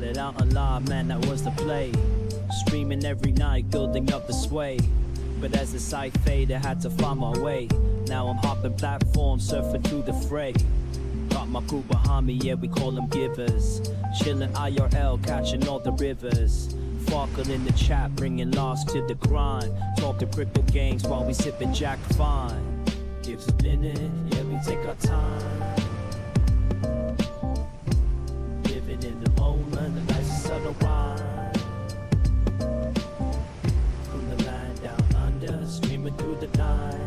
Started out alive, man, that was the play. Streaming every night, building up the sway. But as the sight faded, had to find my way. Now I'm hopping platforms, surfing through the fray. Got my crew behind me, yeah, we call them givers. Chillin' IRL, catching all the rivers. Farkle in the chat, bringing loss to the grind. Talking crypto games while we sipping Jack Fine. Gives a minute, yeah, we take our time. Living in the moment, the life's a subtle wine. From the land down under, streaming through the night.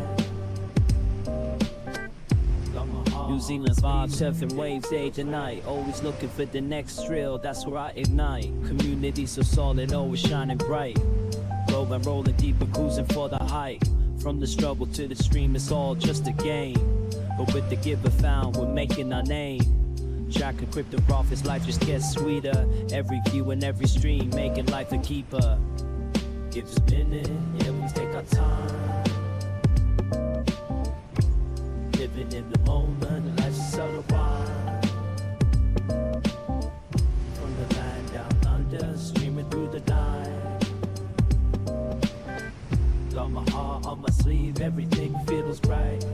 New Zealand's vibe, surfing waves day to night. Always looking for the next thrill, that's where I ignite. Community so solid, always shining bright. Rolling, rolling deeper, cruising for the height. From the struggle to the stream, it's all just a game. But with the giver found, we're making our name. Jack and crypto profits, life just gets sweeter. Every view and every stream, making life a keeper. Gives a minute, yeah, we take our time. Living in the moment, life's a subtle wine. From the land down under, streaming through the night. Got my heart on my sleeve, everything feels right.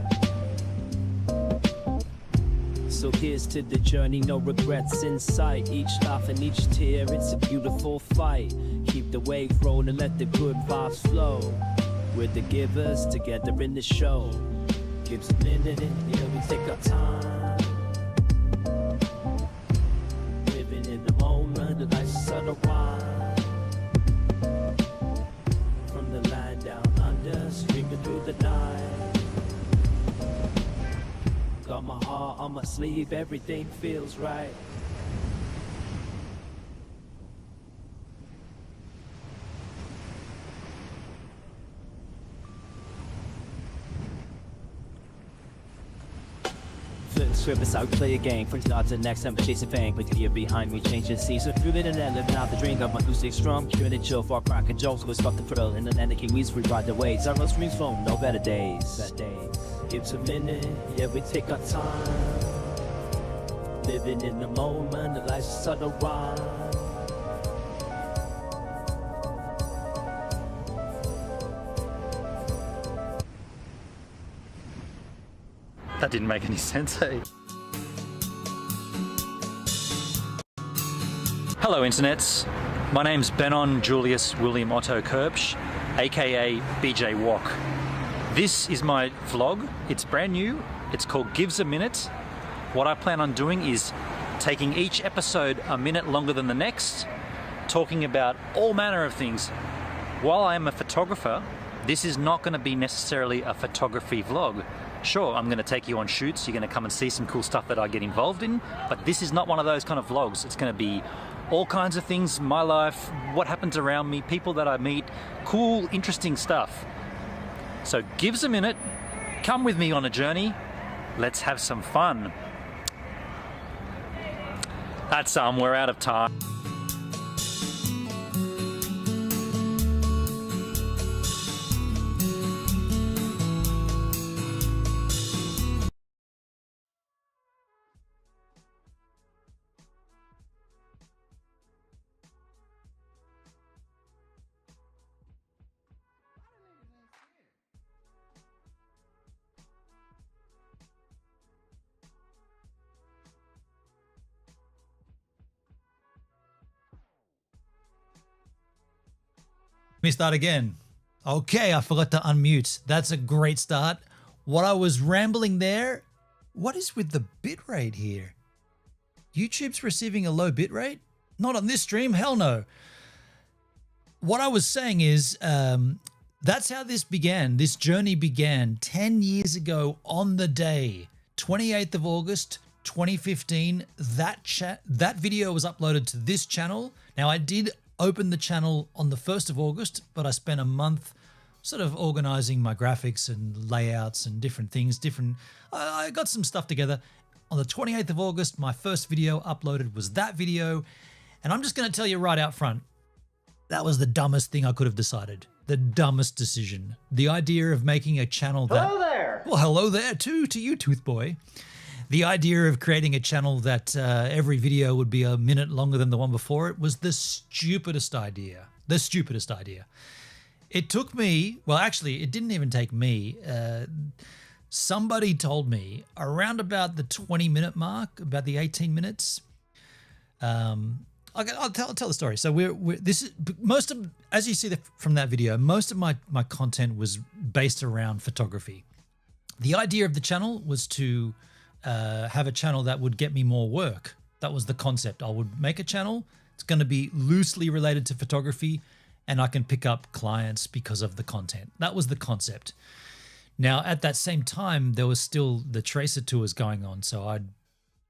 So here's to the journey, no regrets in sight. Each laugh and each tear, it's a beautiful fight. Keep the wave rolling, let the good vibes flow. We're the givers, together in the show. Gives a minute, yeah, we take our time. Living in the moment, the life's a subtle wine. From the land down under, streaming through the night. Got my heart on my sleeve, everything feels right. Service out, play a game, from start to next time, chasing fame. But you're behind me, changing scenes. So through the internet, living out the dream. Got my acoustic strum, curing and chill for cracking jokes. We'll stop the thrill, and then the kiwis, we ride the waves. Our streams phone, no better days. Gives a minute, yeah, we take our time. Living in the moment, the life's a subtle wine. That didn't make any sense, eh? Hello, internets. My name's Benon Julius William Otto Kerbsch, aka BJ Walk. This is my vlog. It's brand new. It's called GivesAMinute. What I plan on doing is taking each episode a minute longer than the next, talking about all manner of things. While I am a photographer, this is not going to be necessarily a photography vlog. Sure, I'm going to take you on shoots, you're going to come and see some cool stuff that I get involved in, but this is not one of those kind of vlogs. It's going to be all kinds of things, my life, what happens around me, people that I meet, cool, interesting stuff. So GivesAMinute, come with me on a journey, let's have some fun. That's we're out of time. Let me start again. Okay, I forgot to unmute. That's a great start. What I was rambling there, what is with the bitrate here? YouTube's receiving a low bitrate? Not on this stream, hell no. What I was saying is, that's how this began. This journey began 10 years ago on the day, 28th of August, 2015. That video was uploaded to this channel. Now I did open the channel on the 1st of August, but I spent a month sort of organizing my graphics and layouts and different things. I got some stuff together. On the 28th of August, my first video uploaded was that video. And I'm just going to tell you right out front, that was the dumbest thing I could have decided. The dumbest decision. The idea of making a channel that... Hello there! Well, hello there too, to you, Toothboy. The idea of creating a channel that every video would be a minute longer than the one before it was the stupidest idea. The stupidest idea. It took me, well, actually, it didn't even take me. Somebody told me around about the 20-minute mark, about the 18 minutes. I'll tell the story. So this is most of, as you see from that video, most of my content was based around photography. The idea of the channel was to have a channel that would get me more work. That was the concept. I would make a channel. It's going to be loosely related to photography, and I can pick up clients because of the content. That was the concept. Now, at that same time, there was still the Tracer tours going on. So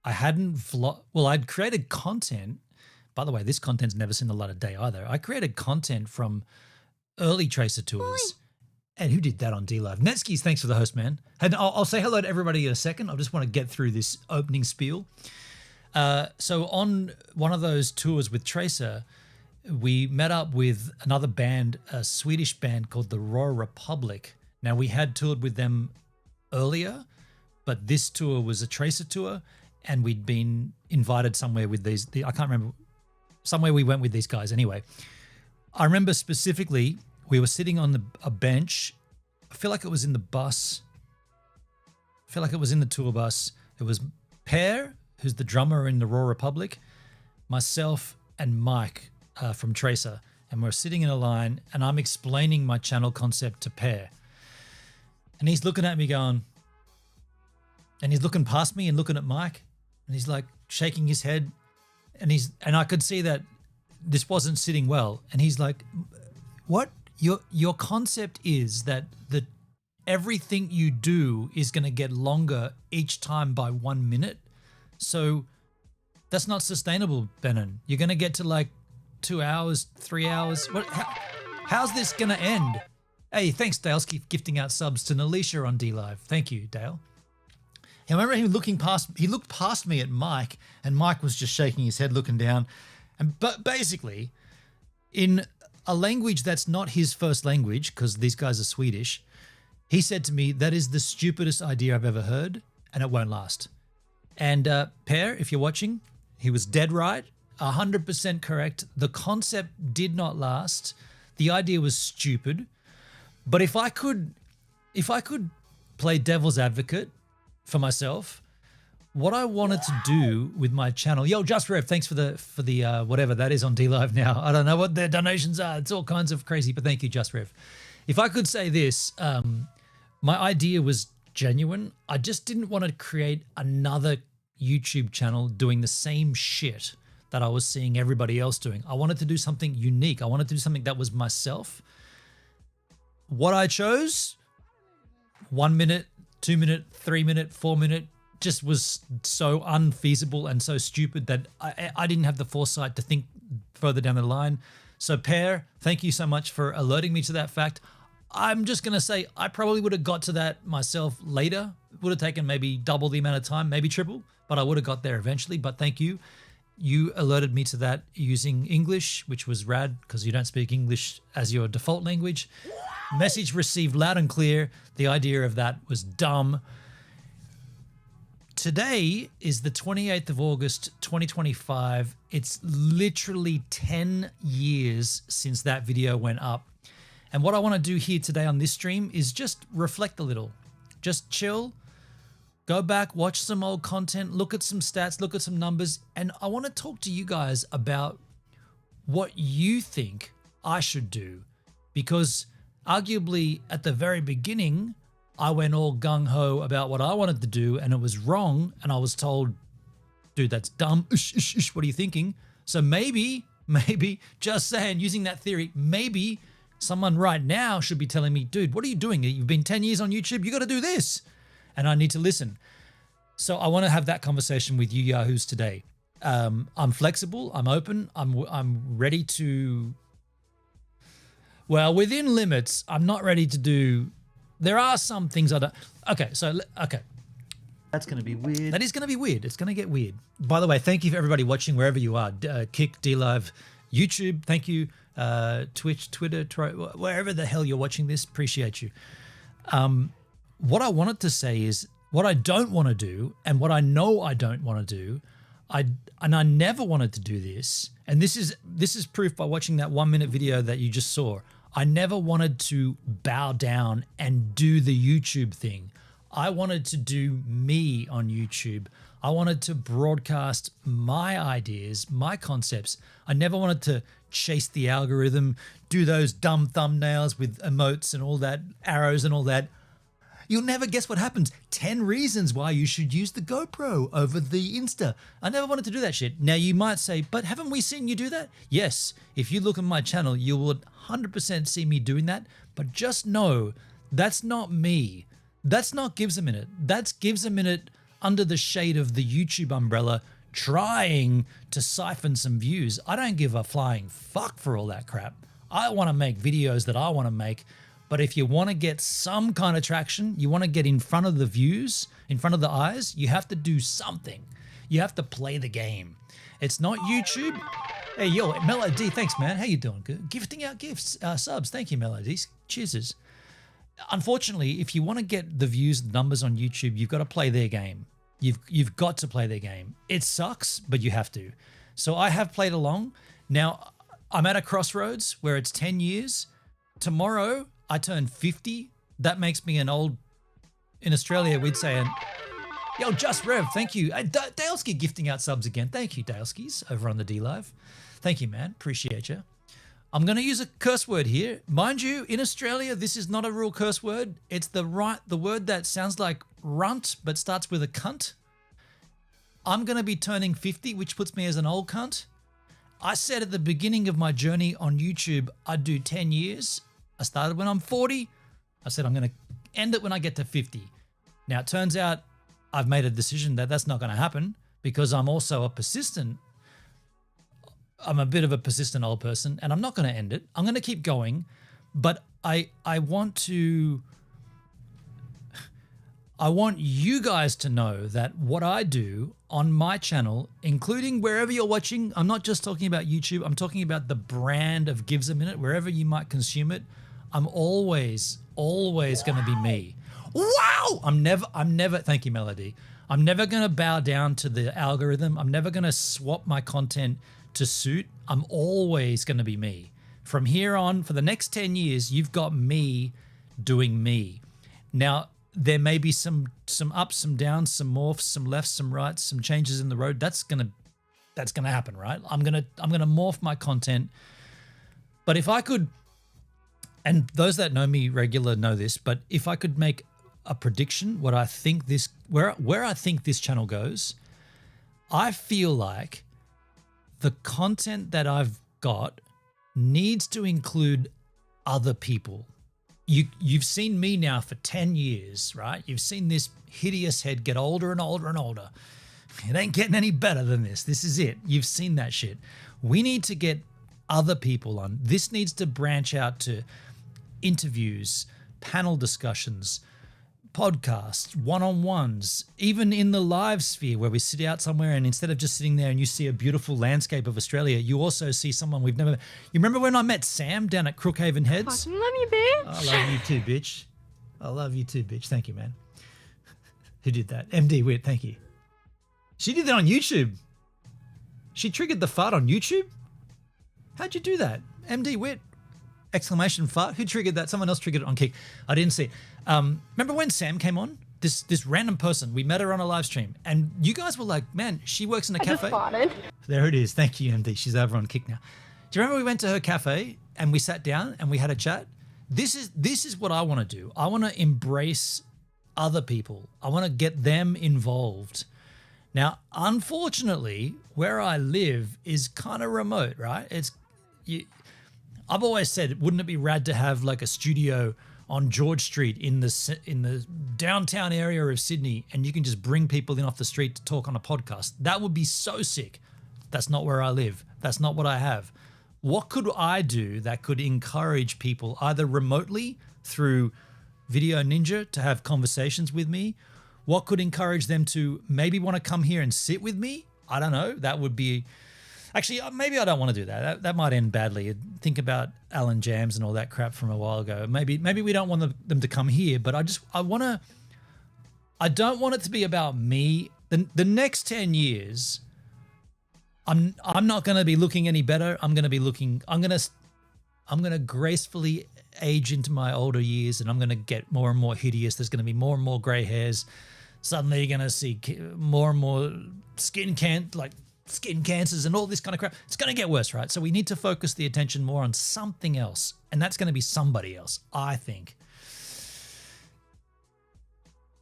I'd created content. By the way, this content's never seen the light of day either. I created content from early Tracer tours. And who did that on DLive? Netskis, thanks for the host, man. And I'll say hello to everybody in a second. I just want to get through this opening spiel. So on one of those tours with Tracer, we met up with another band, a Swedish band called the Raw Republic. Now, we had toured with them earlier, but this tour was a Tracer tour, and we'd been invited somewhere with I can't remember, somewhere we went with these guys. Anyway, I remember specifically we were sitting on a bench. I feel like it was in the bus. I feel like it was in the tour bus. It was Per, who's the drummer in the Raw Republic, myself, and Mike from Tracer. And we're sitting in a line, and I'm explaining my channel concept to Per. And he's looking at me going, and he's looking past me and looking at Mike, and he's like shaking his head. And I could see that this wasn't sitting well. And he's like, what? Your concept is that everything you do is going to get longer each time by 1 minute. So that's not sustainable, Benon. You're going to get to like 2 hours, 3 hours. How's this going to end? Hey, thanks, Dale. Keep gifting out subs to Nalisha on DLive. Thank you, Dale. I remember him he looked past me at Mike, and Mike was just shaking his head, looking down. But basically, in a language that's not his first language, because these guys are Swedish, he said to me, that is the stupidest idea I've ever heard, and it won't last. And Per, if you're watching, he was dead right, 100% correct. The concept did not last. The idea was stupid. But if I could play devil's advocate for myself, what I wanted to do with my channel, yo, Just Rev, thanks for the whatever that is on DLive now. I don't know what their donations are. It's all kinds of crazy, but thank you, Just Rev. If I could say this, my idea was genuine. I just didn't want to create another YouTube channel doing the same shit that I was seeing everybody else doing. I wanted to do something unique. I wanted to do something that was myself. What I chose, 1 minute, 2 minute, 3 minute, 4 minute, just was so unfeasible and so stupid that I didn't have the foresight to think further down the line. So Per, thank you so much for alerting me to that fact. I'm just going to say I probably would have got to that myself later. It would have taken maybe double the amount of time, maybe triple, but I would have got there eventually. But thank you. You alerted me to that using English, which was rad because you don't speak English as your default language. Message received loud and clear. The idea of that was dumb. Today is the 28th of August, 2025. It's literally 10 years since that video went up. And what I want to do here today on this stream is just reflect a little. Just chill, go back, watch some old content, look at some stats, look at some numbers, and I want to talk to you guys about what you think I should do. Because arguably at the very beginning, I went all gung-ho about what I wanted to do and it was wrong, and I was told, dude, that's dumb. What are you thinking? So maybe, just saying, using that theory, maybe someone right now should be telling me, dude, what are you doing? You've been 10 years on YouTube. You got to do this. And I need to listen. So I want to have that conversation with you yahoos today. I'm flexible. I'm open. I'm ready to, well, within limits. I'm not ready to do. There are some things I don't. Okay. That's going to be weird. That is going to be weird. It's going to get weird. By the way, thank you for everybody watching wherever you are. Kick, DLive, YouTube. Thank you. Twitch, Twitter, wherever the hell you're watching this. Appreciate you. What I wanted to say is What I don't want to do, and what I know I don't want to do, I never wanted to do this, and this is proof by watching that 1 minute video that you just saw. I never wanted to bow down and do the YouTube thing. I wanted to do me on YouTube. I wanted to broadcast my ideas, my concepts. I never wanted to chase the algorithm, do those dumb thumbnails with emotes and all that, arrows and all that. You'll never guess what happens. 10 reasons why you should use the GoPro over the Insta. I never wanted to do that shit. Now you might say, but haven't we seen you do that? Yes. If you look at my channel, you will 100% see me doing that. But just know that's not me. That's not Gives a Minute. That's Gives a Minute under the shade of the YouTube umbrella, trying to siphon some views. I don't give a flying fuck for all that crap. I want to make videos that I want to make. But if you want to get some kind of traction, you want to get in front of the views, in front of the eyes, you have to do something. You have to play the game. It's not YouTube. Hey, yo, Melody, thanks, man. How you doing? Good. Gifting out gifts, subs. Thank you, Melodies. Cheers. Unfortunately, if you want to get the views and numbers on YouTube, you've got to play their game. You've got to play their game. It sucks, but you have to. So I have played along. Now, I'm at a crossroads where it's 10 years. Tomorrow, I turn 50. That makes me an old, in Australia, we'd say, yo, Just Rev, thank you. Daleski gifting out subs again. Thank you, Daleskis, over on the D Live. Thank you, man. Appreciate you. I'm going to use a curse word here. Mind you, in Australia, this is not a real curse word. It's the word that sounds like runt, but starts with a cunt. I'm going to be turning 50, which puts me as an old cunt. I said at the beginning of my journey on YouTube, I'd do 10 years. I started when I'm 40. I said I'm going to end it when I get to 50. Now, it turns out I've made a decision that that's not going to happen because I'm also I'm a bit of a persistent old person, and I'm not going to end it. I'm going to keep going, but I want you guys to know that what I do on my channel, including wherever you're watching, I'm not just talking about YouTube, I'm talking about the brand of Gives a Minute, wherever you might consume it, I'm always going to be me. Wow! I'm never, thank you, Melody. I'm never going to bow down to the algorithm. I'm never going to swap my content to suit. I'm always going to be me. From here on, for the next 10 years, you've got me doing me. Now, there may be some ups, some downs, some morphs, some lefts, some rights, some changes in the road. That's gonna happen, right? I'm gonna morph my content. But if I could, and those that know me regular know this, but if I could make a prediction, where I think this channel goes, I feel like the content that I've got needs to include other people. You've seen me now for 10 years, right? You've seen this hideous head get older and older and older. It ain't getting any better than this. This is it. You've seen that shit. We need to get other people on. This needs to branch out to interviews, panel discussions, podcasts, one-on-ones, even in the live sphere where we sit out somewhere and instead of just sitting there and you see a beautiful landscape of Australia, you also see someone we've never met. You remember when I met Sam down at Crookhaven Heads? Fucking love you, bitch. I love you too, bitch. I love you too, bitch. Thank you, man. Who did that? MD Wit, thank you. She did that on YouTube. She triggered the fart on YouTube? How'd you do that? MD Wit. Exclamation fart. Who triggered that? Someone else triggered it on Kick. I didn't see it. Remember when Sam came on? This random person. We met her on a live stream. And you guys were like, man, she works in a cafe. I just farted. There it is. Thank you, MD. She's over on Kick now. Do you remember we went to her cafe and we sat down and we had a chat? This is what I want to do. I want to embrace other people. I want to get them involved. Now, unfortunately, where I live is kind of remote, right? I've always said, wouldn't it be rad to have like a studio on George Street in the downtown area of Sydney, and you can just bring people in off the street to talk on a podcast? That would be so sick. That's not where I live. That's not what I have. What could I do that could encourage people either remotely through Video Ninja to have conversations with me? What could encourage them to maybe want to come here and sit with me? I don't know. That would be... Actually, maybe I don't want to do that. That might end badly. Think about Alan Jams and all that crap from a while ago. Maybe we don't want them to come here, but I I don't want it to be about me. The next 10 years, I'm not going to be looking any better. I'm going to gracefully age into my older years, and I'm going to get more and more hideous. There's going to be more and more gray hairs. Suddenly you're going to see more and more skin cancers and all this kind of crap. It's going to get worse, right? So we need to focus the attention more on something else, and that's going to be somebody else, I think.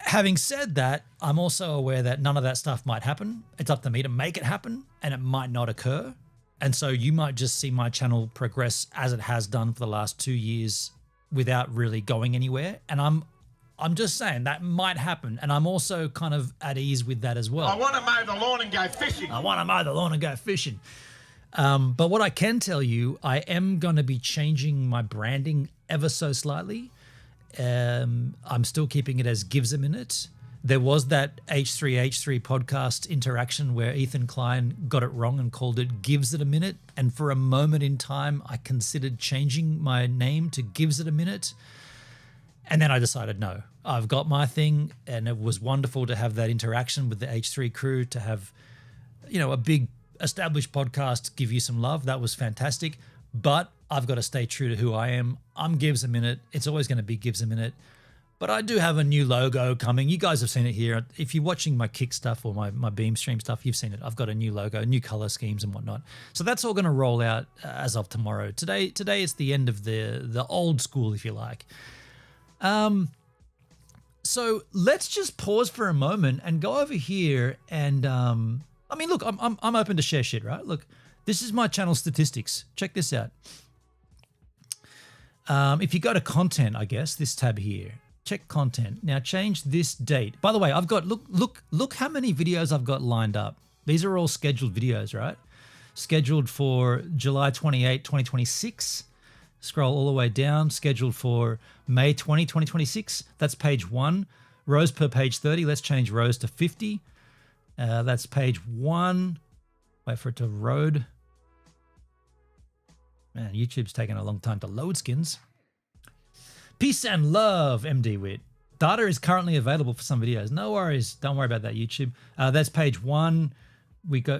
Having said that, I'm also aware that none of that stuff might happen. It's up to me to make it happen, and it might not occur. And so you might just see my channel progress as it has done for the last 2 years without really going anywhere. And I'm just saying that might happen. And I'm also kind of at ease with that as well. I want to mow the lawn and go fishing. But what I can tell you, I am going to be changing my branding ever so slightly. I'm still keeping it as GivesAMinute. There was that H3H3 podcast interaction where Ethan Klein got it wrong and called it Gives It a Minute. And for a moment in time, I considered changing my name to Gives It a Minute. And then I decided, no, I've got my thing. And it was wonderful to have that interaction with the H3 crew, to have, a big established podcast give you some love. That was fantastic. But I've got to stay true to who I am. I'm GivesAMinute. It's always going to be GivesAMinute. But I do have a new logo coming. You guys have seen it here. If you're watching my Kick stuff or my Beam Stream stuff, you've seen it. I've got a new logo, new color schemes and whatnot. So that's all going to roll out as of tomorrow. Today is the end of the old school, if you like. So let's just pause for a moment and go over here. And look, I'm open to share shit, right? Look, this is my channel statistics. Check this out. If you go to content, I guess, this tab here, check content. Now change this date. By the way, I've got, look how many videos I've got lined up. These are all scheduled videos, right? Scheduled for July 28, 2026. Scroll all the way down. Scheduled for May 20, 2026. That's page 1. Rows per page 30. Let's change rows to 50. That's page 1. Wait for it to load. Man, YouTube's taking a long time to load, skins. Peace and love, MD Wit. Data is currently available for some videos. No worries. Don't worry about that, YouTube. That's page 1.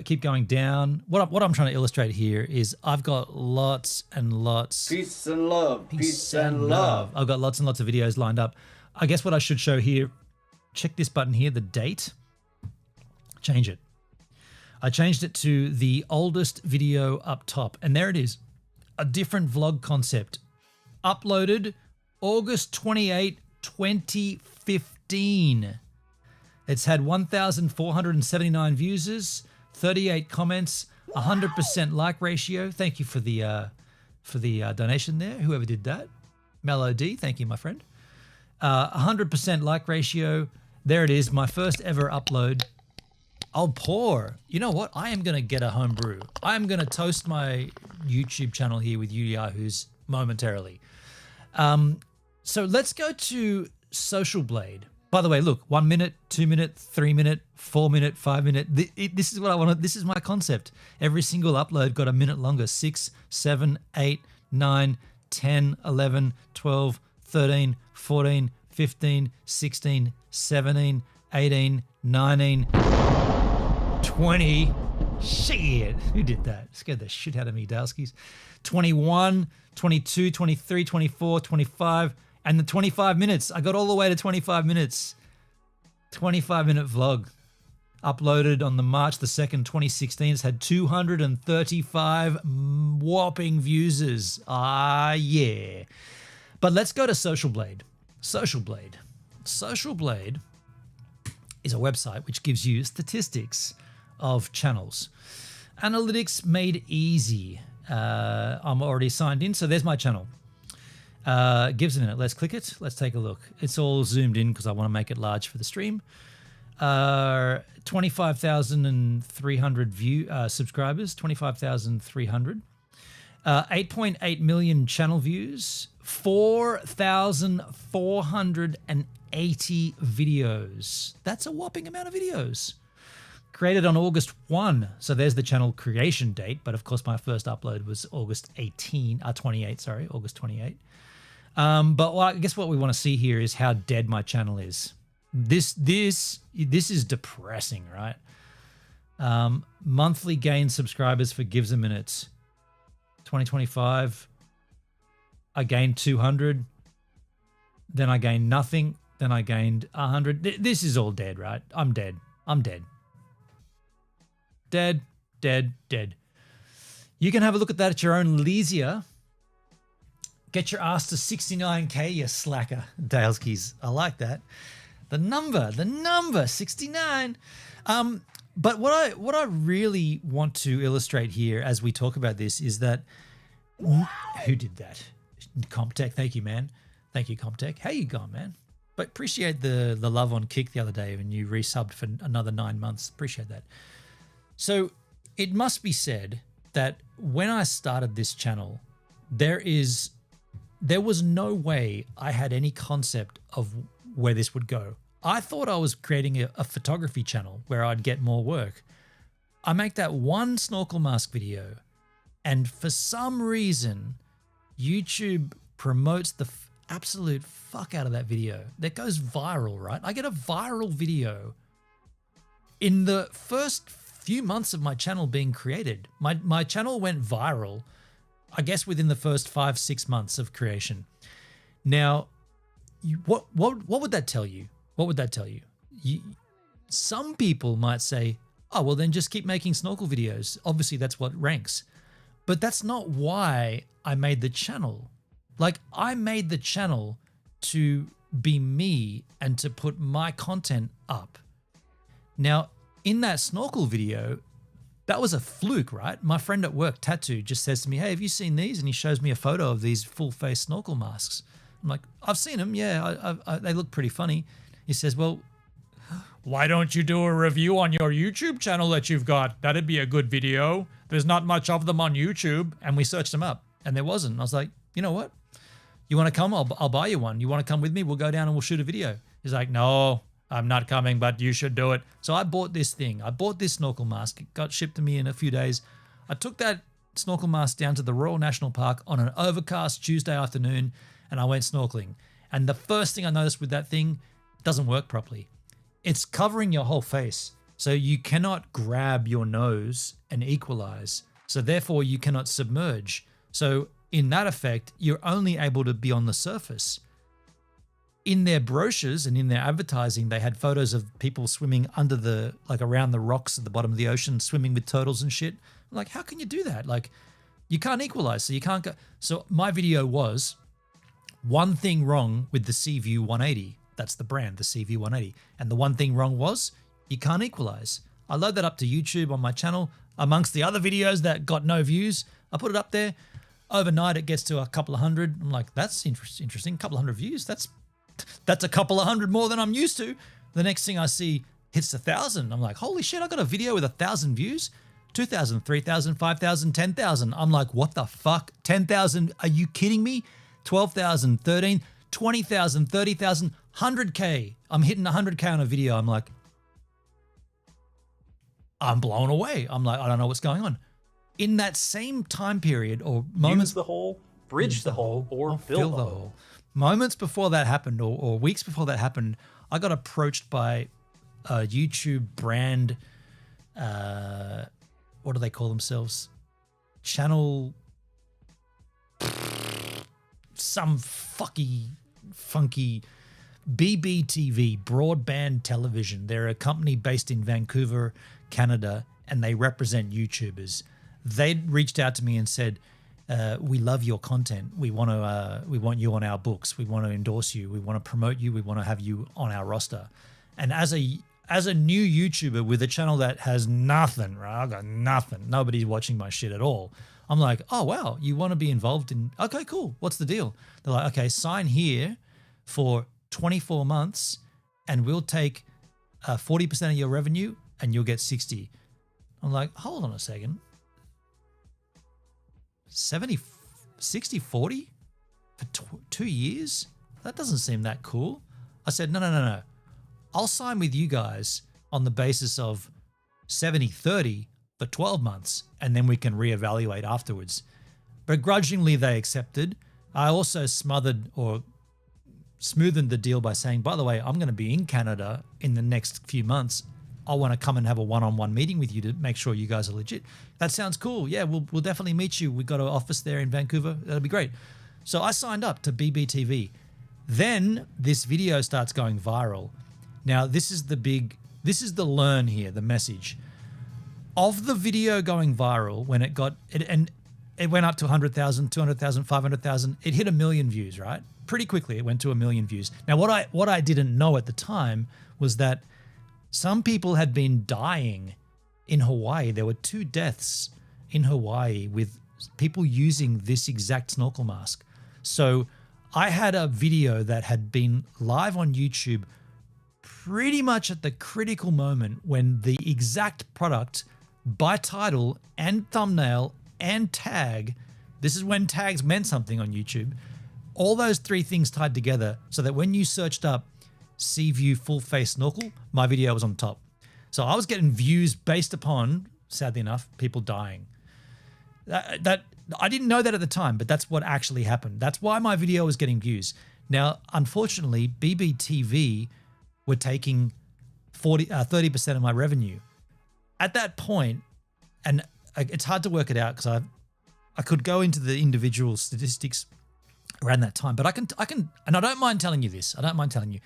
Keep going down. What I'm trying to illustrate here is I've got lots and lots. Peace and love. Peace and love. I've got lots and lots of videos lined up. I guess what I should show here, check this button here, the date. Change it. I changed it to the oldest video up top, and there it is. A different vlog concept. Uploaded August 28, 2015. It's had 1,479 views, 38 comments, 100% like ratio. Thank you for the donation there, whoever did that. Melody, thank you, my friend. 100% like ratio. There it is, my first ever upload. I'll pour. You know what? I am going to get a home brew. I am going to toast my YouTube channel here with Yahoos momentarily. So let's go to Social Blade. By the way, look, 1 minute, 2 minute, 3 minute, 4 minute, 5 minute. This is what I want. This is my concept. Every single upload got a minute longer. 6, 7, 8, 9, 10, 11, 12, 13, 14, 15, 16, 17, 18, 19, 20. Shit. Who did that? Scared the shit out of me, Dalskis. 21, 22, 23, 24, 25, and the 25 minutes. I got all the way to 25 minutes. 25-minute vlog. Uploaded on the March the 2nd, 2016. It's had 235 whopping views. Ah, yeah. But let's go to Social Blade. Social Blade. Social Blade is a website which gives you statistics of channels. Analytics made easy. I'm already signed in, so there's my channel. GivesAMinute. Let's click it. Let's take a look. It's all zoomed in because I want to make it large for the stream. 25,300 subscribers. 25,300. 8.8 million channel views. 4,480 videos. That's a whopping amount of videos. Created on August 1. So there's the channel creation date. But of course, my first upload was August 28, August 28. But I guess what we want to see here is how dead my channel is. This is depressing, right? Monthly gained subscribers for GivesAMinute. 2025, I gained 200. Then I gained nothing. Then I gained 100. This is all dead, right? I'm dead. I'm dead. Dead, dead, dead. You can have a look at that at your own leisure. Get your ass to 69K, you slacker. Daleskies. I like that. The number, 69. But what I really want to illustrate here as we talk about this is that who did that? Comptech, thank you, man. Thank you, Comptech. How you going, man? But appreciate the love on Kick the other day when you resubbed for another 9 months. Appreciate that. So it must be said that when I started this channel, there was no way I had any concept of where this would go. I thought I was creating a photography channel where I'd get more work. I make that one snorkel mask video, and for some reason, YouTube promotes the absolute fuck out of that video. That goes viral, right? I get a viral video in the first few months of my channel being created. My channel went viral, I guess, within the first 5-6 months of creation. Now, what would that tell you? What would that tell you? Some people might say, oh, well, then just keep making snorkel videos. Obviously, that's what ranks. But that's not why I made the channel. Like, I made the channel to be me and to put my content up. Now, in that snorkel video, that was a fluke, right? My friend at work, Tattoo, just says to me, hey, have you seen these? And he shows me a photo of these full-face snorkel masks. I'm like, I've seen them. Yeah, they look pretty funny. He says, well, why don't you do a review on your YouTube channel that you've got? That'd be a good video. There's not much of them on YouTube. And we searched them up and there wasn't. I was like, you know what? You want to come? I'll buy you one. You want to come with me? We'll go down and we'll shoot a video. He's like, no, I'm not coming, but you should do it. So I bought this thing. I bought this snorkel mask. It got shipped to me in a few days. I took that snorkel mask down to the Royal National Park on an overcast Tuesday afternoon and I went snorkeling. And the first thing I noticed with that thing, it doesn't work properly. It's covering your whole face. So you cannot grab your nose and equalize. So therefore you cannot submerge. So in that effect, you're only able to be on the surface. In their brochures and in their advertising, they had photos of people swimming under the, like around the rocks at the bottom of the ocean, swimming with turtles and shit. I'm like, how can you do that? Like, you can't equalize, so you can't go. So my video was one thing wrong with the Seaview 180. That's the brand, the Seaview 180. And the one thing wrong was you can't equalize. I load that up to YouTube on my channel amongst the other videos that got no views. I put it up there. Overnight, it gets to a couple of hundred. I'm like, that's interesting. A couple of hundred views. That's a couple of hundred more than I'm used to. The next thing I see hits 1,000. I'm like, holy shit, I got a video with 1,000 views. 2,000, 3,000, 5,000, 10,000. I'm like, what the fuck? 10,000? Are you kidding me? 12,000, 13, 20,000, 30,000, 100K. I'm hitting 100K on a video. I'm like, I'm blown away. I'm like, I don't know what's going on. In that same time period or moments... Use the hole, bridge the hole, or fill the hole. Moments before that happened or weeks before that happened, I got approached by a YouTube brand, what do they call themselves? Channel... some funky BBTV, broadband television. They're a company based in Vancouver, Canada, and they represent YouTubers. They reached out to me and said, we love your content. We want you on our books. We want to endorse you. We want to promote you. We want to have you on our roster. And as a new YouTuber with a channel that has nothing, right? I got nothing. Nobody's watching my shit at all. I'm like, oh, wow, you want to be involved in, okay, cool. What's the deal? They're like, okay, sign here for 24 months and we'll take 40% of your revenue and you'll get 60. I'm like, hold on a second. 70, 60, 40 for 2 years? That doesn't seem that cool. I said, no. I'll sign with you guys on the basis of 70, 30 for 12 months and then we can reevaluate afterwards. Begrudgingly, they accepted. I also smothered or smoothened the deal by saying, by the way, I'm going to be in Canada in the next few months. I want to come and have a one-on-one meeting with you to make sure you guys are legit. That sounds cool. Yeah, we'll definitely meet you. We've got an office there in Vancouver. That'll be great. So I signed up to BBTV. Then this video starts going viral. Now, this is the learn here, the message. Of the video going viral, when it went up to 100,000, 200,000, 500,000, it hit 1 million views, right? Pretty quickly, it went to 1 million views. Now, what I didn't know at the time was that some people had been dying in Hawaii. There were 2 deaths in Hawaii with people using this exact snorkel mask. So I had a video that had been live on YouTube pretty much at the critical moment when the exact product by title and thumbnail and tag, this is when tags meant something on YouTube, all those 3 things tied together so that when you searched up Sea View full face snorkel, my video was on top. So I was getting views based upon, sadly enough, people dying. That I didn't know that at the time, but that's what actually happened. That's why my video was getting views. Now, unfortunately, BBTV were taking 30% of my revenue. At that point, and it's hard to work it out because I could go into the individual statistics around that time, but I can, and I don't mind telling you this. I don't mind telling you.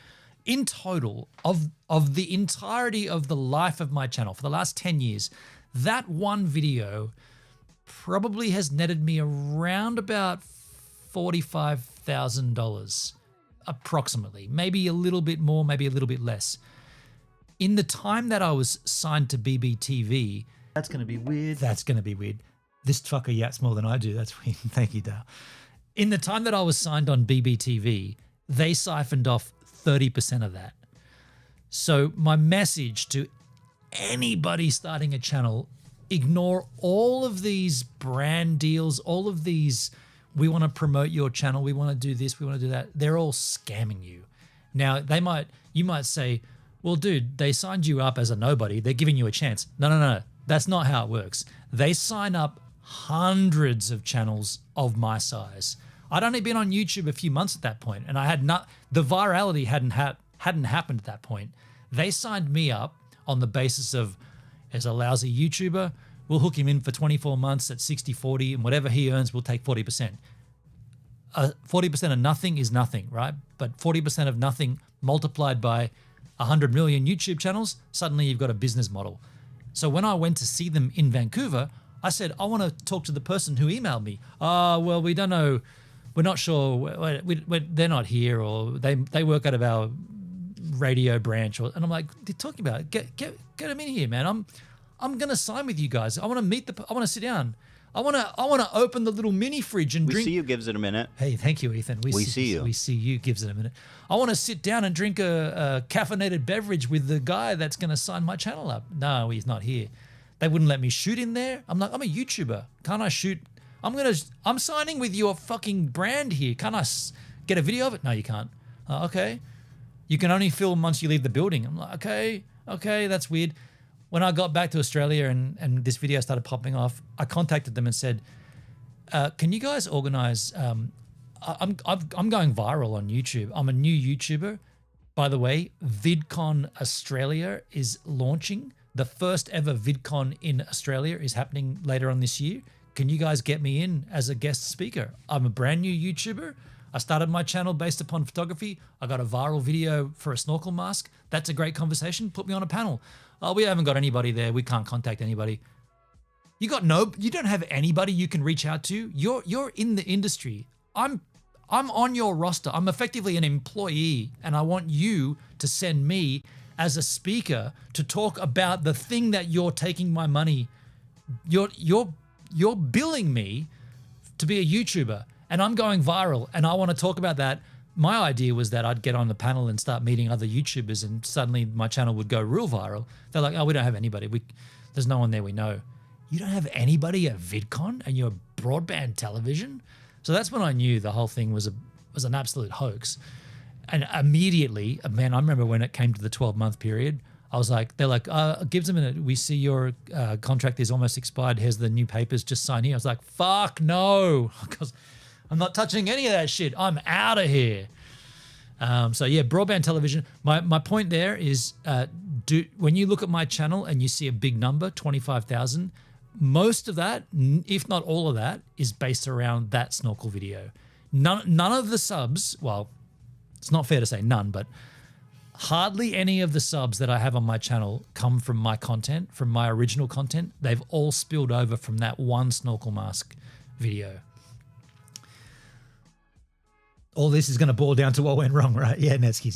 In total, of the entirety of the life of my channel for the last 10 years, that one video probably has netted me around about $45,000 approximately, maybe a little bit more, maybe a little bit less. In the time that I was signed to BBTV, That's going to be weird. that's going to be weird. This fucker yachts more than I do. That's weird. Thank you, Dale. In the time that I was signed on BBTV, they siphoned off 30% of that. So my message to anybody starting a channel, ignore all of these brand deals, all of these, we want to promote your channel, we want to do this, we want to do that. They're all scamming you. Now, you might say, well, dude, they signed you up as a nobody. They're giving you a chance. No. That's not how it works. They sign up hundreds of channels of my size. I'd only been on YouTube a few months at that point, and I had not, the virality hadn't happened at that point. They signed me up on the basis of, as a lousy YouTuber, we'll hook him in for 24 months at 60-40, and whatever he earns, we'll take 40%. 40% of nothing is nothing, right? But 40% of nothing multiplied by 100 million YouTube channels, suddenly you've got a business model. So when I went to see them in Vancouver, I said, I want to talk to the person who emailed me. Well, we don't know. We're not sure. They're not here, or they work out of our radio branch. And I'm like, they're talking about it. Get them in here, man. I'm going to sign with you guys. I want to meet I want to sit down. I want to open the little mini fridge and drink. We see you, gives it a minute. Hey, thank you, Ethan. We see you. We see you, gives it a minute. I want to sit down and drink a caffeinated beverage with the guy that's going to sign my channel up. No, he's not here. They wouldn't let me shoot in there. I'm like, I'm a YouTuber. Can't I shoot? I'm signing with your fucking brand here. Can't I get a video of it? No, you can't. Okay. You can only film once you leave the building. I'm like, okay, that's weird. When I got back to Australia and this video started popping off, I contacted them and said, can you guys organize, I'm going viral on YouTube. I'm a new YouTuber. By the way, VidCon Australia is launching. The first ever VidCon in Australia is happening later on this year. Can you guys get me in as a guest speaker? I'm a brand new YouTuber. I started my channel based upon photography. I got a viral video for a snorkel mask. That's a great conversation. Put me on a panel. Oh, we haven't got anybody there. We can't contact anybody. You don't have anybody you can reach out to. You're in the industry. I'm on your roster. I'm effectively an employee, and I want you to send me as a speaker to talk about the thing that you're taking my money. You're billing me to be a YouTuber, and I'm going viral, and I want to talk about that. My idea was that I'd get on the panel and start meeting other YouTubers, and suddenly my channel would go real viral. They're like, oh, we don't have anybody. There's no one there we know. You don't have anybody at VidCon and you're broadband television? So that's when I knew the whole thing was an absolute hoax. And immediately, man, I remember when it came to the 12-month period, I was like, they're like, gives a minute. We see your contract is almost expired. Here's the new papers. Just sign here. I was like, fuck no. Because I'm not touching any of that shit. I'm out of here. So yeah, broadband television. My point there is, when you look at my channel and you see a big number, 25,000, most of that, if not all of that, is based around that snorkel video. None of the subs, well, it's not fair to say none, but hardly any of the subs that I have on my channel come from my content, from my original content. They've all spilled over from that one snorkel mask video. All this is going to boil down to what went wrong, right? Yeah, Netskis,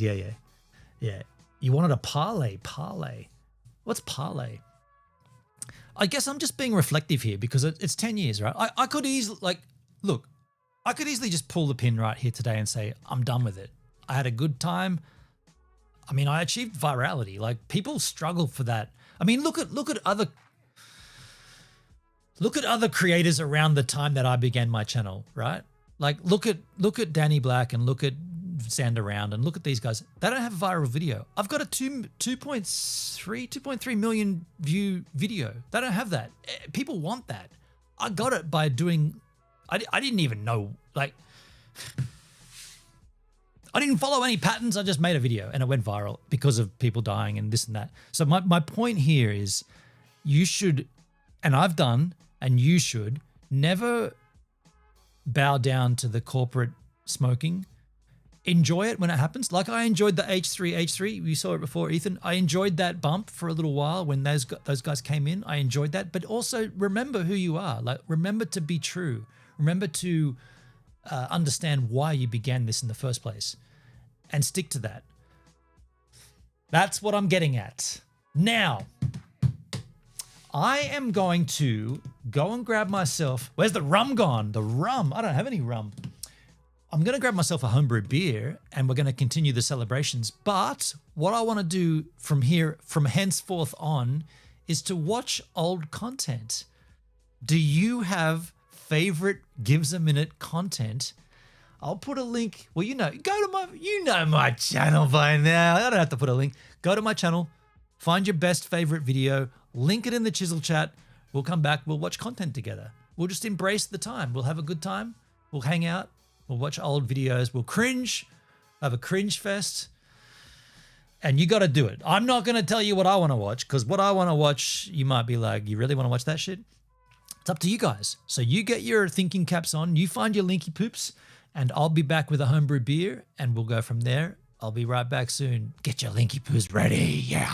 yeah. You wanted a parlay. What's parlay? I guess I'm just being reflective here because it's 10 years, right? I could easily, I could easily just pull the pin right here today and say, I'm done with it. I had a good time. I mean, I achieved virality. Like, people struggle for that. I mean, look at other creators around the time that I began my channel, right? Like, look at Danny Black and look at Sandaround and look at these guys. They don't have a viral video. I've got a 2.3 million view video. They don't have that. People want that. I got it by doing. I didn't even know, like, I didn't follow any patterns. I just made a video and it went viral because of people dying and this and that. So my point here is, you should, and I've done, and you should never bow down to the corporate smoking. Enjoy it when it happens. Like, I enjoyed the H3. We saw it before, Ethan. I enjoyed that bump for a little while when those guys came in. I enjoyed that. But also remember who you are. Like, remember to be true. Remember to understand why you began this in the first place and stick to that. That's what I'm getting at. Now, I am going to go and grab myself. Where's the rum gone? The rum. I don't have any rum. I'm going to grab myself a homebrew beer and we're going to continue the celebrations. But what I want to do from henceforth on, is to watch old content. Do you have favorite Gives a Minute content? I'll put a link. Well, you know my channel by now. I don't have to put a link. Go to my channel, find your best favorite video, link it in the Chisel chat. We'll come back. We'll watch content together. We'll just embrace the time. We'll have a good time. We'll hang out. We'll watch old videos. We'll cringe. Have a cringe fest. And you got to do it. I'm not going to tell you what I want to watch, because what I want to watch, you might be like, you really want to watch that shit? It's up to you guys. So you get your thinking caps on. You find your linky poops. And I'll be back with a homebrew beer and we'll go from there. I'll be right back soon. Get your linky poos ready. Yeah.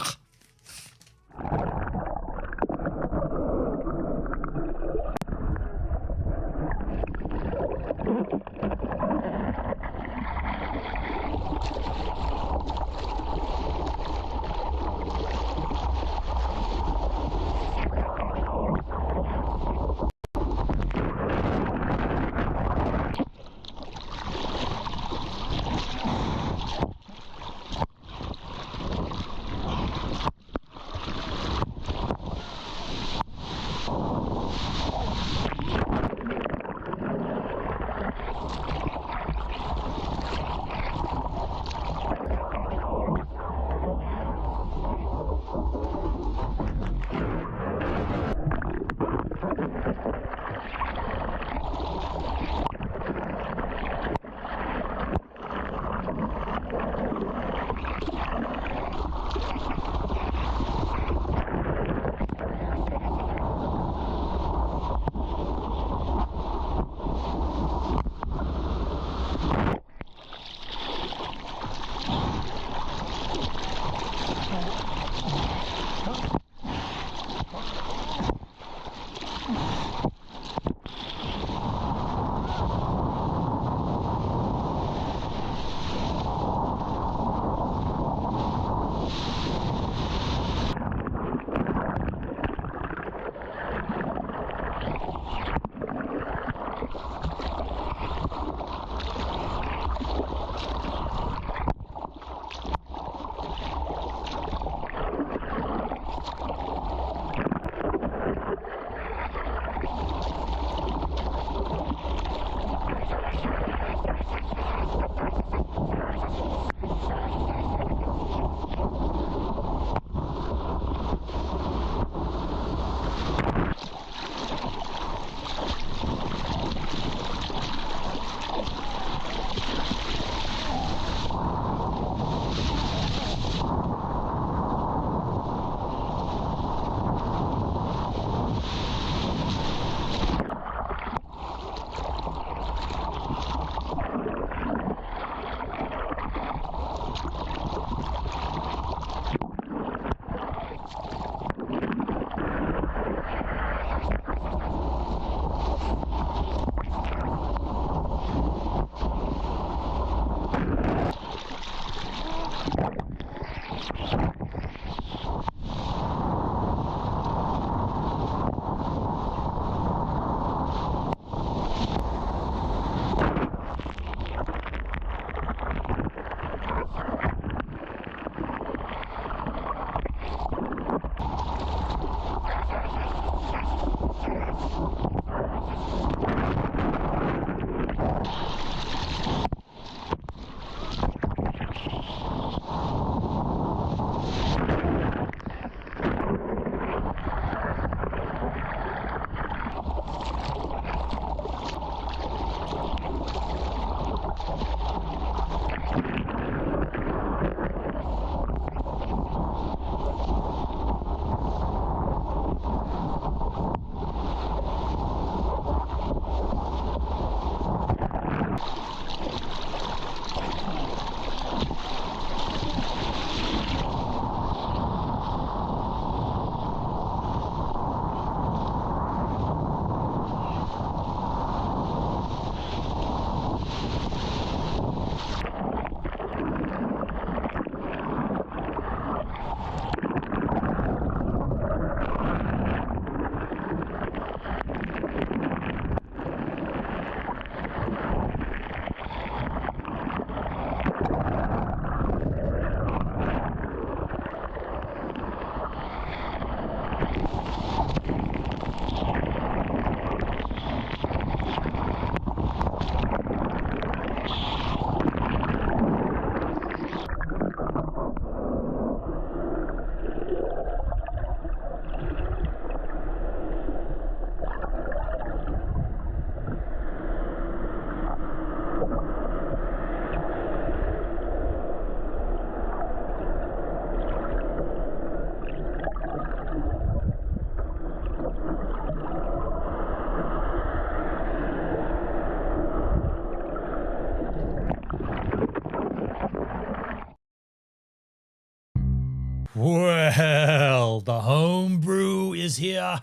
well. The home brew is here.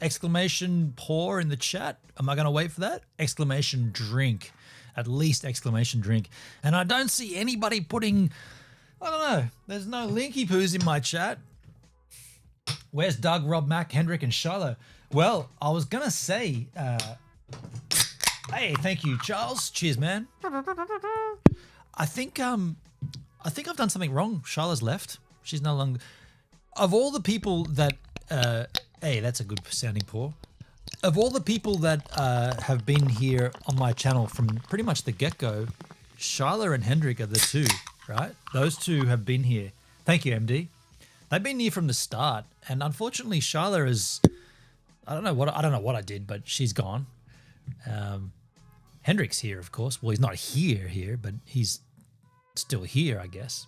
Exclamation pour in the chat. Am I going to wait for that? Exclamation drink. At least exclamation drink. And I don't see anybody putting, I don't know, there's no linky poos in my chat. Where's Doug, Rob, Mac, Hendrik, and Shiloh? Well, I was going to say, hey, thank you, Charles. Cheers, man. I think I've done something wrong. Shiloh's left. She's no longer. Of all the people that, hey, that's a good sounding pour. Of all the people that have been here on my channel from pretty much the get-go, Shiloh and Hendrik are the two, right? Those two have been here. Thank you, MD. They've been here from the start, and unfortunately, Shiloh is. I don't know what I did, but she's gone. Hendrik's here, of course. Well, he's not here, but he's still here, I guess.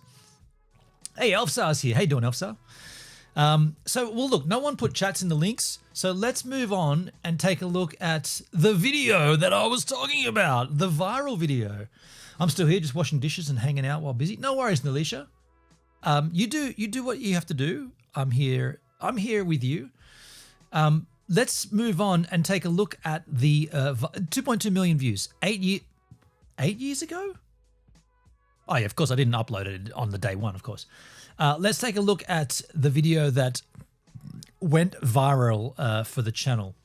Hey, Elfsar's here. How you doing, Elfsar? Well, look, no one put chats in the links, so let's move on and take a look at the video that I was talking about, the viral video. I'm still here, just washing dishes and hanging out while busy. No worries, Nalisha. You do what you have to do. I'm here with you. Let's move on and take a look at the 2.2 million views. 8 years ago? Oh yeah, of course I didn't upload it on the day one, of course. Let's take a look at the video that went viral for the channel.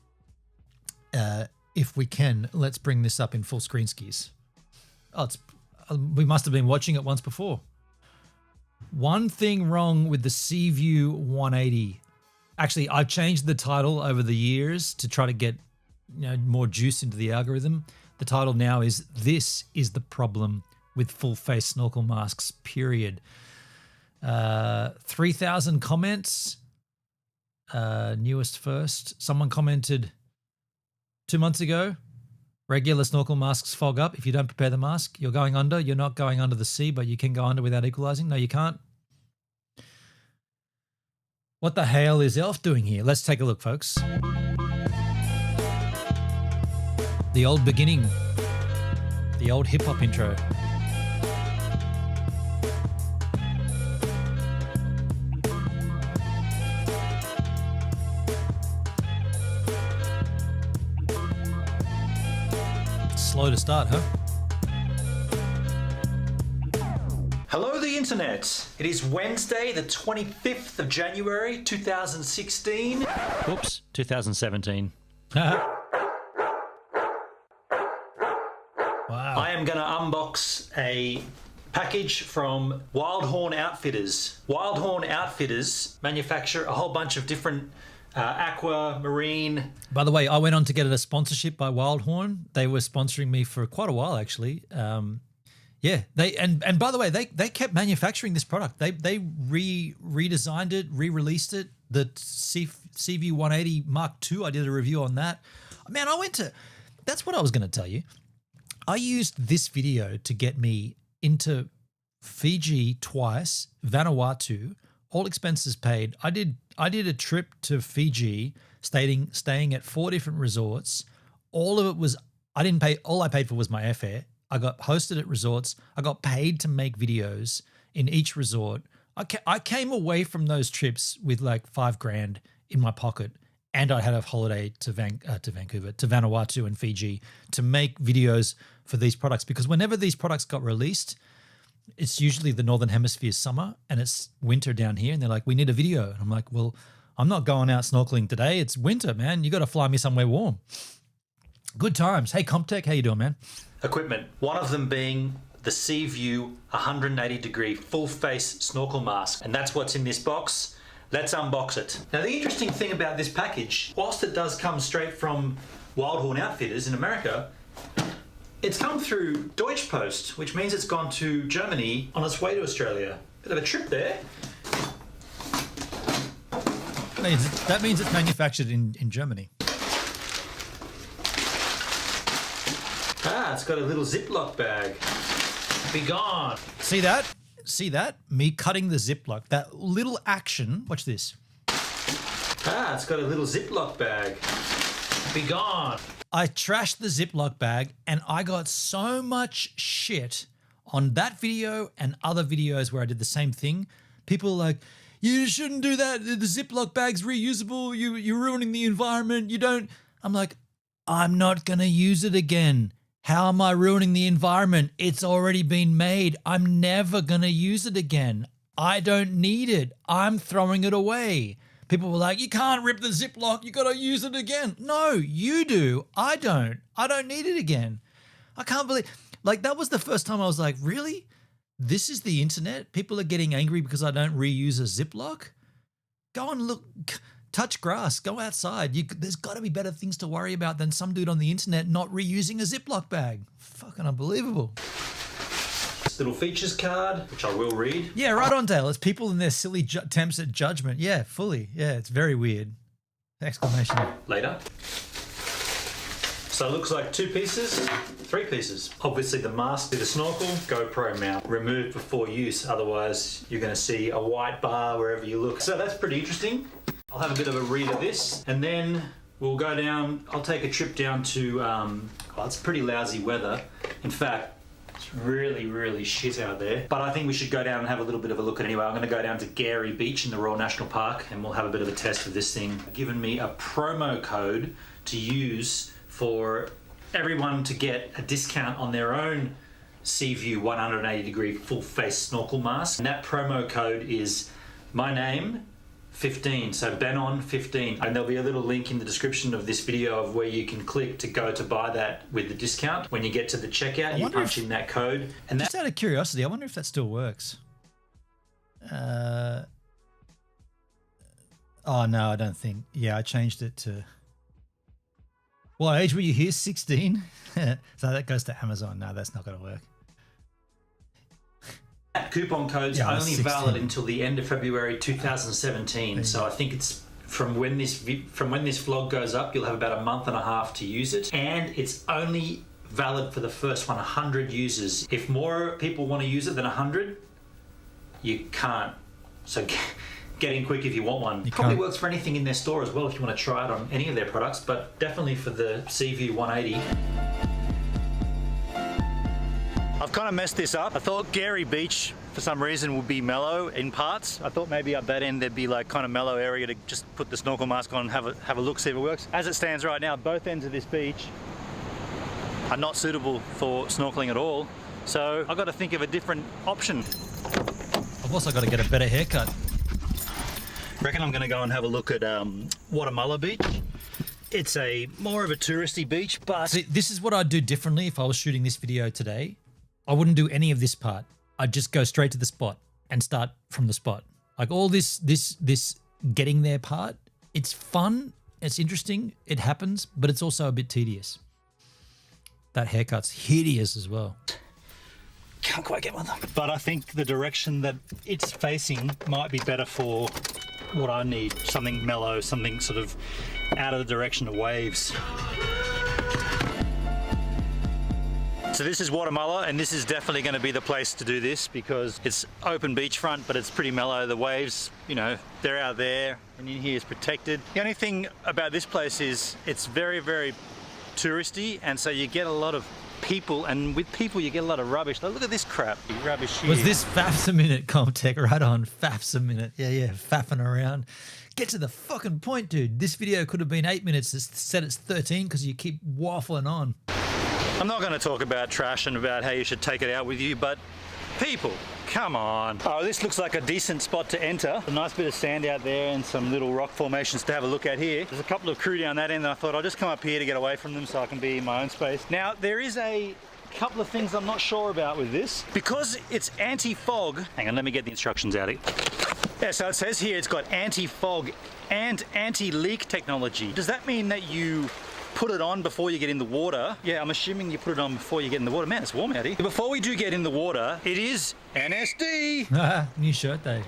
If we can, let's bring this up in full screen skis. Oh, we must have been watching it once before. One thing wrong with the Seaview 180. Actually, I've changed the title over the years to try to get more juice into the algorithm. The title now is "This is the Problem with Full Face Snorkel Masks," period. 3,000 comments. Newest first. Someone commented 2 months ago, regular snorkel masks fog up. If you don't prepare the mask, you're going under. You're not going under the sea, but you can go under without equalizing. No, you can't. What the hell is Elf doing here? Let's take a look, folks. The old beginning. The old hip-hop intro. Slow to start, huh? Hello, the internet. It is Wednesday, the 25th of January, 2016. Oops, 2017. Wow. I am going to unbox a package from Wildhorn Outfitters. Wildhorn Outfitters manufacture a whole bunch of different aqua, marine. By the way, I went on to get a sponsorship by Wildhorn. They were sponsoring me for quite a while, actually. Yeah, and by the way, they kept manufacturing this product. They redesigned it, re-released it. The CV 180 Mark II. I did a review on that. Man, that's what I was going to tell you. I used this video to get me into Fiji twice, Vanuatu, all expenses paid. I did a trip to Fiji, staying at 4 different resorts. All of it was all I paid for was my airfare. I got hosted at resorts. I got paid to make videos in each resort. I came away from those trips with like $5,000 in my pocket, and I had a holiday to Vanuatu and Fiji to make videos for these products, because whenever these products got released, it's usually the Northern Hemisphere summer and it's winter down here, and they're like, we need a video. And I'm like, well, I'm not going out snorkeling today. It's winter, man. You got to fly me somewhere warm. Good times. Hey, Comtech, how you doing, man? Equipment. One of them being the Seaview 180-degree full-face snorkel mask. And that's what's in this box. Let's unbox it. Now, the interesting thing about this package, whilst it does come straight from Wildhorn Outfitters in America, it's come through Deutsche Post, which means it's gone to Germany on its way to Australia. Bit of a trip there. That means it's manufactured in Germany. Ah, it's got a little Ziploc bag. Be gone. See that? See that? Me cutting the Ziploc. That little action. Watch this. Ah, it's got a little Ziploc bag. Be gone. I trashed the Ziploc bag, and I got so much shit on that video and other videos where I did the same thing. People are like, you shouldn't do that. The Ziploc bag's reusable. You're ruining the environment. You don't. I'm like, I'm not going to use it again. How am I ruining the environment? It's already been made. I'm never going to use it again. I don't need it. I'm throwing it away. People were like, you can't rip the Ziploc. You got to use it again. No, you do. I don't. I don't need it again. I can't believe, like, that was the first time I was like, really? This is the internet? People are getting angry because I don't reuse a Ziploc? Go and look, touch grass, go outside. There's got to be better things to worry about than some dude on the internet not reusing a Ziploc bag. Fucking unbelievable. This little features card, which I will read. Yeah, right on, Dale. It's people in their silly attempts at judgment. Yeah, fully. Yeah, it's very weird. Exclamation. Later. So it looks like 2 pieces, 3 pieces. Obviously the mask to the snorkel, GoPro mount, removed before use, otherwise you're going to see a white bar wherever you look. So that's pretty interesting. I'll have a bit of a read of this and then we'll go down, I'll take a trip down to, it's pretty lousy weather. In fact, it's really, really shit out there. But I think we should go down and have a little bit of a look at it anyway. I'm going to go down to Gary Beach in the Royal National Park and we'll have a bit of a test of this thing. Given me a promo code to use for everyone to get a discount on their own Seaview 180 degree full face snorkel mask. And that promo code is my name 15, so Benon15. And there'll be a little link in the description of this video of where you can click to go to buy that with the discount. When you get to the checkout, you punch in that code. And just out of curiosity, I wonder if that still works. Oh no, I don't think. Yeah, I changed it to. What age were you here? 16? So that goes to Amazon. No, that's not going to work. That coupon code's only valid until the end of February 2017. So I think it's from when this vlog goes up, you'll have about a month and a half to use it. And it's only valid for the first 100 users. If more people want to use it than 100, you can't. So get in quick if you want one. Probably works for anything in their store as well if you want to try it on any of their products, but definitely for the Seaview 180. I've kind of messed this up. I thought Gary Beach for some reason would be mellow in parts. I thought maybe up that end there'd be like kind of mellow area to just put the snorkel mask on and have a look, see if it works. As it stands right now, both ends of this beach are not suitable for snorkeling at all. So I've got to think of a different option. I've also got to get a better haircut. Reckon I'm going to go and have a look at Watamulla Beach. It's more of a touristy beach, but see, this is what I'd do differently if I was shooting this video today. I wouldn't do any of this part. I'd just go straight to the spot and start from the spot. Like all this getting there part, it's fun, it's interesting, it happens, but it's also a bit tedious. That haircut's hideous as well. Can't quite get one though. But I think the direction that it's facing might be better for what I need. Something mellow, something sort of out of the direction of waves. So this is Watamulla, and this is definitely going to be the place to do this because it's open beachfront, but it's pretty mellow. The waves, you know, they're out there, and in here is protected. The only thing about this place is it's very, very touristy, and so you get a lot of people, and with people you get a lot of rubbish. Like, look at this crap, rubbish here. Was this faffs a minute, Comtech? Right on, faffs a minute. Yeah, faffing around. Get to the fucking point, dude. This video could have been 8 minutes. It's said it's 13 because you keep waffling on. I'm not going to talk about trash and about how you should take it out with you, but people, come on. Oh, this looks like a decent spot to enter. A nice bit of sand out there and some little rock formations to have a look at here. There's a couple of crew down that end, and I thought I'll just come up here to get away from them so I can be in my own space. Now, there is a couple of things I'm not sure about with this. Because it's anti-fog, hang on, let me get the instructions out here. Yeah, so it says here it's got anti-fog and anti-leak technology. Does that mean that you put it on before you get in the water? Yeah, I'm assuming you put it on before you get in the water. Man, it's warm out here. Before we do get in the water, it is NSD. New shirt day.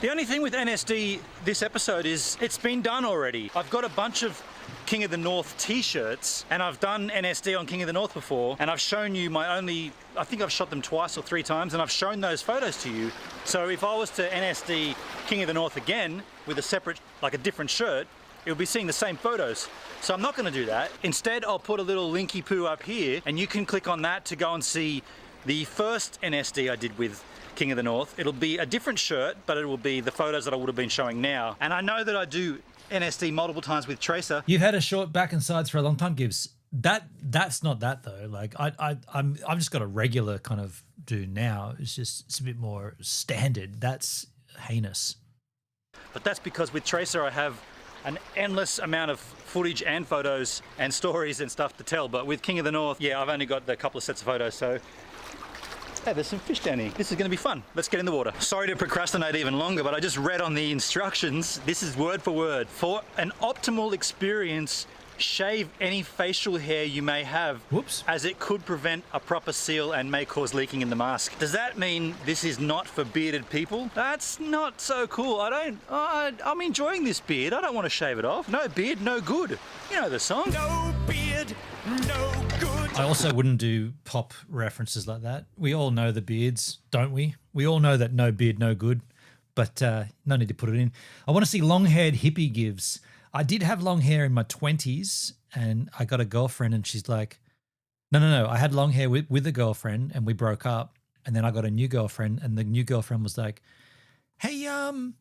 The only thing with NSD this episode is it's been done already. I've got a bunch of King of the North t-shirts, and I've done NSD on King of the North before, and I've shown you I think I've shot them twice or 3 times, and I've shown those photos to you. So if I was to NSD King of the North again with a separate, like a different shirt, it would be seeing the same photos. So I'm not going to do that. Instead, I'll put a little linky poo up here, and you can click on that to go and see the first NSD I did with King of the North. It'll be a different shirt, but it will be the photos that I would have been showing now. And I know that I do NSD multiple times with Tracer. You've had a short back and sides for a long time, Gibbs. That's not that though. Like I've just got a regular kind of do now. It's a bit more standard. That's heinous. But that's because with Tracer I have an endless amount of footage and photos and stories and stuff to tell. But with King of the North, yeah, I've only got a couple of sets of photos, so hey, there's some fish down here. This is going to be fun. Let's get in the water. Sorry to procrastinate even longer, but I just read on the instructions. This is word for word. For an optimal experience, shave any facial hair you may have. Whoops. As it could prevent a proper seal and may cause leaking in the mask. Does that mean this is not for bearded people? That's not so cool. I'm enjoying this beard. I don't want to shave it off. No beard, no good. You know the song. No beard, no good. I also wouldn't do pop references like that. We all know the beards, don't we? We all know that no beard, no good, but no need to put it in. I want to see long-haired hippie Gives. I did have long hair in my 20s and I got a girlfriend and she's like, no. I had long hair with a girlfriend and we broke up. And then I got a new girlfriend and the new girlfriend was like, hey, you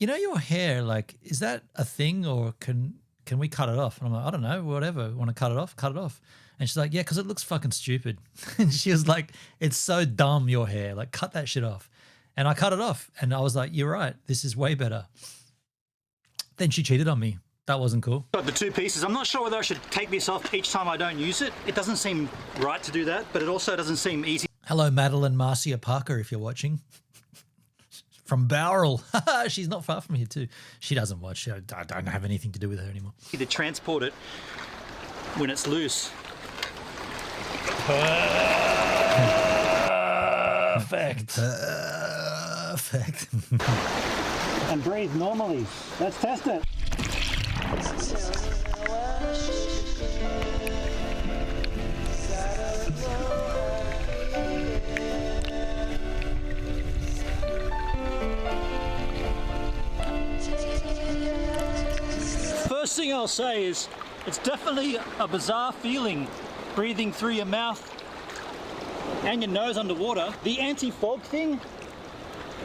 know your hair, like, is that a thing or can we cut it off? And I'm like, I don't know, whatever. Want to cut it off? Cut it off. And she's like, yeah, because it looks fucking stupid. And she was like, it's so dumb, your hair. Like, cut that shit off. And I cut it off. And I was like, you're right. This is way better. Then she cheated on me. That wasn't cool. Got the two pieces. I'm not sure whether I should take this off each time I don't use it. It doesn't seem right to do that, but it also doesn't seem easy. Hello, Madeline Marcia Parker, if you're watching. From Bowral. She's not far from here too. She doesn't watch. I don't have anything to do with her anymore. To transport it when it's loose. Perfect. Perfect. And breathe normally. Let's test it. First thing I'll say is it's definitely a bizarre feeling breathing through your mouth and your nose underwater. The anti-fog thing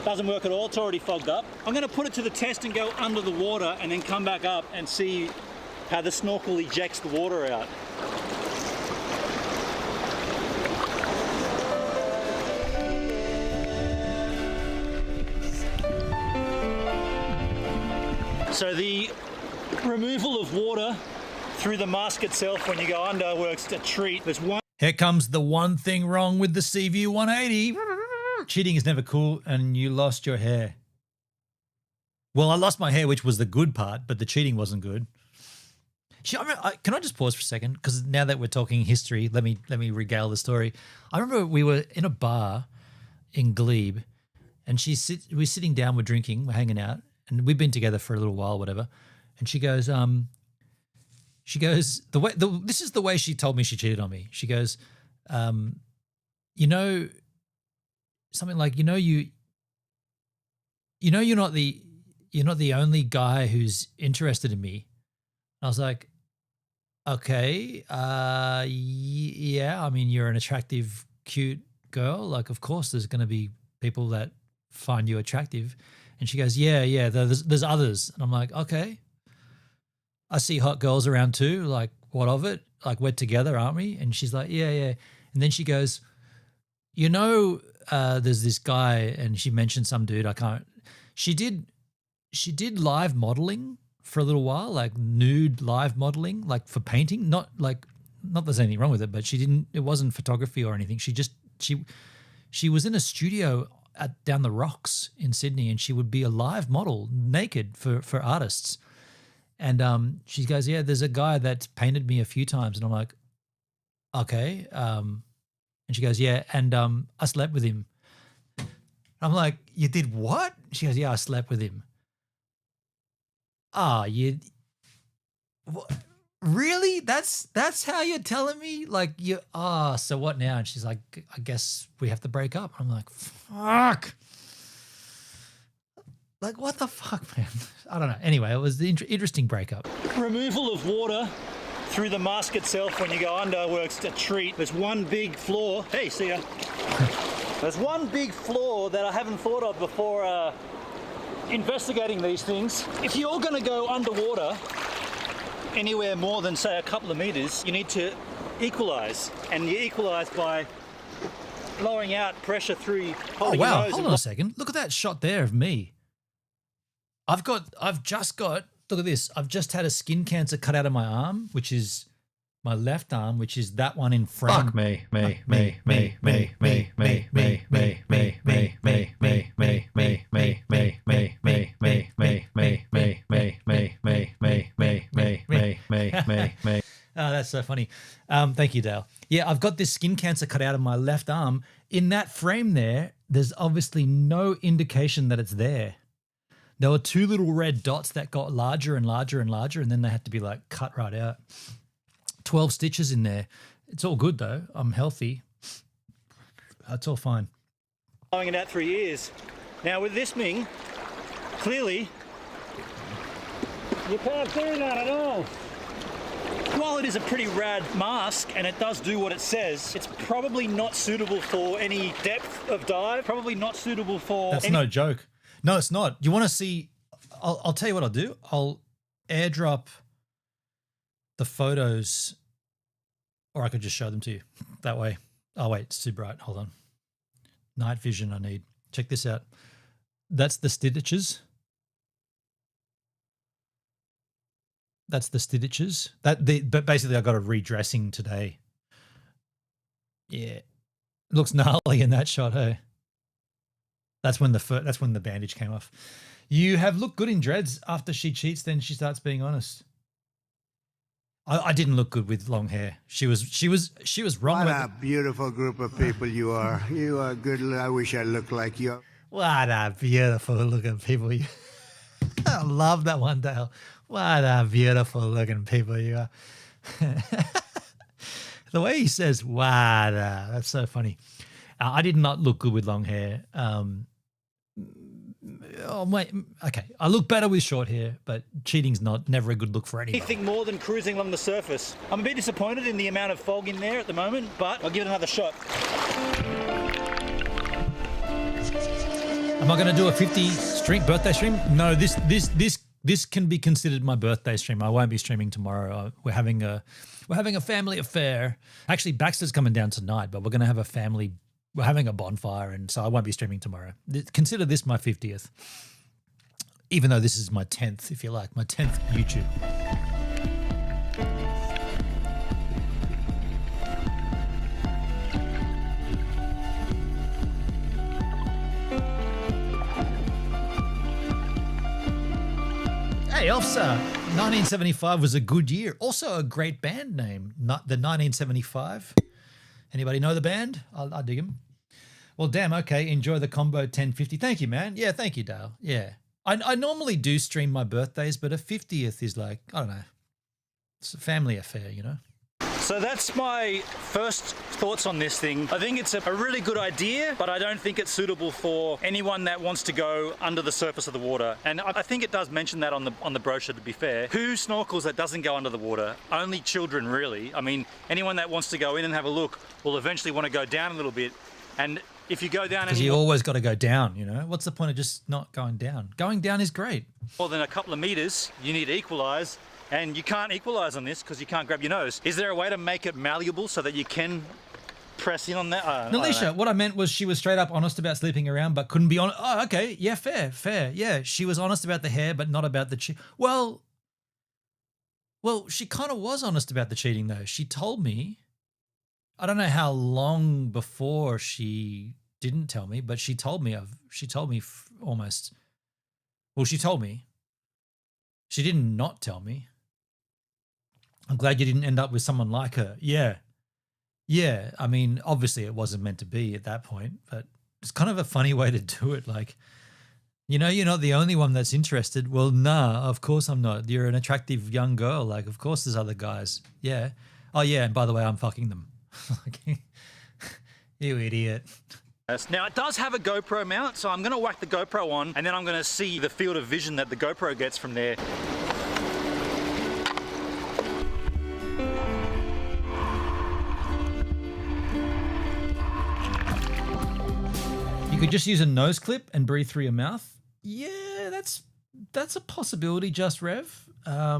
doesn't work at all. It's already fogged up. I'm going to put it to the test and go under the water and then come back up and see how the snorkel ejects the water out. So the removal of water through the mask itself when you go under works a treat. There's one. Here comes the one thing wrong with the Seaview 180. Cheating is never cool and you lost your hair. Well, I lost my hair, which was the good part, but the cheating wasn't good. Can I just pause for a second? Because now that we're talking history, let me regale the story. I remember we were in a bar in Glebe and we're sitting down, we're drinking, we're hanging out, and we've been together for a little while, whatever. And she goes, this is the way she told me she cheated on me. She goes, something like, you're not the only guy who's interested in me. I was like, okay, yeah, I mean, you're an attractive, cute girl. Like, of course there's going to be people that find you attractive. And she goes, yeah, there's others. And I'm like, okay, I see hot girls around too. Like, what of it? Like, we're together, aren't we? And she's like, yeah. And then she goes, there's this guy, and she mentioned some dude. She did live modeling for a little while, like nude live modeling, like for painting. Not there's anything wrong with it, but it wasn't photography or anything. She was in a studio down the rocks in Sydney, and she would be a live model naked for artists. And she goes, yeah, there's a guy that's painted me a few times. And I'm like, okay. And she goes, yeah, and I slept with him. I'm like, you did what? She goes, yeah, I slept with him. What? Really? That's how you're telling me? Like, so what now? And she's like, I guess we have to break up. I'm like, fuck. Like, what the fuck, man? I don't know. Anyway, it was the interesting breakup. Removal of water through the mask itself when you go under works a treat. There's one big flaw. Hey, see ya. There's one big flaw that I haven't thought of before investigating these things. If you're going to go underwater anywhere more than, say, a couple of meters, you need to equalize. And you equalize by blowing out pressure through holding your nose. Hold on a second. Look at that shot there of me. I've just got, look at this. I've just had a skin cancer cut out of my arm, which is my left arm, which is that one in frame. Fuck me. Oh, that's so funny. Thank you, Dale. Yeah, I've got this skin cancer cut out of my left arm. In that frame there, there's obviously no indication that it's there. There were two little red dots that got larger and larger and larger, and then they had to be like cut right out. 12 stitches in there. It's all good though. I'm healthy. That's all fine. Blowing it out 3 years. Now with this Ming, clearly you can't do that at all. While it is a pretty rad mask and it does do what it says, it's probably not suitable for any depth of dive, probably not suitable for That's no joke. No, it's not. You want to see, I'll tell you what I'll do. I'll airdrop the photos, or I could just show them to you that way. Oh wait, it's too bright. Hold on. Night vision I need. Check this out. That's the stitches. That's the stitches. But basically I got a redressing today. Yeah. It looks gnarly in that shot, hey? That's when the bandage came off. You have looked good in dreads. After she cheats, then she starts being honest. I didn't look good with long hair. She was wrong. What a beautiful group of people you are. You are good. I wish I looked like you. What a beautiful looking people you. I love that one, Dale. What a beautiful looking people you are. The way he says "what," that's so funny. I did not look good with long hair. Oh wait, okay. I look better with short hair, but cheating's never a good look for anyone. anything more than cruising along the surface. I'm a bit disappointed in the amount of fog in there at the moment, but I'll give it another shot. Am I going to do a 50 birthday stream? No, this can be considered my birthday stream. I won't be streaming tomorrow. We're having a family affair. Actually, Baxter's coming down tonight, but we're going to have a family. We're having a bonfire, and so I won't be streaming tomorrow. Consider this my 50th, even though this is my 10th, if you like, my 10th YouTube. Hey, Officer, 1975 was a good year. Also a great band name, not the 1975. Anybody know the band? I dig them. Well, damn, okay. Enjoy the combo 1050. Thank you, man. Yeah, thank you, Dale. Yeah. I normally do stream my birthdays, but a 50th is like, I don't know. It's a family affair, you know? So that's my first thoughts on this thing. I think it's a really good idea, but I don't think it's suitable for anyone that wants to go under the surface of the water. And I think it does mention that on the brochure, to be fair. Who snorkels that doesn't go under the water? Only children, really. I mean, anyone that wants to go in and have a look will eventually want to go down a little bit. And if you go down, because you always got to go down, you know? What's the point of just not going down? Going down is great. More than a couple of meters, you need to equalize. And you can't equalize on this because you can't grab your nose. Is there a way to make it malleable so that you can press in on that? Nalisha, what I meant was she was straight up honest about sleeping around, but couldn't be on. Oh, okay. Yeah, fair. Yeah, she was honest about the hair, but not about the Well, she kind of was honest about the cheating, though. She told me. I don't know how long before she didn't tell me, but she told me. She told me almost. Well, she told me. She did not tell me. I'm glad you didn't end up with someone like her. Yeah. I mean, obviously it wasn't meant to be at that point, but it's kind of a funny way to do it. Like, you know, you're not the only one that's interested. Well, nah, of course I'm not. You're an attractive young girl. Like, of course there's other guys. Yeah. Oh, yeah. And by the way, I'm fucking them. You idiot. Now, it does have a GoPro mount, so I'm going to whack the GoPro on, and then I'm going to see the field of vision that the GoPro gets from there. could just use a nose clip and breathe through your mouth. Yeah, that's a possibility, Just Rev. I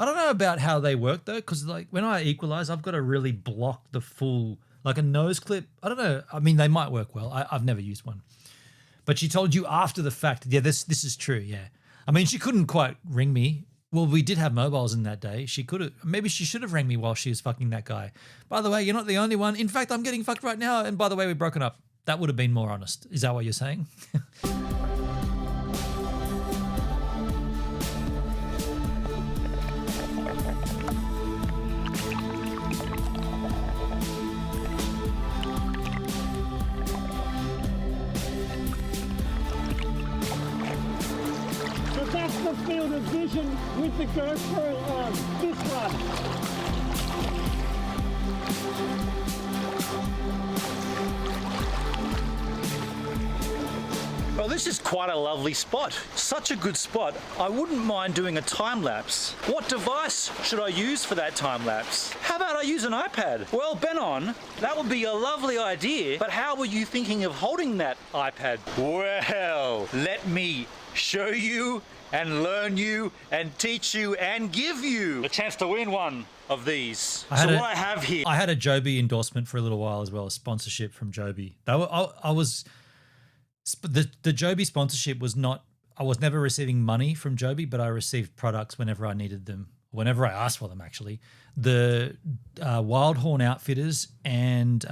don't know about how they work though, because like when I equalize, I've got to really block the full, like a nose clip. I don't know. I mean, they might work well. I've never used one. But she told you after the fact. Yeah, this is true. Yeah. I mean, she couldn't quite ring me. Well, we did have mobiles in that day. She could have, maybe she should have rang me while she was fucking that guy. By the way, you're not the only one. In fact, I'm getting fucked right now. And by the way, we've broken up. That would have been more honest. Is that what you're saying? So that's the field of vision with the GoPro on. This one. Well, this is quite a lovely spot. Such a good spot. I wouldn't mind doing a time lapse. What device should I use for that time lapse? How about I use an iPad? Well, Benon, that would be a lovely idea, but how were you thinking of holding that iPad? Well, let me show you and learn you and teach you and give you a chance to win one of these. So what I have here. I had a Joby endorsement for a little while as well, a sponsorship from Joby. The Joby sponsorship was not, I was never receiving money from Joby, but I received products whenever I needed them, whenever I asked for them actually. The Wildhorn Outfitters and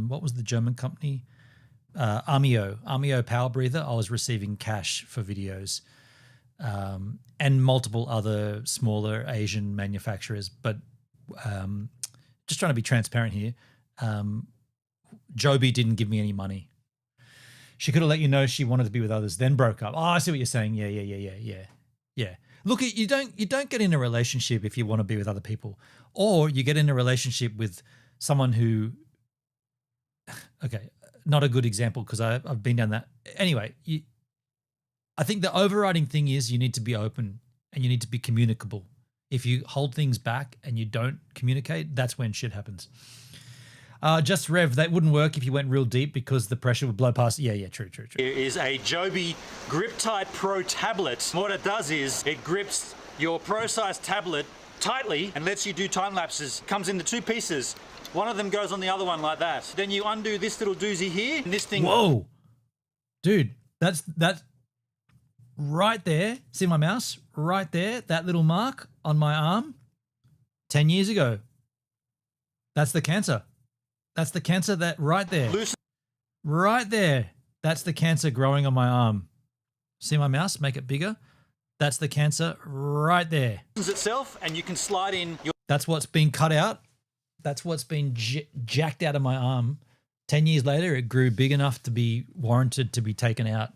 what was the German company? Amio Power Breather. I was receiving cash for videos and multiple other smaller Asian manufacturers. But just trying to be transparent here, Joby didn't give me any money. She could have let you know she wanted to be with others, then broke up. Oh, I see what you're saying. Yeah. Look, you don't get in a relationship if you want to be with other people, or you get in a relationship with someone who. Okay, not a good example because I've been down that. Anyway, I think the overriding thing is you need to be open and you need to be communicable. If you hold things back and you don't communicate, that's when shit happens. Just Rev, that wouldn't work if you went real deep because the pressure would blow past. Yeah, true. Here is a Joby Grip Tight Pro tablet. What it does is it grips your Pro-size tablet tightly and lets you do time lapses. Comes into two pieces. One of them goes on the other one like that. Then you undo this little doozy here, and this thing. Whoa, dude, that's right there. See my mouse right there? That little mark on my arm. 10 years ago. That's the cancer. That's the cancer that right there. Right there. That's the cancer growing on my arm. See my mouse? Make it bigger. That's the cancer right there. Itself, and you can slide in your. That's what's been cut out. That's what's been jacked out of my arm. 10 years later, it grew big enough to be warranted to be taken out.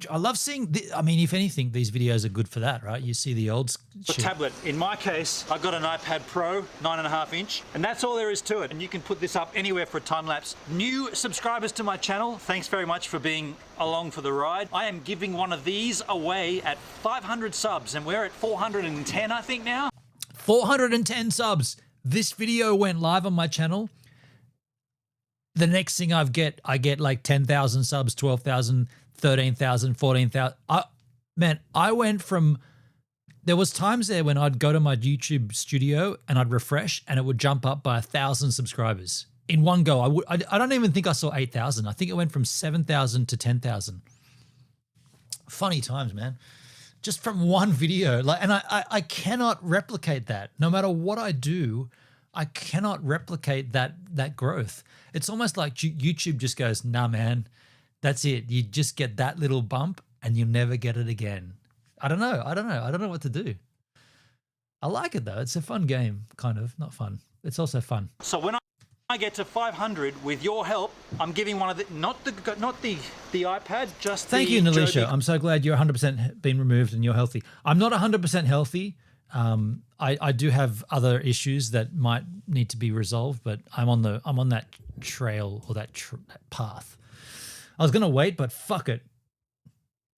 I love seeing, I mean, if anything, these videos are good for that, right? You see the old shit. Tablet. In my case, I've got an iPad Pro, 9.5 inch, and that's all there is to it. And you can put this up anywhere for a time lapse. New subscribers to my channel, thanks very much for being along for the ride. I am giving one of these away at 500 subs, and we're at 410, I think now. 410 subs. This video went live on my channel. The next thing I get like 10,000 subs, 12,000, 13,000, 14,000. I went from, there was times there when I'd go to my YouTube studio and I'd refresh and it would jump up by 1,000 subscribers in one go. I don't even think I saw 8,000. I think it went from 7,000 to 10,000. Funny times, man. Just from one video. And I cannot replicate that. No matter what I do, I cannot replicate that growth. It's almost like YouTube just goes, nah, man. That's it. You just get that little bump and you'll never get it again. I don't know. I don't know what to do. I like it though. It's a fun game, kind of. Not fun. It's also fun. So when I get to 500 with your help, I'm giving one of the not the iPad, just Thank you, Nalisha. I'm so glad you're 100% been removed and you're healthy. I'm not 100% healthy. I do have other issues that might need to be resolved, but I'm on that trail or that path. I was gonna wait, but fuck it.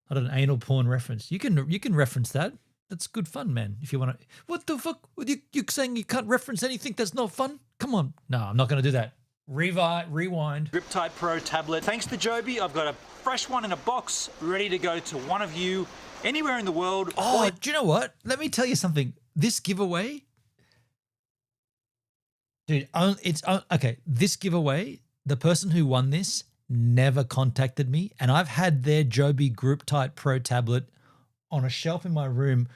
I had an anal porn reference. You can reference that. That's good fun, man. If you want to. What the fuck? You saying you can't reference anything that's not fun? Come on. No, I'm not gonna do that. Rewind. Grip-Tight Pro tablet. Thanks to Joby, I've got a fresh one in a box ready to go to one of you anywhere in the world. Oh, do you know what? Let me tell you something. This giveaway, dude, okay. This giveaway, the person who won this never contacted me, and I've had their Joby Grip-Tight Pro tablet on a shelf in my room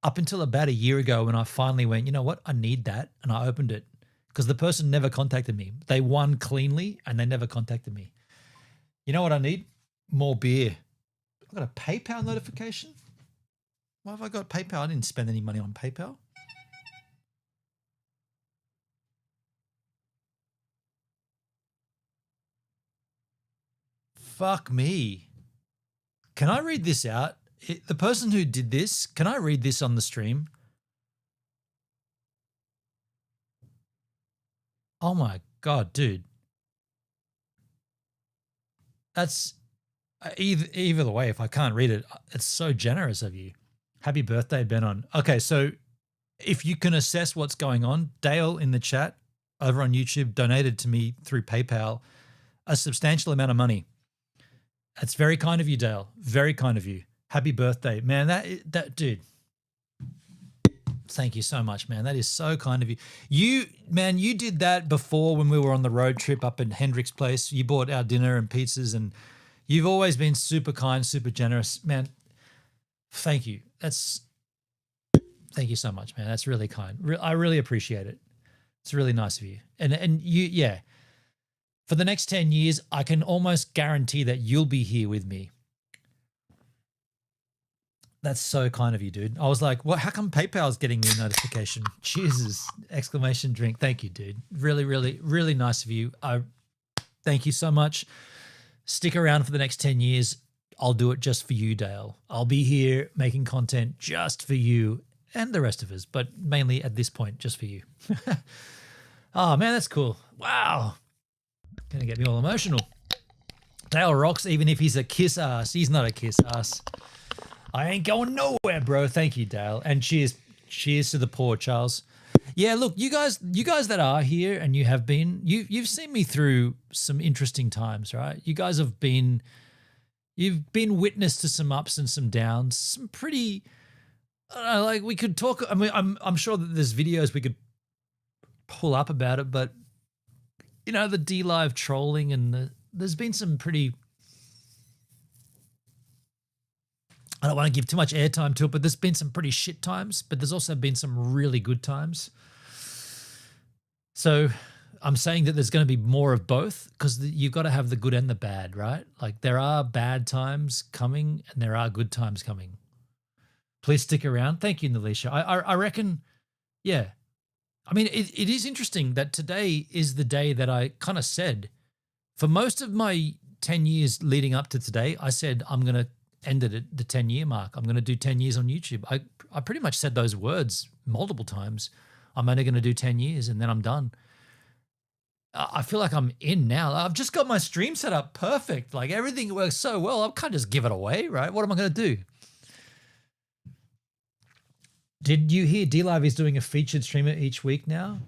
up until about a year ago when I finally went, you know what? I need that, and I opened it because the person never contacted me. They won cleanly, and they never contacted me. You know what I need? More beer. I've got a PayPal notification. Why have I got PayPal? I didn't spend any money on PayPal. Fuck me. Can I read this out? The person who did this, can I read this on the stream? Oh my God, dude. That's either way, if I can't read it, it's so generous of you. Happy birthday, Benon. Okay, so if you can assess what's going on, Dale in the chat over on YouTube donated to me through PayPal a substantial amount of money. That's very kind of you, Dale. Very kind of you. Happy birthday. Man, that dude. Thank you so much, man. That is so kind of you. You did that before when we were on the road trip up in Hendrick's place. You bought our dinner and pizzas, and you've always been super kind, super generous. Man, thank you. Thank you so much, man. That's really kind. I really appreciate it. It's really nice of you. And you, yeah. For the next 10 years, I can almost guarantee that you'll be here with me. That's so kind of you, dude. I was like, well, how come PayPal's getting me a notification? Jesus! Exclamation drink. Thank you, dude. Really, really, really nice of you. Thank you so much. Stick around for the next 10 years. I'll do it just for you, Dale. I'll be here making content just for you and the rest of us, but mainly at this point, just for you. Oh, man, that's cool. Wow. Gonna get me all emotional. Dale rocks even if he's a kiss ass. He's not a kiss ass. I ain't going nowhere, bro. Thank you, Dale. And cheers to the poor, Charles. Yeah, look, you guys that are here and you have been, you've seen me through some interesting times, right? You guys you've been witness to some ups and some downs, some pretty, I don't know, like we could talk. I mean, I'm sure that there's videos we could pull up about it, but you know, the D-Live trolling and there's been some pretty, I don't want to give too much airtime to it, but there's been some pretty shit times, but there's also been some really good times. So I'm saying that there's going to be more of both because you've got to have the good and the bad, right? Like there are bad times coming and there are good times coming. Please stick around. Thank you, Nalisha. I reckon, yeah. I mean, it is interesting that today is the day that I kind of said, for most of my 10 years leading up to today, I said I'm going to end it at the 10-year mark. I'm going to do 10 years on YouTube. I pretty much said those words multiple times. I'm only going to do 10 years and then I'm done. I feel like I'm in now. I've just got my stream set up perfect. Like everything works so well. I can't just give it away, right? What am I going to do? Did you hear D-Live is doing a featured streamer each week now?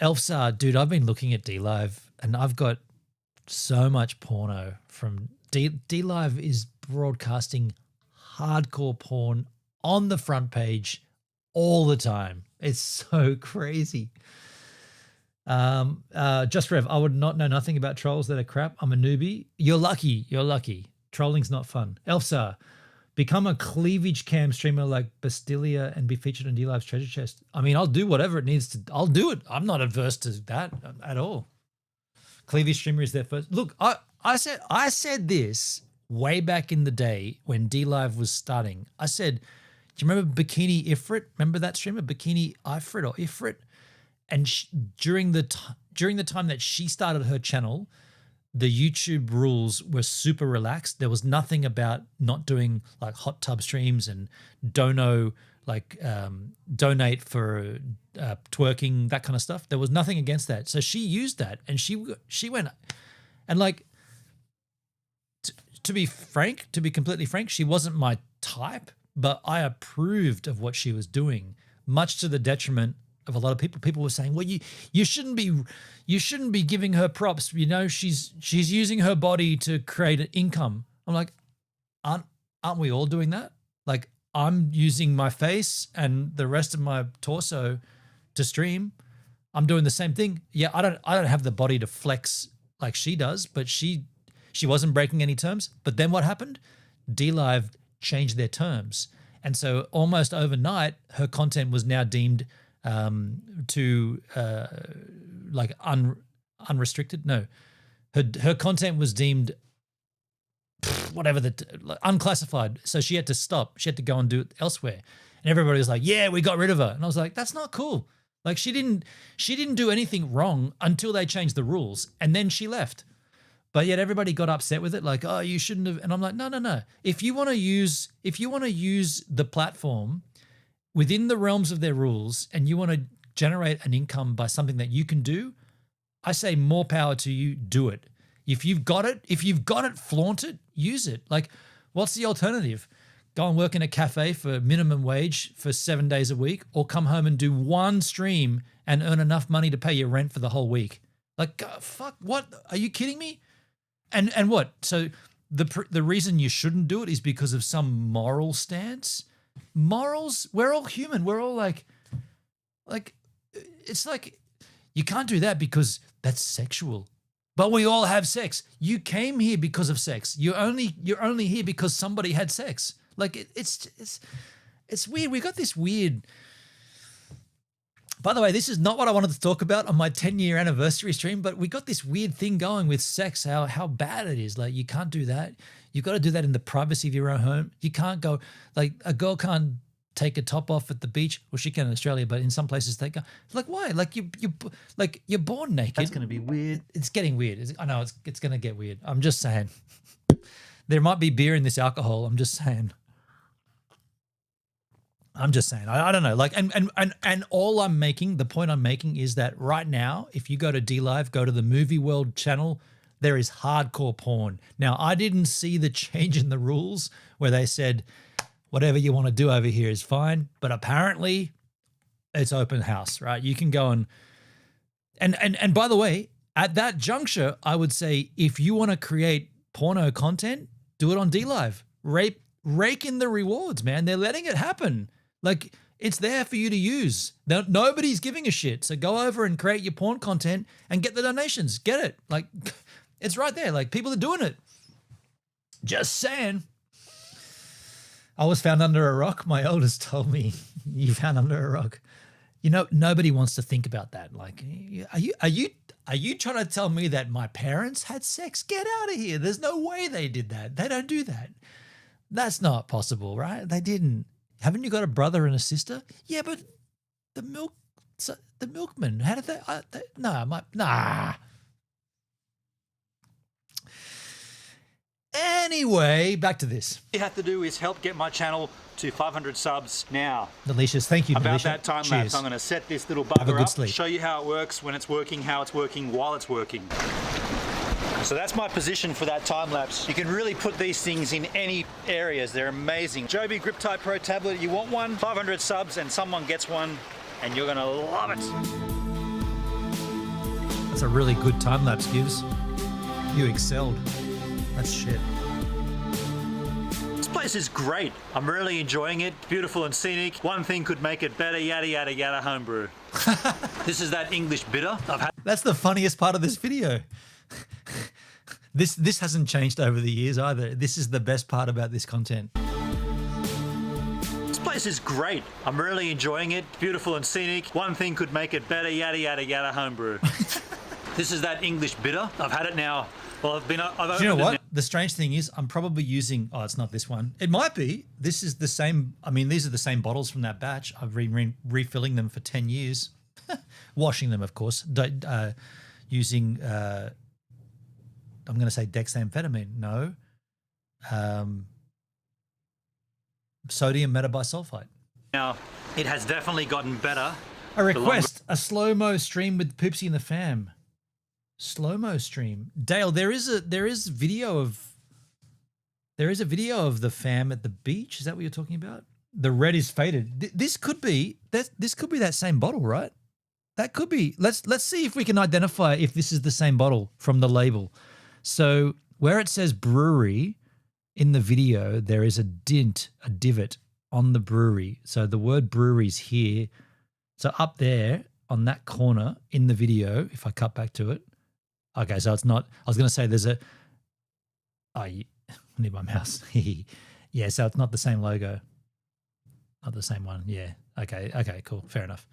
Elfsar, dude, I've been looking at D-Live and I've got so much porno from D-Live is broadcasting hardcore porn on the front page all the time. It's so crazy. Just Rev, I would not know nothing about trolls that are crap. I'm a newbie. You're lucky. You're lucky. Trolling's not fun. Elfsar, become a cleavage cam streamer like Bastilia and be featured in D-Live's treasure chest. I mean, I'll do whatever it needs to. I'll do it. I'm not adverse to that at all. Cleavage streamer is there first. Look, I said this way back in the day when D-Live was starting. I said, do you remember Bikini Ifrit? Remember that streamer, Bikini Ifrit or Ifrit? And during the time that she started her channel, the YouTube rules were super relaxed. There was nothing about not doing like hot tub streams and donate for twerking, that kind of stuff. There was nothing against that. So she used that and she went and like, to be completely frank, she wasn't my type, but I approved of what she was doing, much to the detriment of a lot of people. People were saying, well, you shouldn't be giving her props. You know, she's using her body to create an income. I'm like, aren't we all doing that? Like, I'm using my face and the rest of my torso to stream. I'm doing the same thing. Yeah, I don't have the body to flex like she does, but she wasn't breaking any terms. But then what happened? DLive changed their terms. And so almost overnight, her content was now deemed unrestricted. No, her content was deemed unclassified. So she had to stop. She had to go and do it elsewhere. And everybody was like, yeah, we got rid of her. And I was like, that's not cool. Like she didn't do anything wrong until they changed the rules. And then she left. But yet everybody got upset with it. Like, oh, you shouldn't have. And I'm like, no. If you want to use the platform within the realms of their rules and you want to generate an income by something that you can do, I say more power to you, do it. If you've got it, flaunt it, use it. Like, what's the alternative? Go and work in a cafe for minimum wage for 7 days a week, or come home and do one stream and earn enough money to pay your rent for the whole week. Like, fuck, what? Are you kidding me? And what? So the reason you shouldn't do it is because of some moral stance. Morals, we're all human. We're all like it's like you can't do that because that's sexual. But we all have sex. You came here because of sex. You're only here because somebody had sex. Like it's weird. We got this weird. By the way, this is not what I wanted to talk about on my 10-year anniversary stream, but we got this weird thing going with sex, how bad it is. Like, you can't do that. You've got to do that in the privacy of your own home. You can't go, like, a girl can't take a top off at the beach. Well, she can in Australia, but in some places they go. Like, why? Like, you're born naked. That's going to be weird. It's getting weird. I know it's going to get weird. I'm just saying. There might be beer in this alcohol. I'm just saying. I don't know. Like, and all I'm making, the point I'm making is that right now, if you go to DLive, go to the Movie World channel, there is hardcore porn. Now, I didn't see the change in the rules where they said, whatever you want to do over here is fine. But apparently it's open house, right? You can go and by the way, at that juncture, I would say, if you want to create porno content, do it on DLive. Rake in the rewards, man. They're letting it happen. Like, it's there for you to use. Nobody's giving a shit. So go over and create your porn content and get the donations. Get it. Like, it's right there. Like, people are doing it. Just saying. I was found under a rock. My elders told me, you found under a rock. You know, nobody wants to think about that. Like, are you trying to tell me that my parents had sex? Get out of here. There's no way they did that. They don't do that. That's not possible, right? They didn't. Haven't you got a brother and a sister? Yeah, but the milkman, how did they? Nah. Anyway, back to this. All you have to do is help get my channel to 500 subs now. Delicious. Thank you, About Delisha. that time Cheers. lapse, I'm going to set this little Have a bugger good up, sleep. show you how it works, when it's working, how it's working, while it's working. So that's my position for that time lapse. You can really put these things in any areas. They're amazing. Joby Grip Type Pro tablet, you want one? 500 subs and someone gets one and you're gonna love it. That's a really good time lapse, Gives. You excelled. That's shit. This place is great. I'm really enjoying it. Beautiful and scenic. One thing could make it better, yada, yada, yada, homebrew. This is that English bitter. That's the funniest part of this video. This hasn't changed over the years either. This is the best part about this content. This place is great. I'm really enjoying it. Beautiful and scenic. One thing could make it better, yada, yada, yada, homebrew. This is that English bitter. I've had it now. Well, Do you know what? The strange thing is I'm probably using, it's not this one. It might be. This is the same. I mean, these are the same bottles from that batch. I've been refilling them for 10 years. Washing them, of course. Using, I'm going to say dexamphetamine. No. Sodium metabisulfite. Now, it has definitely gotten better. A request, a slow-mo stream with Poopsie and the fam. Slow-mo stream. Dale, there is a video of the fam at the beach. Is that what you're talking about? The red is faded. This could be that same bottle, right? That could be. Let's see if we can identify if this is the same bottle from the label. So where it says brewery in the video, there is a divot on the brewery. So the word brewery's here. So up there on that corner in the video, if I cut back to it. Okay, so it's not. I was going to say there's a. I need my mouse. Yeah, so it's not the same logo. Not the same one. Yeah. Okay. Cool. Fair enough.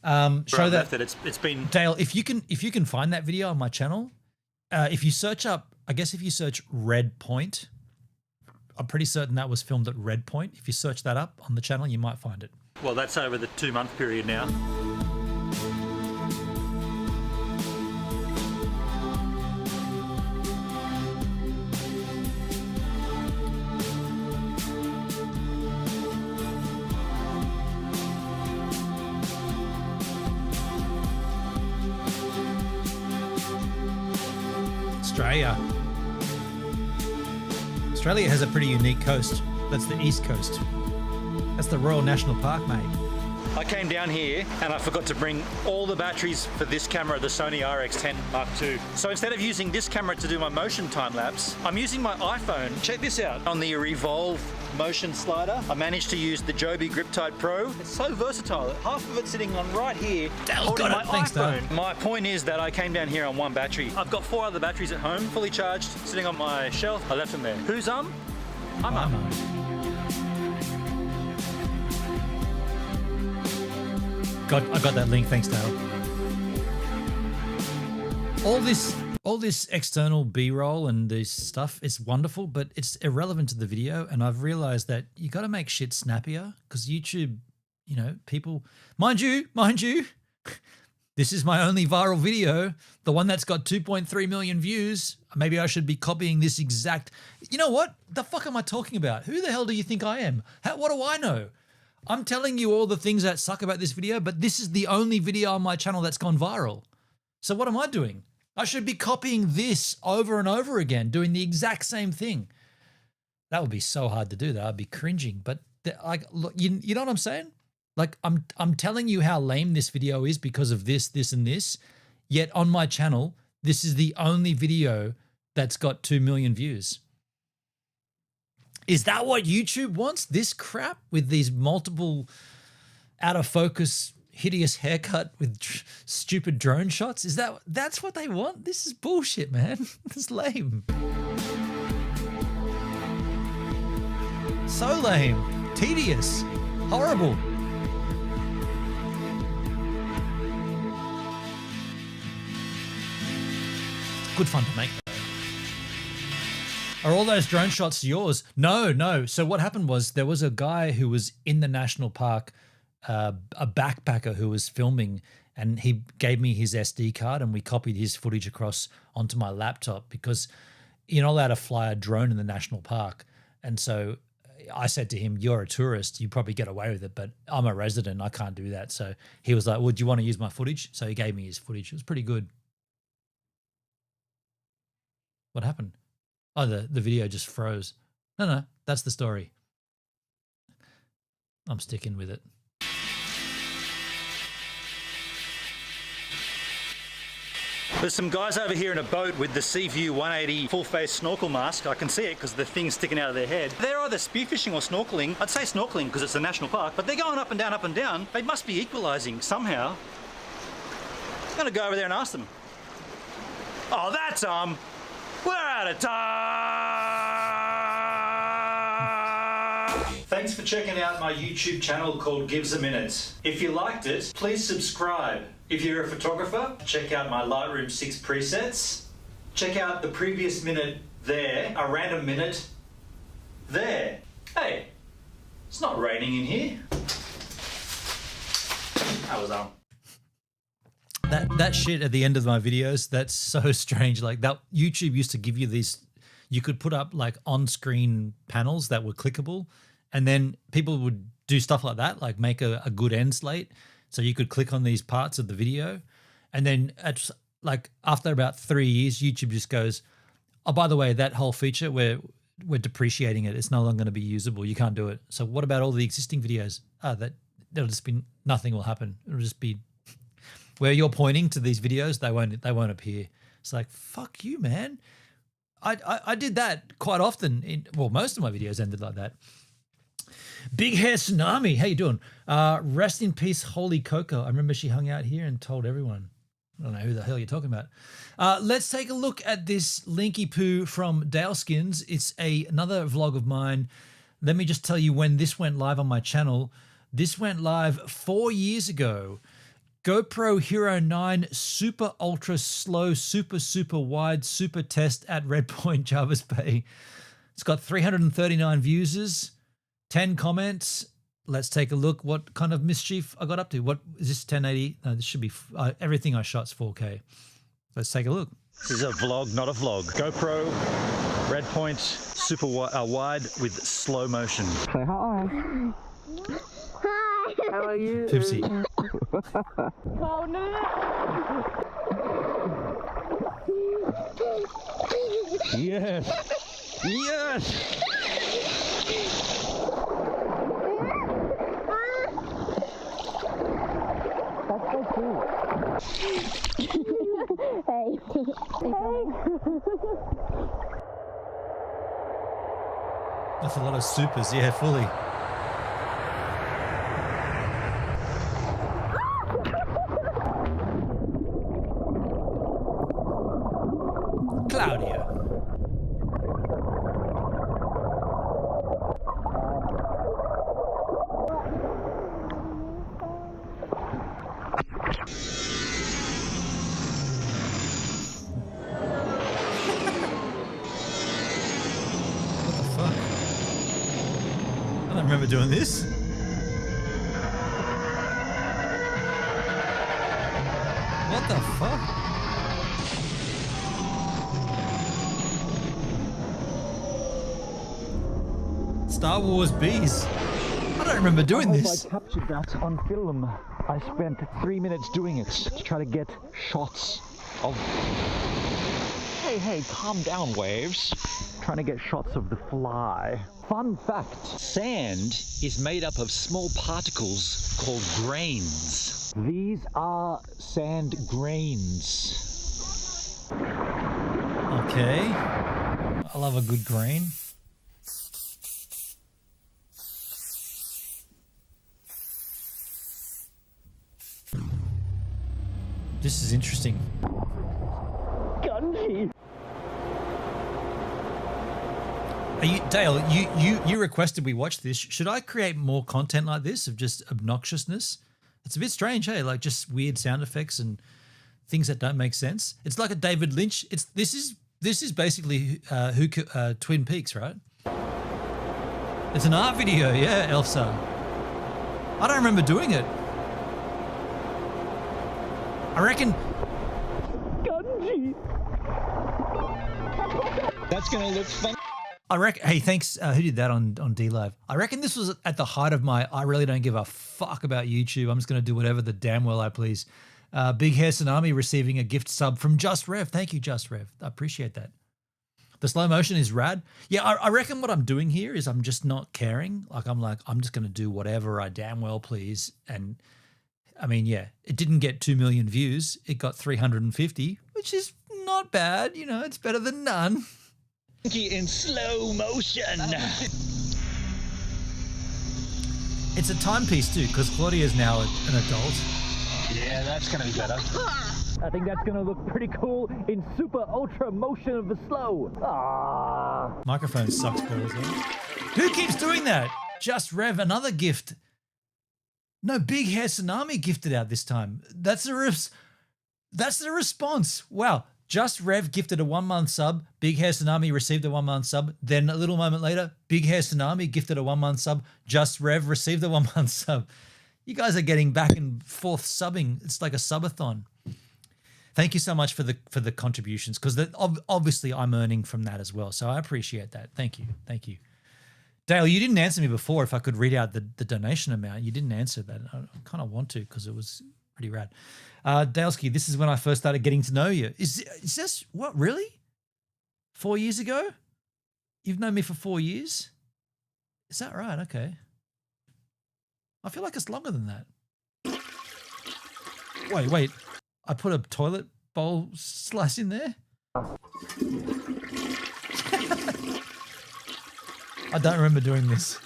Show that it's been Dale. If you can find that video on my channel, if you search Red Point, I'm pretty certain that was filmed at Red Point. If you search that up on the channel, you might find it. Well, that's over the 2-month period now. Australia has a pretty unique coast. That's the East Coast. That's the Royal National Park, mate. I came down here and I forgot to bring all the batteries for this camera, the Sony RX10 Mark II. So instead of using this camera to do my motion time lapse, I'm using my iPhone. Check this out. On the Revolve motion slider, I managed to use the Joby Griptide Pro. It's so versatile. Half of it sitting on right here, holding my Thanks, iPhone. Dale. My point is that I came down here on one battery. I've got 4 other batteries at home, fully charged, sitting on my shelf. I left them there. Who's I'm I got that link. Thanks, Dale. All this external B-roll and this stuff is wonderful, but it's irrelevant to the video. And I've realized that you got to make shit snappier because YouTube, people, mind you, this is my only viral video, the one that's got 2.3 million views. Maybe I should be copying this exact. You know what? The fuck am I talking about? Who the hell do you think I am? What do I know? I'm telling you all the things that suck about this video, but this is the only video on my channel that's gone viral. So what am I doing? I should be copying this over and over again, doing the exact same thing. That would be so hard to do. That I'd be cringing. But look, you know what I'm saying? Like I'm telling you how lame this video is because of this, and this. Yet on my channel, this is the only video that's got 2 million views. Is that what YouTube wants? This crap with these multiple out of focus, hideous haircut with stupid drone shots? That's what they want? This is bullshit, man. This is lame. So lame. Tedious. Horrible. Good fun to make. Are all those drone shots yours? No. So what happened was there was a guy who was in the national park, a backpacker who was filming, and he gave me his SD card and we copied his footage across onto my laptop because you're not allowed to fly a drone in the national park. And so I said to him, you're a tourist, you probably get away with it, but I'm a resident, I can't do that. So he was like, well, do you want to use my footage? So he gave me his footage. It was pretty good. What happened? Oh, the video just froze. No, that's the story. I'm sticking with it. There's some guys over here in a boat with the Seaview 180 full face snorkel mask. I can see it because the thing's sticking out of their head. They're either spearfishing or snorkeling. I'd say snorkeling because it's a national park, but they're going up and down. They must be equalising somehow. I'm going to go over there and ask them. Oh, that's we're out of time! Thanks for checking out my YouTube channel called GivesAMinute. If you liked it, please subscribe. If you're a photographer, check out my Lightroom 6 presets. Check out the previous minute there, a random minute there. Hey, it's not raining in here. That was That shit at the end of my videos, that's so strange. Like that YouTube used to give you these, you could put up like on-screen panels that were clickable, and then people would do stuff like that, like make a good end slate. So you could click on these parts of the video. And then after about 3 years, YouTube just goes, oh, by the way, that whole feature where we're depreciating it. It's no longer going to be usable. You can't do it. So what about all the existing videos? There'll just be nothing will happen. It'll just be where you're pointing to these videos. They won't appear. It's like, fuck you, man. I did that quite often. Most of my videos ended like that. Big Hair Tsunami, how you doing? Rest in peace, Holy Coco. I remember she hung out here and told everyone. I don't know who the hell you're talking about. Let's take a look at this Linky Poo from Daleskins. It's another vlog of mine. Let me just tell you when this went live on my channel. This went live 4 years ago. GoPro Hero 9 super ultra slow, super wide, super test at Red Point, Jarvis Bay. It's got 339 views, 10 comments. Let's take a look what kind of mischief I got up to. What is this, 1080? No, this should be, everything I shot's 4K. Let's take a look. This is a vlog, not a vlog. GoPro, Red Point, super wide with slow motion. Say hi. Hi. How are you? Pipsy. Oh no. Yes. Yes. That's so cute. Hey. That's a lot of supers, yeah, fully. Claudia. What the fuck? I don't remember doing this. What the fuck? Star Wars bees. I don't remember doing this. I captured that on film. I spent 3 minutes doing it to try to get shots of... Hey, calm down, Waves. Trying to get shots of the fly. Fun fact, sand is made up of small particles called grains. These are sand grains. Okay. I love a good grain. This is interesting. Gunji. Are you, Dale, you requested we watch this. Should I create more content like this of just obnoxiousness? It's a bit strange, hey? Like just weird sound effects and things that don't make sense. It's like a David Lynch. This is basically Twin Peaks, right? It's an art video, yeah, Elsa. I don't remember doing it. I reckon. Gunji. That's gonna look fun. I reckon. Hey, thanks. Who did that on D Live? I reckon this was at the height of my. I really don't give a fuck about YouTube. I'm just gonna do whatever the damn well I please. Big Hair Tsunami receiving a gift sub from Just Rev. Thank you, Just Rev. I appreciate that. The slow motion is rad. Yeah, I reckon what I'm doing here is I'm just not caring. I'm just gonna do whatever I damn well please. And I mean, yeah, it didn't get 2 million views. It got 350, which is not bad. You know, it's better than none. In slow motion. It's a timepiece too, because Claudia is now an adult. Yeah, that's gonna be better. I think that's gonna look pretty cool in super ultra motion of the slow. Ah. Microphone sucks balls. Who keeps doing that? Just Rev, another gift. No, Big Hair Tsunami gifted out this time. That's the response. Wow. Just Rev gifted a 1 month sub. Big Hair Tsunami received a 1 month sub. Then a little moment later, Big Hair Tsunami gifted a 1 month sub. Just Rev received a 1 month sub. You guys are getting back and forth subbing. It's like a subathon. Thank you so much for the contributions, because obviously I'm earning from that as well. So I appreciate that. Thank you. Thank you. Dale, you didn't answer me before if I could read out the donation amount. You didn't answer that. I kind of want to because it was pretty rad. Dalesky, this is when I first started getting to know you. Is this, what, really? 4 years ago? You've known me for 4 years? Is that right? Okay. I feel like it's longer than that. Wait. I put a toilet bowl slice in there? I don't remember doing this.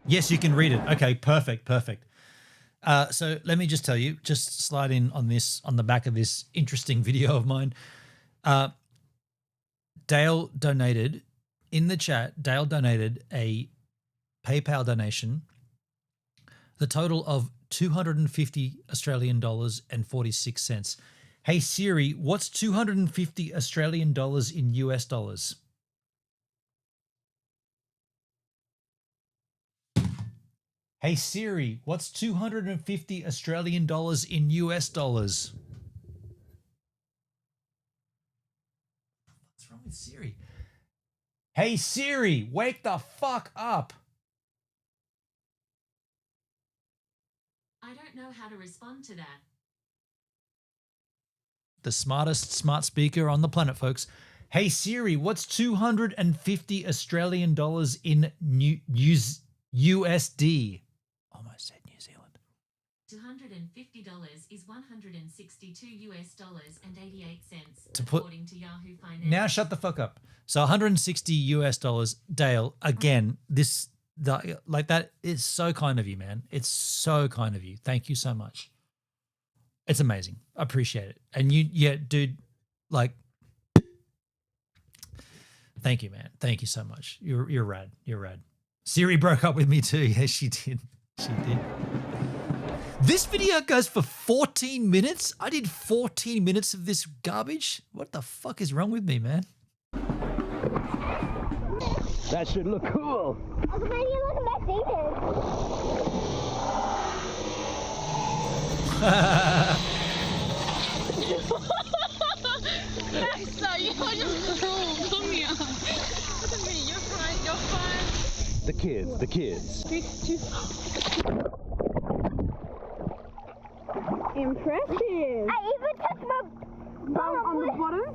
Yes, you can read it. Okay, perfect. So let me just tell you, just slide in on this, on the back of this interesting video of mine. Dale donated in the chat. Dale donated a PayPal donation, the total of 250 Australian dollars and 46 cents. Hey Siri, what's 250 Australian dollars in US dollars? Hey Siri, what's 250 Australian dollars in US dollars? What's wrong with Siri? Hey Siri, wake the fuck up. I don't know how to respond to that. The smartest smart speaker on the planet, folks. Hey Siri, what's 250 Australian dollars in USD? Almost said New Zealand. $250 is 162 US dollars and 88 cents, To put, according to Yahoo Finance. now shut the fuck up. So 160 US dollars. Dale, again, like that is so kind of you, man. It's so kind of you. Thank you so much. It's amazing. I appreciate it. And yeah, dude, like, thank you, man. Thank you so much. You're rad. You're rad. Siri broke up with me too. Yes, she did. She did. This video goes for 14 minutes. I did 14 minutes of this garbage. What the fuck is wrong with me, man? That should look cool. Also, maybe look at my The kids. Impressive. I even touched my bum on the bottom.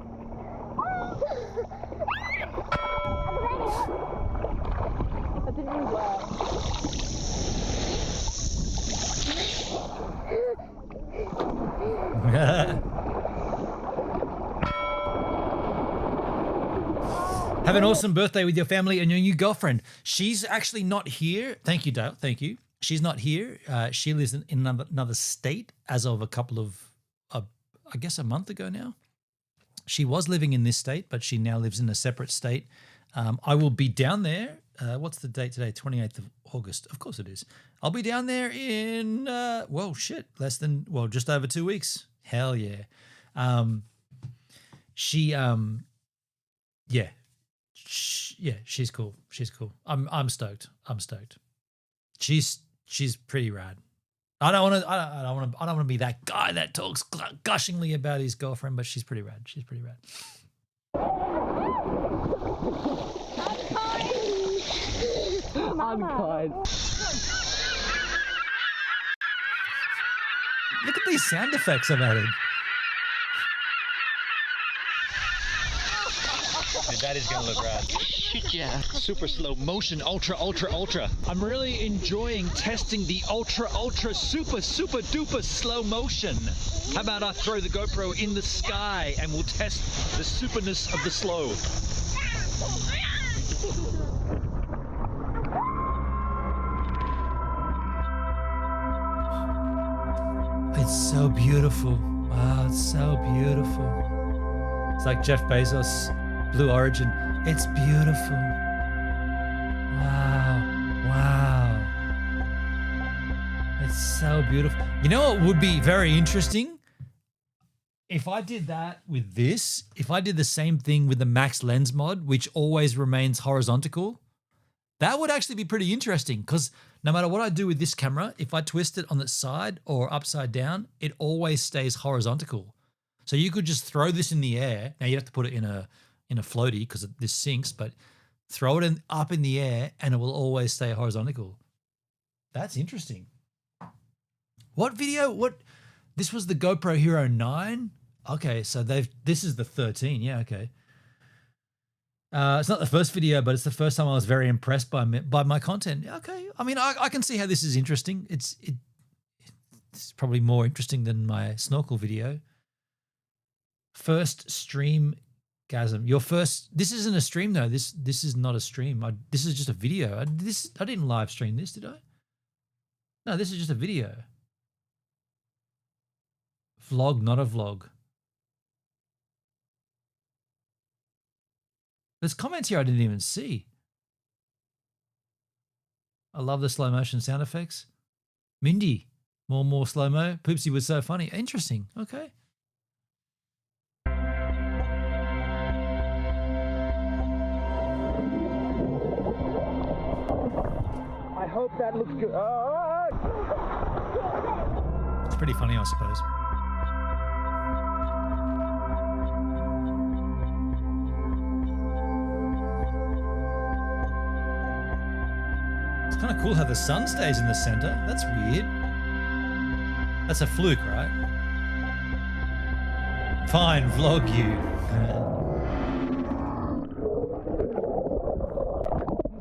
That didn't even work. Have an awesome birthday with your family and your new girlfriend. She's actually not here. Thank you, Dale. Thank you. She's not here. She lives in another state as of I guess a month ago now. She was living in this state, but she now lives in a separate state. I will be down there. What's the date today? 28th of August. Of course it is. I'll be down there in, just over 2 weeks. Hell yeah. She's cool. She's cool. I'm stoked. She's pretty rad. I don't want to be that guy that talks gushingly about his girlfriend, but she's pretty rad. She's pretty rad. Unkind. Look at these sound effects I've added. That is gonna look rad. Shit, yeah. Super slow motion, ultra. I'm really enjoying testing the ultra, super duper slow motion. How about I throw the GoPro in the sky and we'll test the superness of the slow. It's so beautiful. Wow, it's so beautiful. It's like Jeff Bezos, Blue Origin. It's beautiful. Wow. It's so beautiful. You know what would be very interesting? If I did that with this, if I did the same thing with the max lens mod, which always remains horizontal, that would actually be pretty interesting because no matter what I do with this camera, if I twist it on its side or upside down, it always stays horizontal. So you could just throw this in the air. Now you have to put it in a in a floaty because this sinks, but throw it up in the air and it will always stay horizontal. That's interesting. What video? This was the GoPro Hero 9? Okay, so this is the 13. Yeah, okay. It's not the first video, but it's the first time I was very impressed by my content. Okay, I mean, I can see how this is interesting. It's probably more interesting than my snorkel video. First stream gasm. Your first. This isn't a stream though. This is not a stream. This is just a video. I didn't live stream this, did I? No, this is just a video. Vlog, not a vlog. There's comments here I didn't even see. I love the slow motion sound effects. Mindy, more slow-mo. Poopsie was so funny. Interesting. Okay. I hope that looks good. It's pretty funny, I suppose. It's kind of cool how the sun stays in the center. That's weird. That's a fluke, right? Fine, vlog you.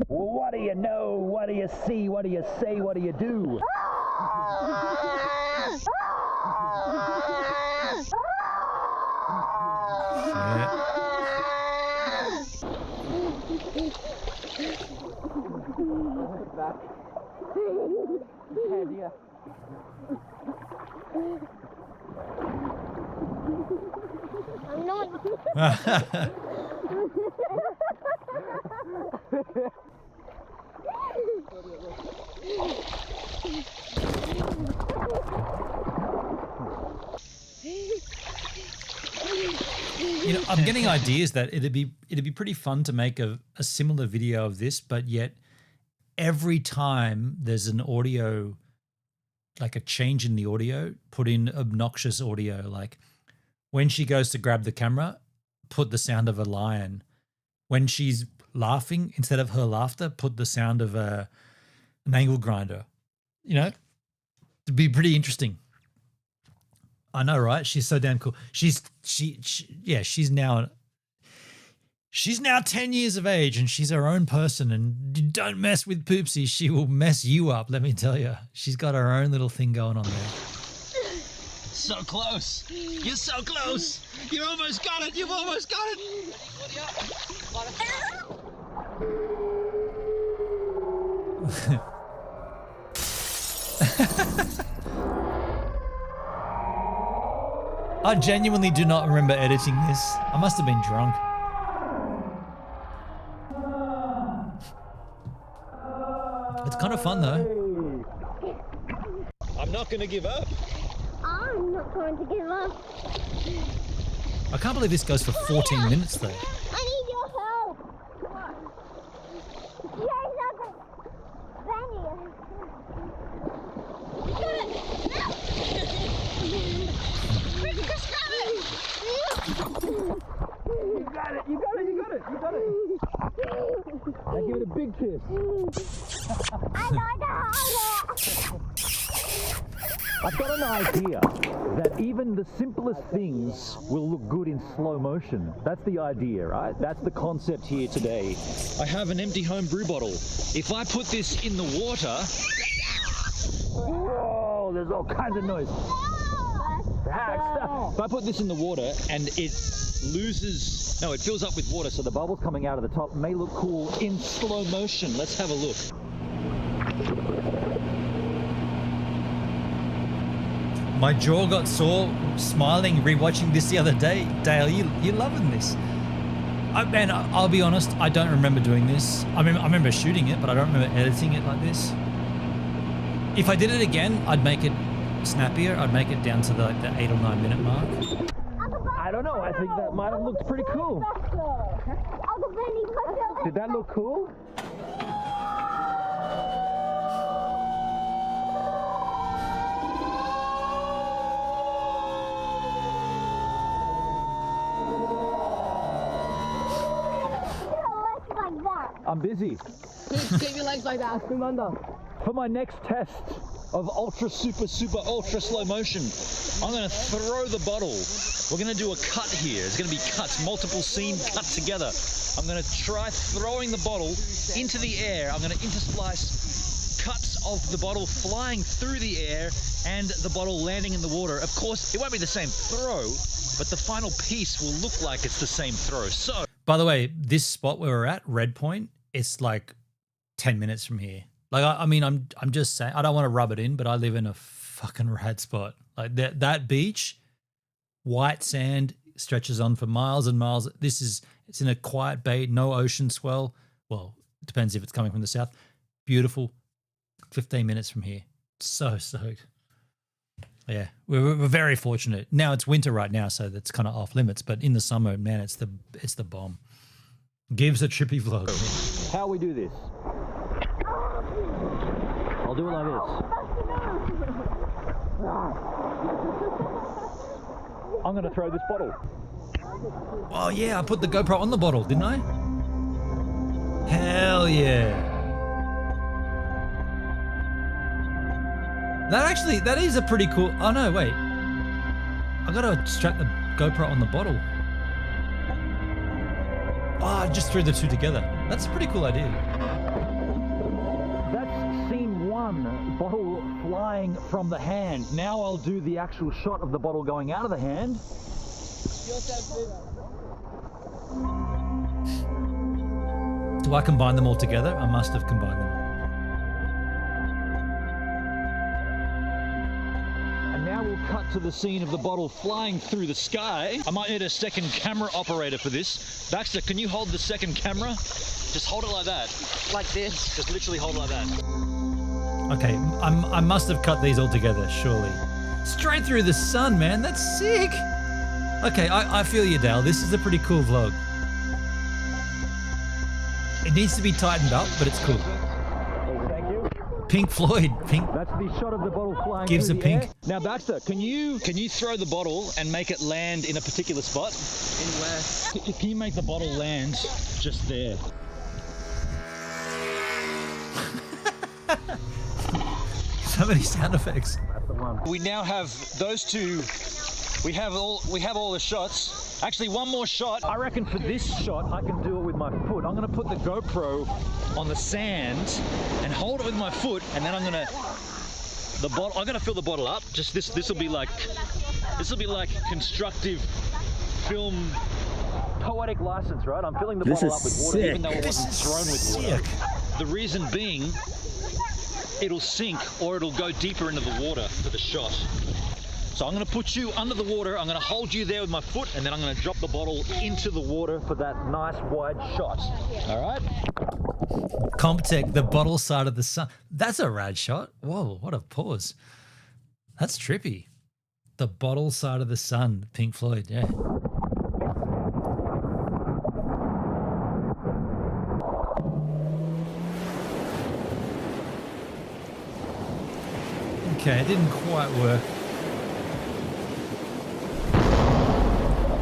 What do you know? What do you see? What do you say? What do you do? I'm not. You know, I'm getting ideas that it'd be pretty fun to make a similar video of this, but yet every time there's an audio, like a change in the audio, put in obnoxious audio. Like when she goes to grab the camera, put the sound of a lion. When she's laughing, instead of her laughter, put the sound of an angle grinder. You know, it'd be pretty interesting. I know, right? She's so damn cool. She's now 10 years of age and she's her own person, and you don't mess with Poopsie. She will mess you up, let me tell you. She's got her own little thing going on there. So close. You're so close. You almost got it. You've almost got it. I genuinely do not remember editing this. I must have been drunk. It's kind of fun though. I'm not going to give up. I'm not going to give up. I can't believe this goes for 14 minutes though. I need your help. Here's Uncle Benny. You got it. Now give it a big kiss. I know the I've got an idea that even the simplest things will look good in slow motion. That's the idea, right? That's the concept here today. I have an empty home brew bottle. If I put this in the water... Whoa, there's all kinds of noise. If I put this in the water and it loses... No, it fills up with water, so the bubbles coming out of the top may look cool in slow motion. Let's have a look. My jaw got sore smiling, rewatching this the other day. Dale, you're loving this. Man, I'll be honest, I don't remember doing this. I remember shooting it, but I don't remember editing it like this. If I did it again, I'd make it snappier. I'd make it down to the 8 or 9 minute mark. I don't know, I think that might have looked pretty cool. Did that look cool? I'm busy. Keep your legs like that, swim under. For my next test of ultra slow motion, I'm going to throw the bottle. We're going to do a cut here. There's going to be cuts, multiple scene cut together. I'm going to try throwing the bottle into the air. I'm going to intersplice cuts of the bottle flying through the air and the bottle landing in the water. Of course, it won't be the same throw, but the final piece will look like it's the same throw. So, By the way, this spot where we're at, Red Point, it's like 10 minutes from here. Like, I mean, I'm just saying, I don't want to rub it in, but I live in a fucking rad spot. Like that beach, white sand stretches on for miles and miles. It's in a quiet bay, no ocean swell. Well, it depends if it's coming from the south. Beautiful. 15 minutes from here. So stoked. Yeah, we're very fortunate. Now it's winter right now, so that's kind of off limits. But in the summer, man, it's the bomb. Gives a trippy vlog. how we do this? I'll do it like this. I'm going to throw this bottle. Oh yeah, I put the GoPro on the bottle, didn't I? Hell yeah. That is a pretty cool. Oh no, wait. I gotta strap the GoPro on the bottle. Oh, I just threw the two together. That's a pretty cool idea. That's scene one, bottle flying from the hand. Now I'll do the actual shot of the bottle going out of the hand. Do I combine them all together? I must have combined them. And now we'll cut to the scene of the bottle flying through the sky. I might need a second camera operator for this. Baxter, can you hold the second camera? Just hold it like that. Like this. Just literally hold it like that. Okay, I must have cut these all together, surely. Straight through the sun, man. That's sick. Okay, I feel you, Dale. This is a pretty cool vlog. It needs to be tightened up, but it's cool. Thank you. Pink Floyd. Pink. That's the shot of the bottle flying Gives through a the pink. air. Now, Baxter, can you throw the bottle and make it land in a particular spot? In where? Can you make the bottle land just there? So many sound effects. That's the one. We now have those two. We have all the shots. Actually, one more shot. I reckon for this shot, I can do it with my foot. I'm gonna put the GoPro on the sand and hold it with my foot, and then I'm gonna fill the bottle up. Just this will be like constructive film poetic license, right? I'm filling the bottle up with water, even though it wasn't thrown with water. The reason being, it'll sink or it'll go deeper into the water for the shot. So I'm going to put you under the water, I'm going to hold you there with my foot, and then I'm going to drop the bottle into the water for that nice wide shot. All right? Comptech, the bottle side of the sun. That's a rad shot. Whoa, what a pause. That's trippy. The bottle side of the sun, Pink Floyd, yeah. Okay, it didn't quite work.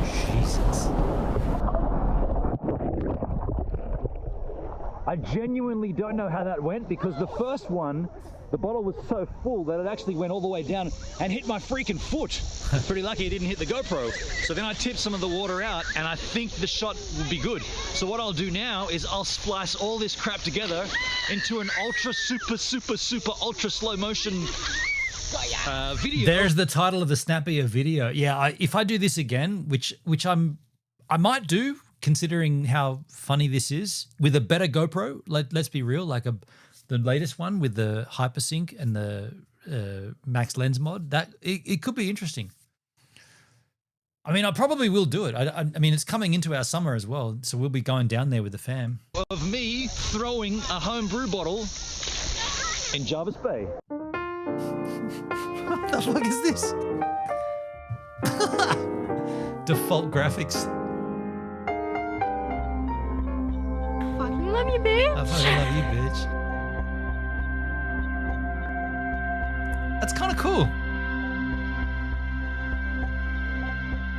Jesus. I genuinely don't know how that went, because the first one, the bottle was so full that it actually went all the way down and hit my freaking foot. Pretty lucky it didn't hit the GoPro. So then I tipped some of the water out, and I think the shot will be good. So what I'll do now is I'll splice all this crap together into an ultra super ultra slow motion video. There's the title of the Snappier video. Yeah, if I do this again, which I might do, considering how funny this is, with a better GoPro. Let's be real, like the latest one with the hypersync and the max lens mod. That it could be interesting. I mean, I probably will do it. I mean, it's coming into our summer as well, so we'll be going down there with the fam. Of me throwing a homebrew bottle in Jarvis Bay. What the fuck is this? Default graphics. Fucking love you, bitch. I fucking love you, bitch. That's kind of cool.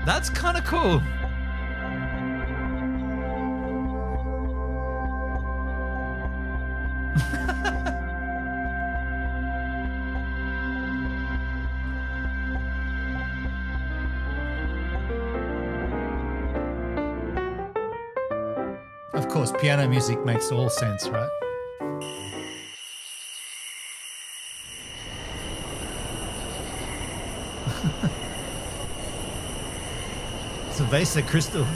That's kind of cool. course, piano music makes all sense, right? Cerveza Crystal.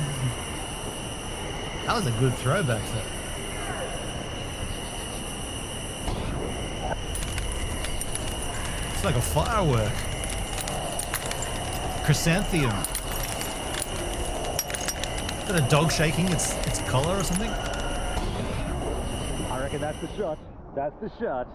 That was a good throwback, though. It's like a firework. Chrysanthemum. Is that a dog shaking its collar or something? I reckon that's the shot. That's the shot.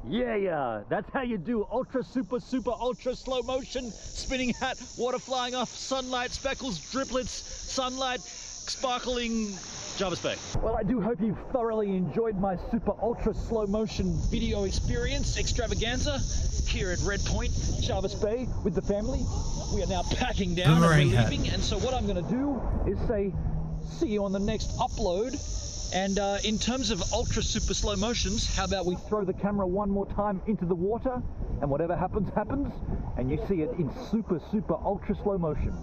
Yeah. That's how you do ultra, super, ultra slow motion. Spinning hat, water flying off, sunlight, speckles, driplets, sunlight, sparkling Jarvis Bay. Well, I do hope you've thoroughly enjoyed my super ultra slow motion video experience extravaganza here at Red Point, Jarvis Bay with the family. We are now packing down Boomerang and we're hat. leaving, and so what I'm going to do is say see you on the next upload. And in terms of ultra super slow motions, how about we throw the camera one more time into the water, and whatever happens, happens, and you see it in super ultra slow motion.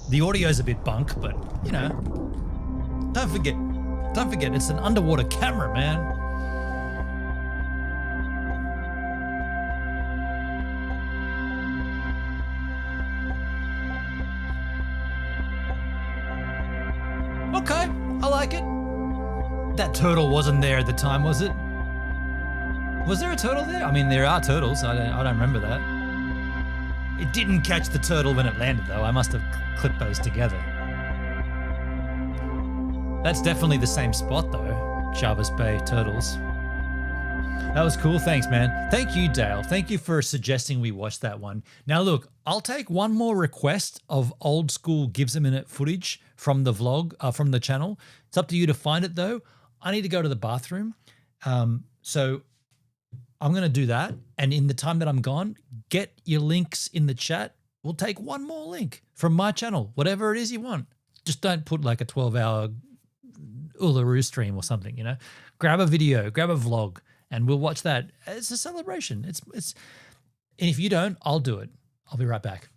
The audio's a bit bunk, but you know, don't forget, it's an underwater camera, man. Okay, I like it. That turtle wasn't there at the time, was it? Was there a turtle there? I mean, there are turtles. I don't remember that. It didn't catch the turtle when it landed, though. I must have clipped those together. That's definitely the same spot, though. Jarvis Bay Turtles. That was cool. Thanks, man. Thank you, Dale. Thank you for suggesting we watch that one. Now, look, I'll take one more request of old school Gives a Minute footage from the vlog, from the channel. It's up to you to find it, though. I need to go to the bathroom. So I'm going to do that. And in the time that I'm gone, get your links in the chat. We'll take one more link from my channel, whatever it is you want. Just don't put like a 12-hour Uluru stream or something, you know. Grab a video, grab a vlog, and we'll watch that. It's a celebration. And if you don't, I'll do it. I'll be right back.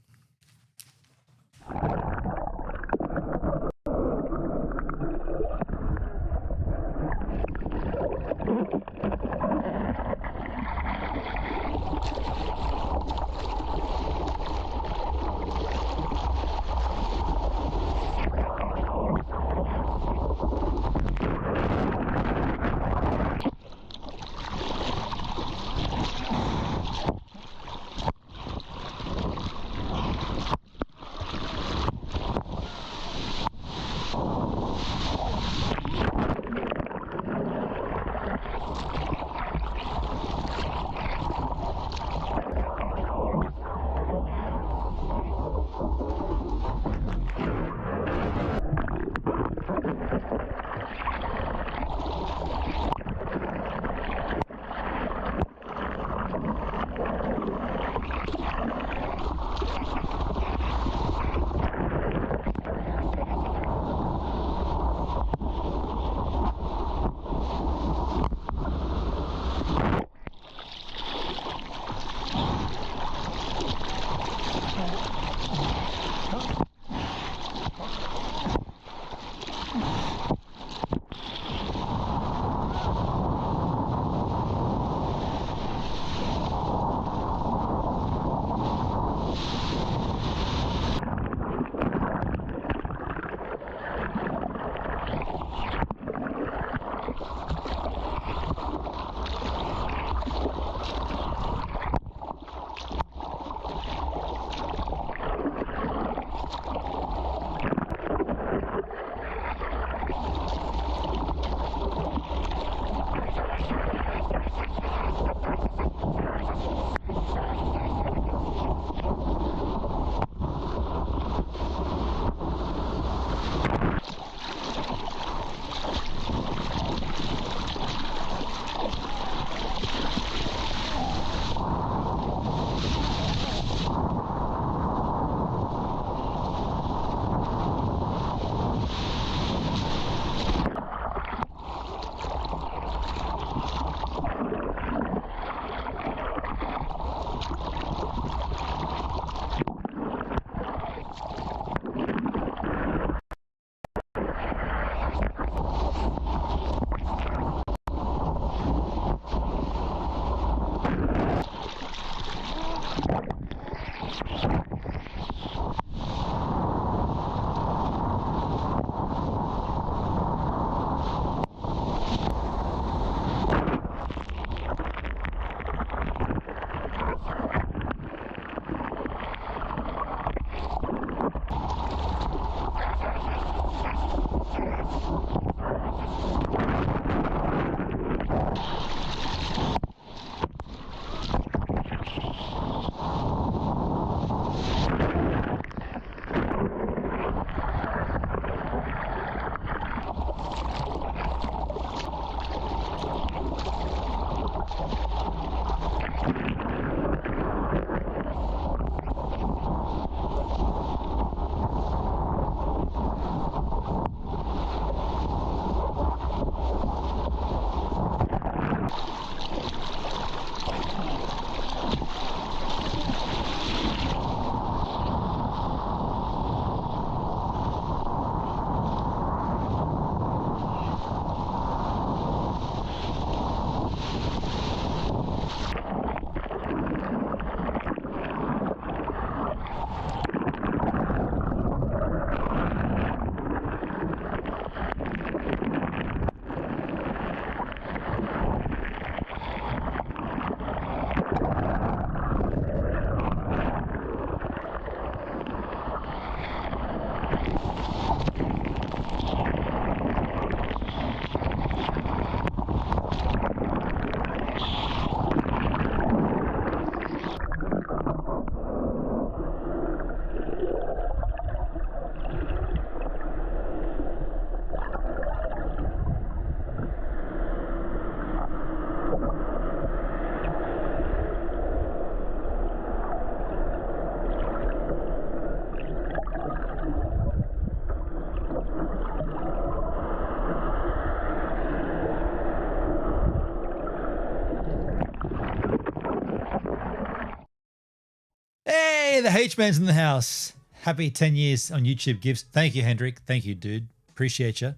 the H-Man's in the house. Happy 10 years on YouTube, Gives. Thank you, Hendrik. Thank you, dude. Appreciate you.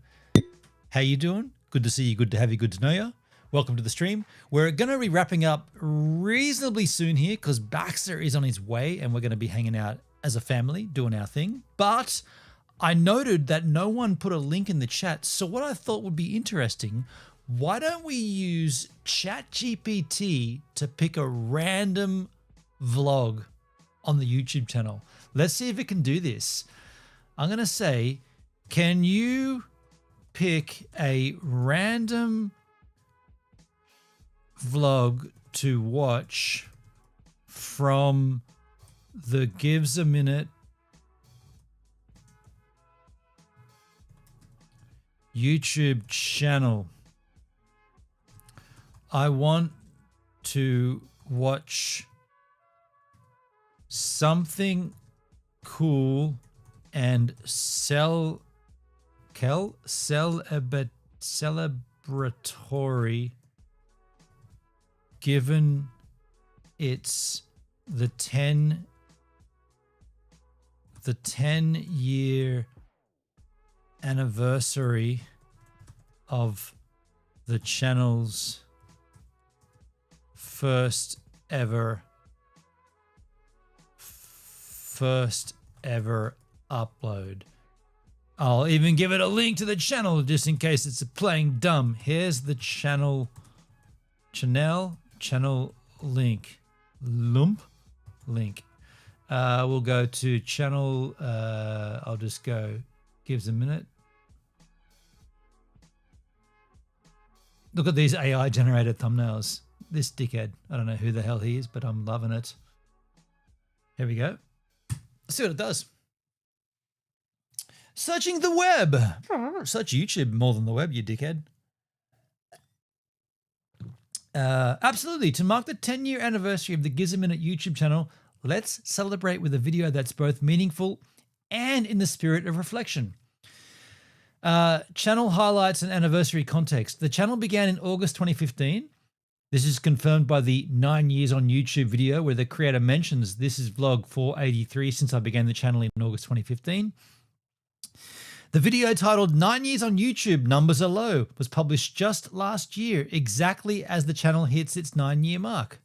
How you doing? Good to see you. Good to have you. Good to know you. Welcome to the stream. We're going to be wrapping up reasonably soon here because Baxter is on his way and we're going to be hanging out as a family doing our thing. But I noted that no one put a link in the chat. So what I thought would be interesting, why don't we use ChatGPT to pick a random vlog on the YouTube channel? Let's see if it can do this. I'm going to say, can you pick a random vlog to watch from the GivesAMinute YouTube channel? I want to watch something cool and celebratory, given it's the 10-year anniversary of the channel's first ever upload. I'll even give it a link to the channel just in case it's playing dumb. Here's the channel link. Link. We'll go to channel. I'll just go GivesAMinute. Look at these AI generated thumbnails. This dickhead. I don't know who the hell he is, but I'm loving it. Here we go. Let's see what it does. Searching the web. Search YouTube more than the web, you dickhead. Absolutely. To mark the 10-year anniversary of the GivesAMinute YouTube channel, let's celebrate with a video that's both meaningful and in the spirit of reflection. Channel highlights and anniversary context. The channel began in August 2015. This is confirmed by the 9 years on YouTube video where the creator mentions this is vlog 483 since I began the channel in August 2015. The video titled 9 Years on YouTube, Numbers Are Low was published just last year, exactly as the channel hits its 9-year mark.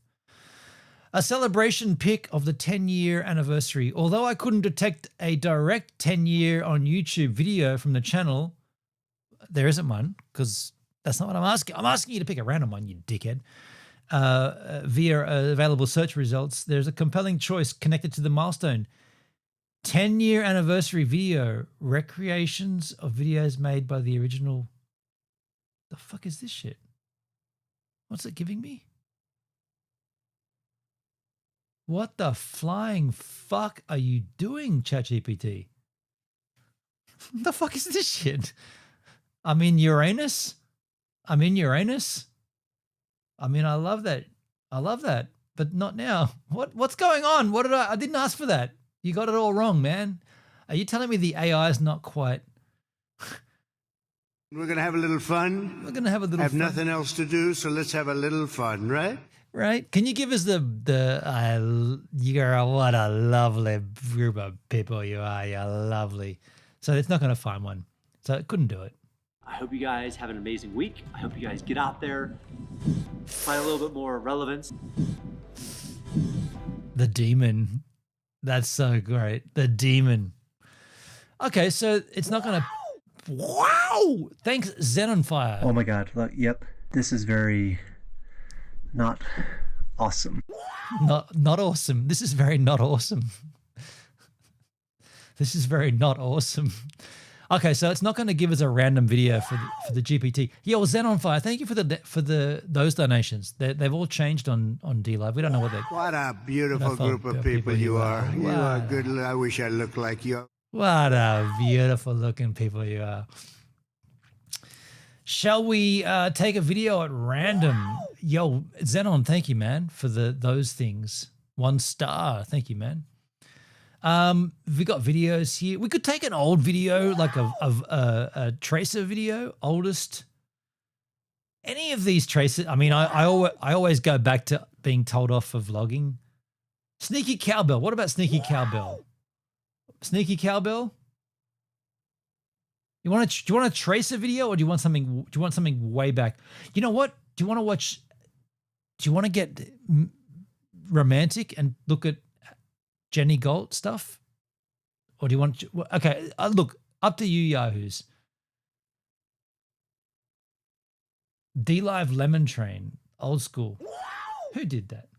A celebration pic of the 10-year anniversary. Although I couldn't detect a direct 10-year on YouTube video from the channel, there isn't one because that's not what I'm asking. I'm asking you to pick a random one, you dickhead. Via available search results, there's a compelling choice connected to the milestone. 10-year anniversary video, recreations of videos made by the original. The fuck is this shit? What's it giving me? What the flying fuck are you doing, ChatGPT? The fuck is this shit? I'm in Uranus. I mean, I love that. But not now. What's going on? I didn't ask for that. You got it all wrong, man. Are you telling me the AI is not quite? We're going to have a little fun. We're going to have a little fun. Have nothing else to do, so let's have a little fun, right? Right. Can you give us you're what a lovely group of people you are. You're lovely. So it's not going to find one. So it couldn't do it. I hope you guys have an amazing week. I hope you guys get out there, find a little bit more relevance. The demon. That's so great. The demon. Okay, so it's not going to... Wow! Thanks, Xenonfire. Oh my god. Look, yep. This is very... not awesome. Not awesome. This is very not awesome. This is very not awesome. Okay, so it's not going to give us a random video for the GPT. Yo, Xenonfire, thank you for those donations. They've all changed on DLive. We don't know what they're... What a beautiful group of people you are. You are good. I wish I looked like you. What a beautiful looking people you are. Shall we take a video at random? Yo, Xenon, thank you, man, for those things. 1 star. Thank you, man. We got videos here. We could take an old video, like a tracer video, oldest. Any of these tracers. I mean, I always go back to being told off for vlogging. Sneaky cowbell. What about sneaky cowbell? Sneaky cowbell? Do you want to trace a video, or do you want something way back? You know what? Do you want to watch? Do you want to get romantic and look at Jenny Gold stuff, or do you want? Okay, look, up to you, yahoos. D-Live Lemon Train, old school. Who did that?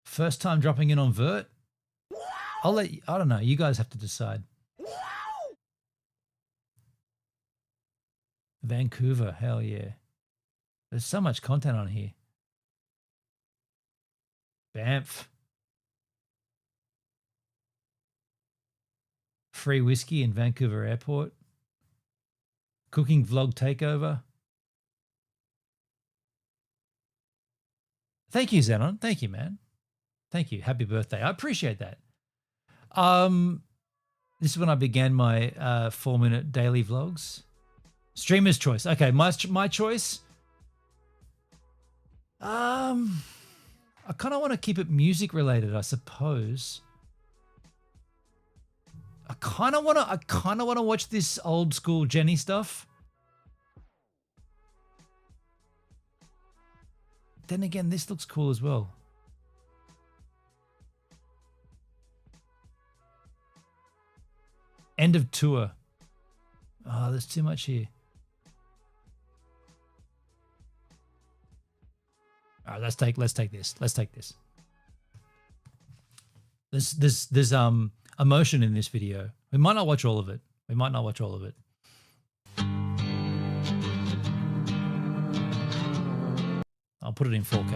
First time dropping in on Vert. I don't know. You guys have to decide. Vancouver, hell yeah. There's so much content on here. Banff. Free whiskey in Vancouver Airport. Cooking vlog takeover. Thank you, Xenon. Thank you, man. Thank you. Happy birthday. I appreciate that. This is when I began my 4-minute daily vlogs. Streamer's choice. Okay, my choice. I kind of want to keep it music related, I suppose. I kind of want to watch this old school Jenny stuff. Then again, this looks cool as well. End of tour. Oh, there's too much here. All right, let's take this. Let's take this. There's emotion in this video. We might not watch all of it. I'll put it in 4K.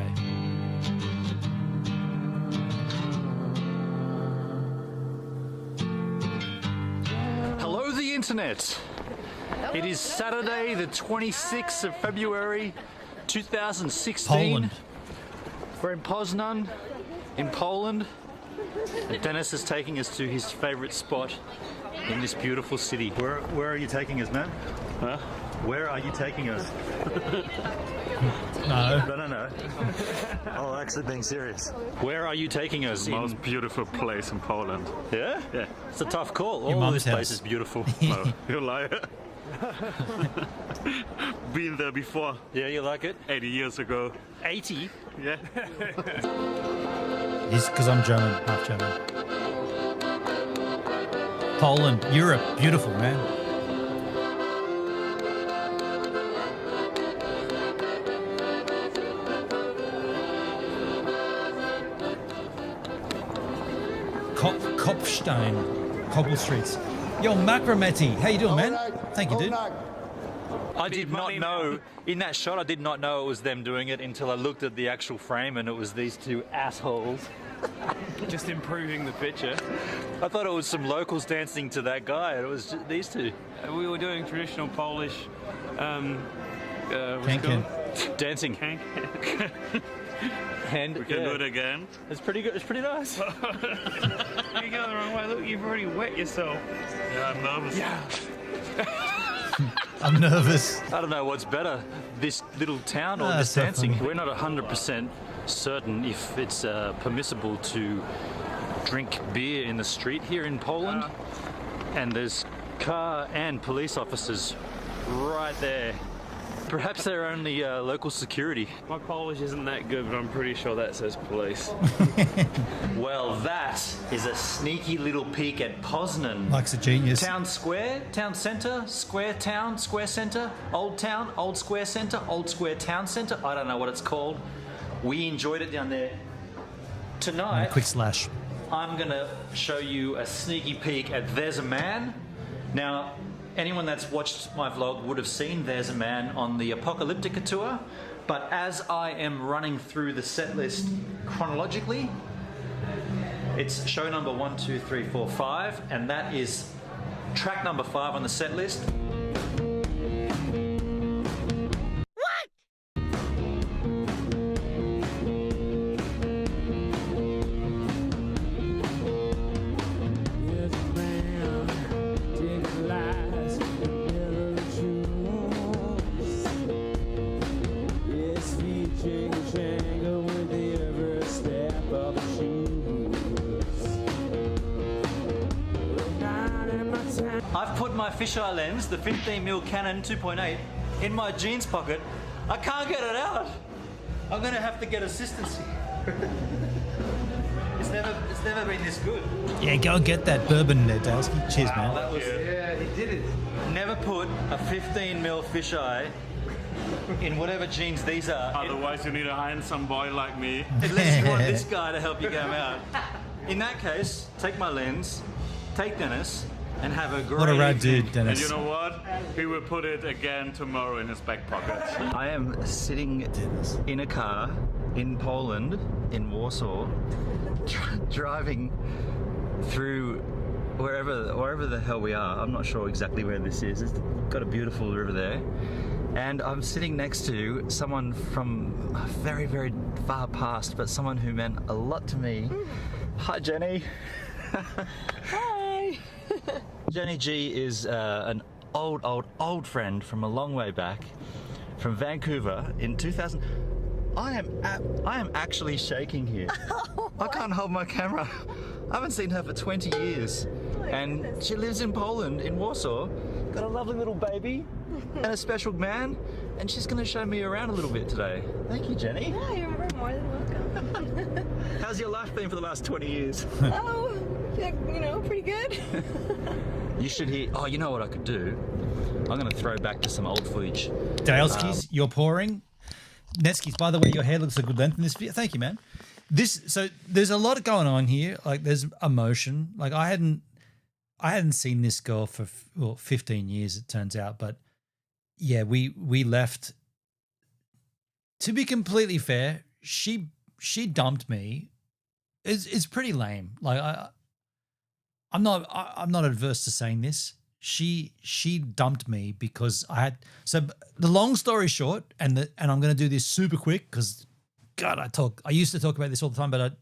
Hello, the internet. It is Saturday, the 26th of February, 2016. Poland. We're in Poznan, in Poland. And Dennis is taking us to his favorite spot in this beautiful city. Where are you taking us, man? Huh? Where are you taking us? No. Oh, actually being serious. Where are you taking us? The most beautiful place in Poland. Yeah? Yeah. It's a tough call. Your All mum's this place house. is beautiful. No, you liar. Been there before. Yeah, you like it? 80 years ago. 80? Yeah. It's because I'm German, half German. Poland, Europe, beautiful, man. Kopfstein, cobble streets. Yo, Macrometti, how you doing, man? Thank you, dude. I did not know, in that shot, I did not know it was them doing it until I looked at the actual frame and it was these two assholes. Just improving the picture. I thought it was some locals dancing to that guy, and it was just these two. We were doing traditional Polish Can. Dancing. And We can do it again. It's pretty good. It's pretty nice. You're going the wrong way. Look, you've already wet yourself. Yeah, I'm nervous. Yeah. I'm nervous. I don't know what's better, this little town or this so dancing. funny. We're not 100% certain if it's permissible to drink beer in the street here in Poland. And there's car and police officers right there. Perhaps they're only local security. My Polish isn't that good, but I'm pretty sure that says police. Well, that is a sneaky little peek at Poznan. Mike's a genius. Town square, town centre, square town, square centre, old town, old square centre, old square town centre. I don't know what it's called. We enjoyed it down there. Tonight, Quick slash. I'm going to show you a sneaky peek at There's a Man. Now, anyone that's watched my vlog would have seen There's a Man on the Apocalyptica tour, but as I am running through the set list chronologically, it's show number 1, 2, 3, 4, 5, and that is track number 5 on the set list. Yes, featuring Django with the ever put my fisheye lens, the 15mm Canon 2.8, in my jeans pocket. I can't get it out. I'm gonna have to get assistance. It's never been this good. Yeah, go and get that bourbon there, Dalsky. Cheers, man. That was, Yeah, he did it. never put a 15mm fisheye in whatever jeans these are. Otherwise, you need to hire some boy like me. Unless you want this guy to help you get them out. In that case, take my lens, take Dennis, and have a great What a rad evening. dude, Dennis. And you know what? He will put it again tomorrow in his back pocket. I am sitting in a car in Poland, in Warsaw, driving through wherever the hell we are. I'm not sure exactly where this is. It's got a beautiful river there. And I'm sitting next to someone from very, very far past, but someone who meant a lot to me. Hi, Jenny. Hi. Jenny G is an old friend from a long way back, from Vancouver in 2000. I am actually shaking here. I can't hold my camera. I haven't seen her for 20 years. And she lives in Poland, in Warsaw. Got a lovely little baby and a special man. And she's going to show me around a little bit today. Thank you, Jenny. Yeah, you're more than welcome. How's your life been for the last 20 years? Oh, yeah, pretty good. You should hear. Oh, you know what I could do? I'm going to throw back to some old footage. Daleskis, you're pouring. Netskis, by the way, your hair looks a good length in this video. Thank you, man. So there's a lot going on here. Like there's emotion. Like I hadn't seen this girl for 15 years, it turns out. But yeah, we left. To be completely fair, she dumped me. It's pretty lame. Like I'm not adverse to saying this. She dumped me because I had. So the long story short, and I'm going to do this super quick because God, I used to talk about this all the time, but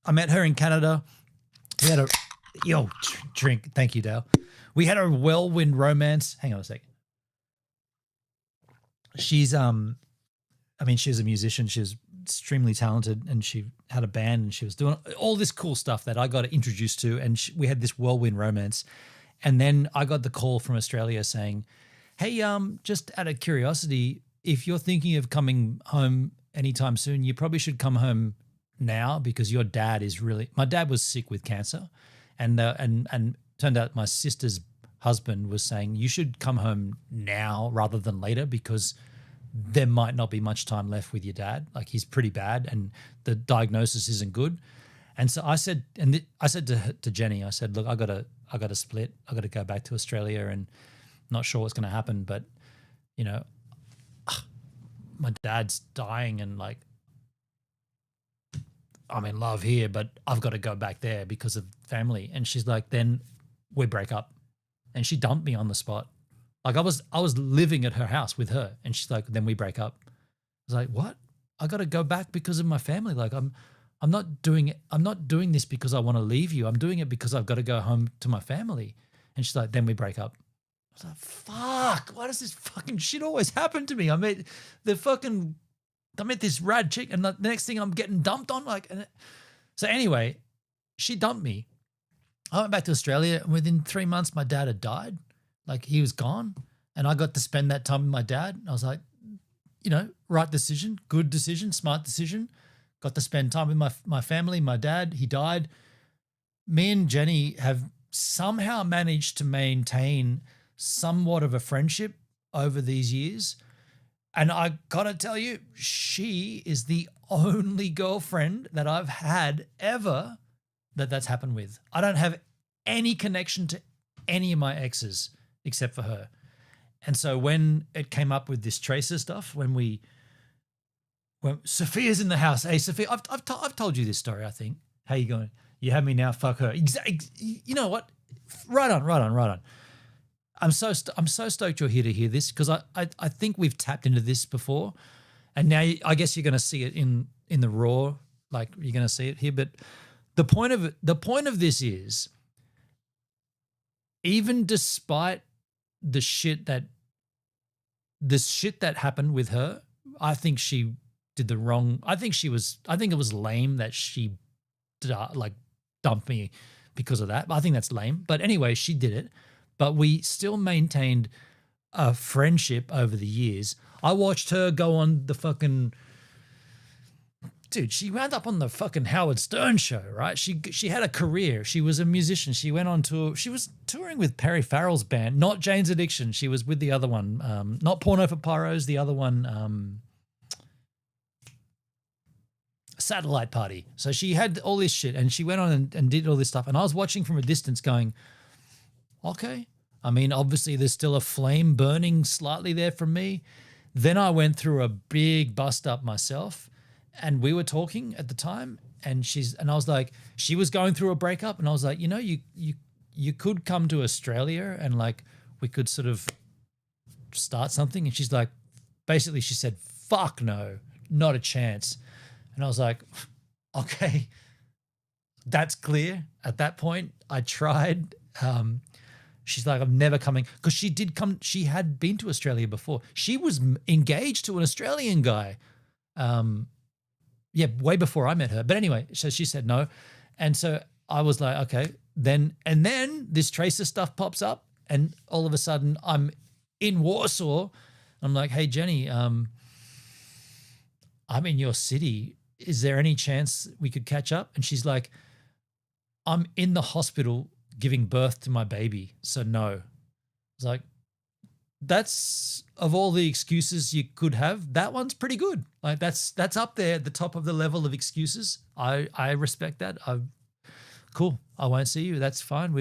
I met her in Canada. We had a drink. Thank you, Dale. We had a whirlwind romance. Hang on a second. She's she was a musician. She was extremely talented, and she had a band, and she was doing all this cool stuff that I got introduced to, and we had this whirlwind romance. And then I got the call from Australia saying, "Hey, just out of curiosity, if you're thinking of coming home anytime soon, you probably should come home now because your dad is really." My dad was sick with cancer, and turned out my sister's husband was saying you should come home now rather than later because there might not be much time left with your dad. Like he's pretty bad, and the diagnosis isn't good. And so I said, to Jenny, I said, "Look, I got to split. I got to go back to Australia, and not sure what's going to happen, but my dad's dying, and like I'm in love here, but I've got to go back there because of family." And she's like, "Then we break up," and she dumped me on the spot. Like I was living at her house with her, and she's like, "Then we break up." I was like, "What? I got to go back because of my family. Like I'm not doing it. I'm not doing this because I want to leave you. I'm doing it because I've got to go home to my family." And she's like, "Then we break up." I was like, "Fuck! Why does this fucking shit always happen to me?" I met this rad chick, and the next thing I'm getting dumped on. So anyway, she dumped me. I went back to Australia, and within 3 months, my dad had died. Like he was gone, and I got to spend that time with my dad. I was like, right decision, good decision, smart decision. Got to spend time with my family, my dad. He died. Me and Jenny have somehow managed to maintain somewhat of a friendship over these years. And I got to tell you, she is the only girlfriend that I've had ever that's happened with. I don't have any connection to any of my exes except for her. And so when it came up with this Tracer stuff, when Sophia's in the house. Hey, Sophia, I've told you this story, I think. How you going? You have me now, fuck her. You know what? Right on. I'm so stoked you're here to hear this because I think we've tapped into this before, and now I guess you're going to see it in the raw, like you're going to see it here. But the point of this is, even despite the shit that happened with her, I think she did the wrong. I think it was lame that she dumped me because of that. I think that's lame. But anyway, she did it. but we still maintained a friendship over the years. I watched her go on the fucking... Dude, she wound up on the fucking Howard Stern show, right? She had a career. She was a musician. She went on tour. She was touring with Perry Farrell's band, not Jane's Addiction. She was with the other one, not Porno for Pyros, the other one, Satellite Party. So she had all this shit, and she went on and did all this stuff. And I was watching from a distance going, okay. I mean, obviously there's still a flame burning slightly there from me. Then I went through a big bust up myself. And we were talking at the time, and I was like, she was going through a breakup, and I was like, you know, you could come to Australia and like we could sort of start something. And she's like, basically she said, fuck no, not a chance. And I was like, okay, that's clear. At that point, I tried. She's like, I'm never coming, because she did come. She had been to Australia before. She was engaged to an Australian guy. Yeah, way before I met her. But anyway, so she said no. And so I was like, okay, then this Tracer stuff pops up, and all of a sudden I'm in Warsaw. I'm like, hey, Jenny, I'm in your city. Is there any chance we could catch up? And she's like, I'm in the hospital giving birth to my baby, so no. I was like, that's, of all the excuses you could have, that one's pretty good. Like that's up there at the top of the level of excuses. I respect that. Cool. I won't see you. That's fine.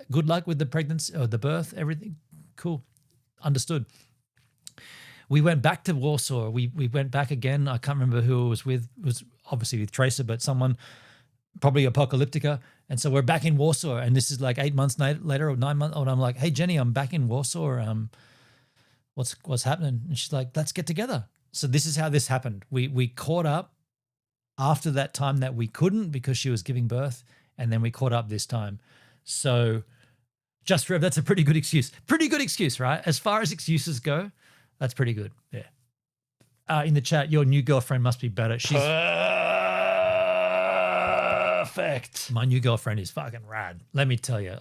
Good luck with the pregnancy or the birth, everything. Cool. Understood. We went back to Warsaw. We went back again. I can't remember who it was with. It was obviously with Tracer, but someone, probably Apocalyptica. And so we're back in Warsaw, and this is like 8 months later or 9 months. And I'm like, hey, Jenny, I'm back in Warsaw. What's happening? And she's like, let's get together. So this is how this happened. We caught up after that time that we couldn't because she was giving birth, and then we caught up this time. So just for, that's a pretty good excuse. Pretty good excuse, right? As far as excuses go, that's pretty good. Yeah. In the chat, your new girlfriend must be better. She's perfect. My new girlfriend is fucking rad. Let me tell you.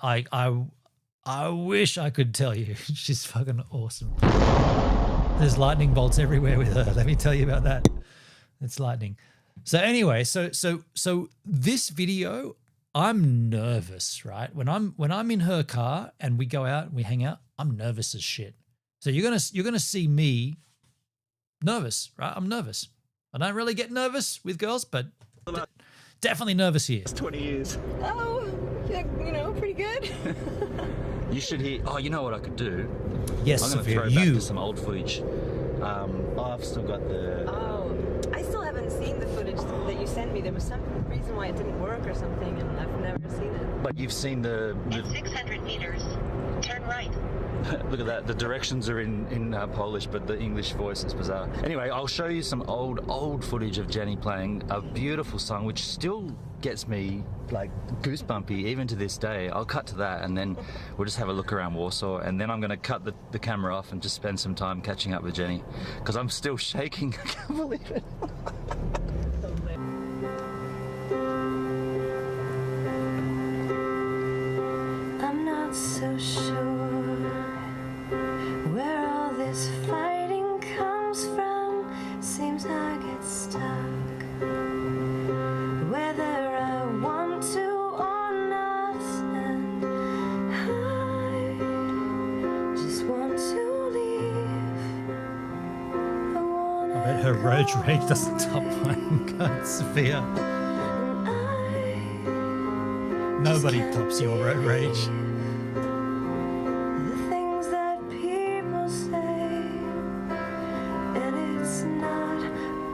I wish I could tell you. She's fucking awesome. There's lightning bolts everywhere with her. Let me tell you about that. It's lightning. So anyway, so this video, I'm nervous, right? When I'm in her car and we go out and we hang out, I'm nervous as shit. So you're gonna see me nervous, right? I'm nervous. I don't really get nervous with girls, but definitely nervous here. It's 20 years. Oh, yeah, pretty good. You should hear. Oh, you know what I could do? Yes, I'm going to Sophia, throw back to some old footage. I've still got the. Oh, I still haven't seen the footage that you sent me. There was some reason why it didn't work or something, and I've never seen it. But you've seen the In 600 meters, turn right. Look at that. The directions are in Polish, but the English voice is bizarre. Anyway, I'll show you some old footage of Jenny playing a beautiful song, which still gets me like goosebumpy even to this day. I'll cut to that, and then we'll just have a look around Warsaw, and then I'm going to cut the camera off and just spend some time catching up with Jenny, because I'm still shaking. I can't believe it. I'm not so sure where all this fighting comes from. Seems I get stuck whether I want to or not, and I just want to leave. I bet her road rage doesn't top one. God, Sophia. Nobody tops your road rage. The things that people say, and it's not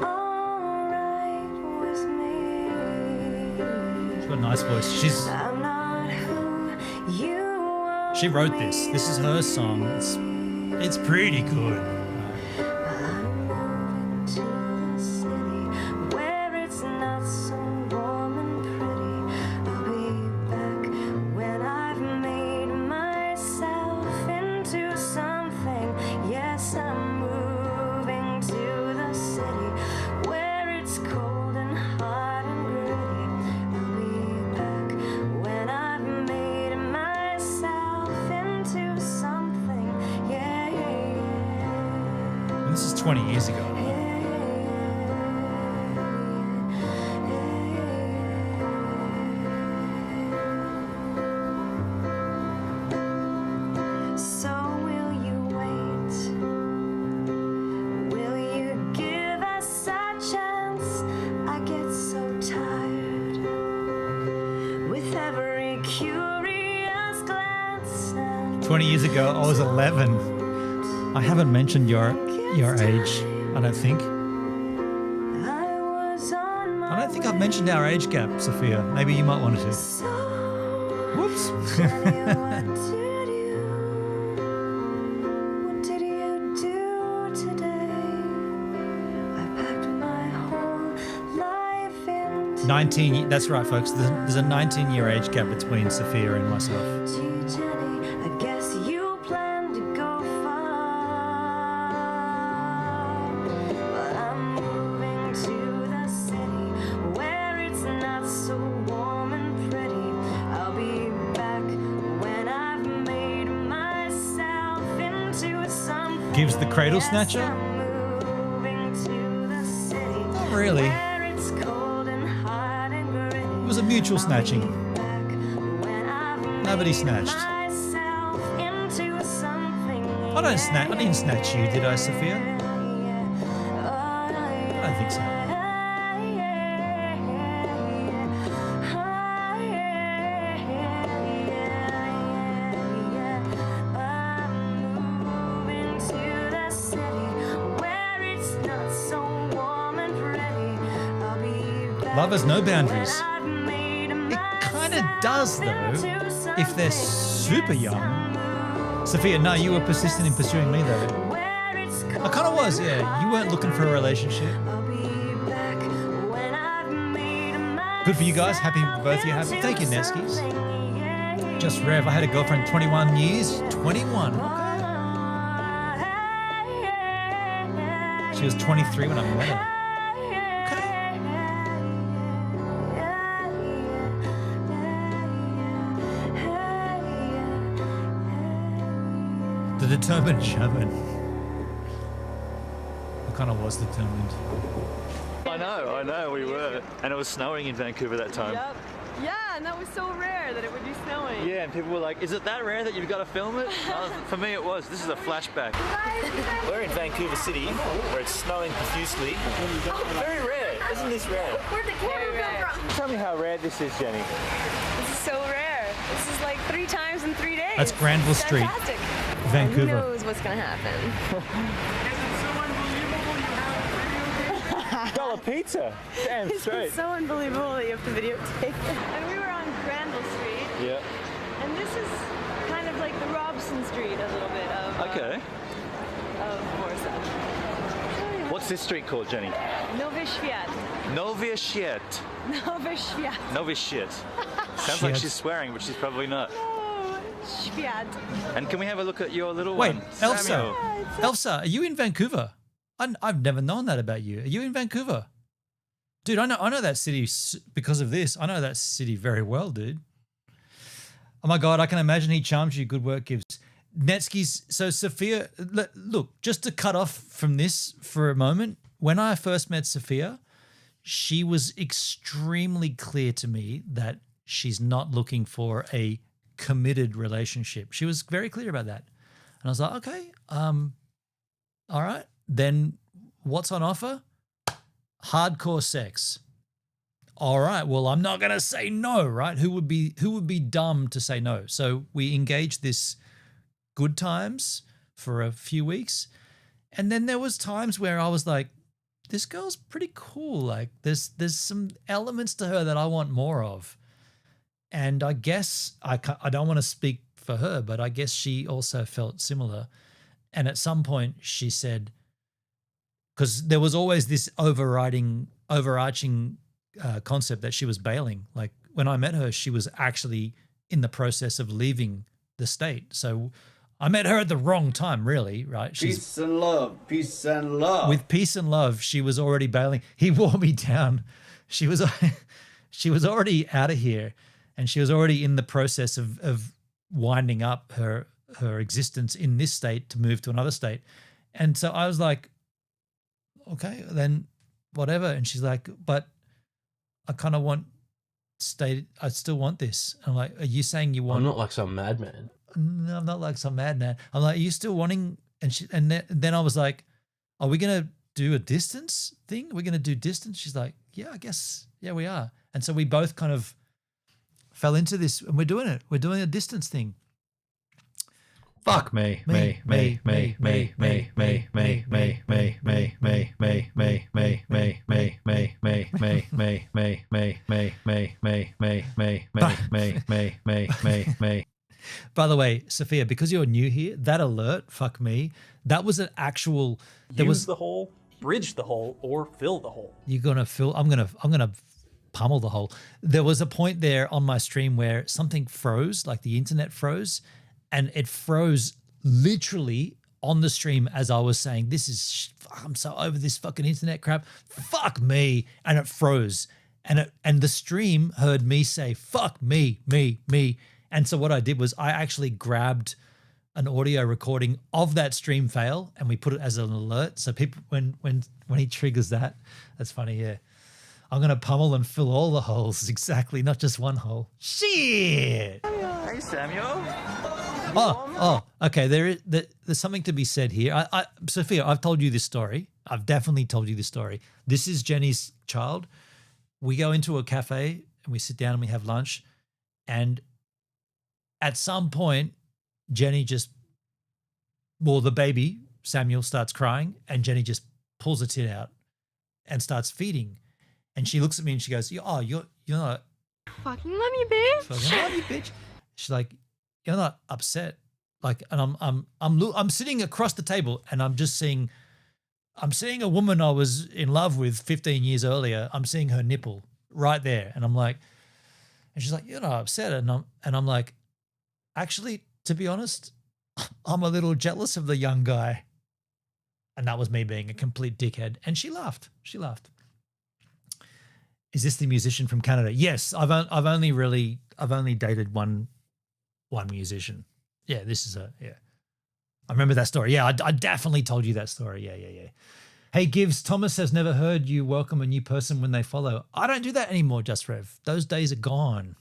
alright with me. She's got a nice voice. I'm not who you want. She wrote this. This is her song. It's pretty good. To the city where it's not so warm and pretty. I'll be back when I've made myself into something. Yes, I'm moving to the city where it's cold and hard and gritty. I'll be back when I've made myself into 20 years ago. So will you wait? Will you give us a chance? I get so tired with every curious glance. 20 years ago, I was 11. I haven't mentioned your age, I don't think. I don't think I've mentioned our age gap, Sophia. Maybe you might want to. Whoops. What did you do today? I packed my whole life in 19, that's right, folks. There's a 19-year age gap between Sophia and myself. Jenny. I guess you plan to go far, but I'm moving to the city where it's not so warm and pretty. I'll be back when I've made myself into something. Gives the cradle snatcher? Not really. It was a mutual snatching. Nobody snatched. I didn't snatch you, did I, Sophia? I don't think so. Love has no boundaries. It kind of does, though, if they're super young. Sophia, no, you were persistent in pursuing me, though. I kind of was, yeah. You weren't looking for a relationship. Good for you guys. Happy both of you happy. Thank you, Neskis. Just Rev. I had a girlfriend 21 years. 21. Okay. She was 23 when I met her. The determined German. I kind of was determined. I know, we were. And it was snowing in Vancouver that time. Yep. Yeah, and that was so rare that it would be snowing. Yeah, and people were like, is it that rare that you've got to film it? For me, it was. This is a flashback. We're in Vancouver City, where it's snowing profusely. Very rare. Isn't this rare? Where'd the camera come from? Tell me how rare this is, Jenny. This is so rare. This is like 3 times in 3 days. That's Granville Street, Fantastic. Vancouver. Who knows what's going to happen? $1 pizza. Damn straight. It's so unbelievable that you have to videotape. And we were on Granville Street. Yeah. And this is kind of like the Robson Street a little bit of Okay. Of Warsaw. What's this street called, Jenny? Nowy Świat. Nowy Świat. Nowy Świat. Nowy Shit. Sounds like she's swearing, but she's probably not. No, Świat. And can we have a look at your little Wait, one? Elsa. Samuel. Elsa, are you in Vancouver? I've never known that about you. Are you in Vancouver? Dude, I know that city because of this. I know that city very well, dude. Oh my God, I can imagine he charms you. Good work, Gives. Netsky's, so Sophia, look, just to cut off from this for a moment, when I first met Sophia, she was extremely clear to me that she's not looking for a committed relationship. She was very clear about that. And I was like, okay, all right. Then what's on offer? Hardcore sex. All right. Well, I'm not going to say no, right? Who would be dumb to say no? So we engaged this good times for a few weeks. And then there was times where I was like, this girl's pretty cool. Like there's some elements to her that I want more of. And I guess I don't want to speak for her, but I guess she also felt similar. And at some point she said, because there was always this overarching concept that she was bailing. Like when I met her, she was actually in the process of leaving the state. So I met her at the wrong time, really, right? Peace and love. Peace and love. With peace and love, she was already bailing. He wore me down. She was already out of here, and she was already in the process of winding up her existence in this state to move to another state. And so I was like, okay, then whatever. And she's like, but I kind of I still want this. I'm like, are you saying you want? I'm not like some madman. No, I'm not like some madman. I'm like, are you still wanting? And then I was like, are we going to do a distance thing? We're going to do distance? She's like, yeah, I guess. Yeah, we are. And so we both kind of fell into this and we're doing it. We're doing a distance thing. Fuck me. By the way, Sophia, because you're new here, that alert, fuck me, that was an actual. Use the hole, bridge the hole, or fill the hole. You're gonna fill. I'm gonna pummel the hole. There was a point there on my stream where something froze, like the internet froze, and it froze literally on the stream as I was saying, I'm so over this fucking internet crap. Fuck me. And it froze. And the stream heard me say, fuck me. And so what I did was I actually grabbed an audio recording of that stream fail and we put it as an alert. So people, when he triggers that, that's funny, yeah. I'm going to pummel and fill all the holes, exactly, not just one hole. Shit! Hey, Samuel. Oh, okay. There's something to be said here. Sophia, I've told you this story. I've definitely told you this story. This is Jenny's child. We go into a cafe and we sit down and we have lunch. And at some point, Jenny the baby, Samuel, starts crying and Jenny just pulls a tit out and starts feeding. And she looks at me and she goes, you're not. Fucking love you, bitch. Fucking love you, bitch. She's like, you're not upset. Like, and I'm sitting across the table and I'm seeing a woman I was in love with 15 years earlier. I'm seeing her nipple right there. And I'm like, and she's like, you're not upset. And I'm like, actually, to be honest, I'm a little jealous of the young guy. And that was me being a complete dickhead. And she laughed. Is this the musician from Canada? Yes. I've only dated one musician. Yeah, this is yeah. I remember that story. Yeah, I definitely told you that story. Yeah. Hey, Gives, Thomas has never heard you welcome a new person when they follow. I don't do that anymore, Just Rev. Those days are gone.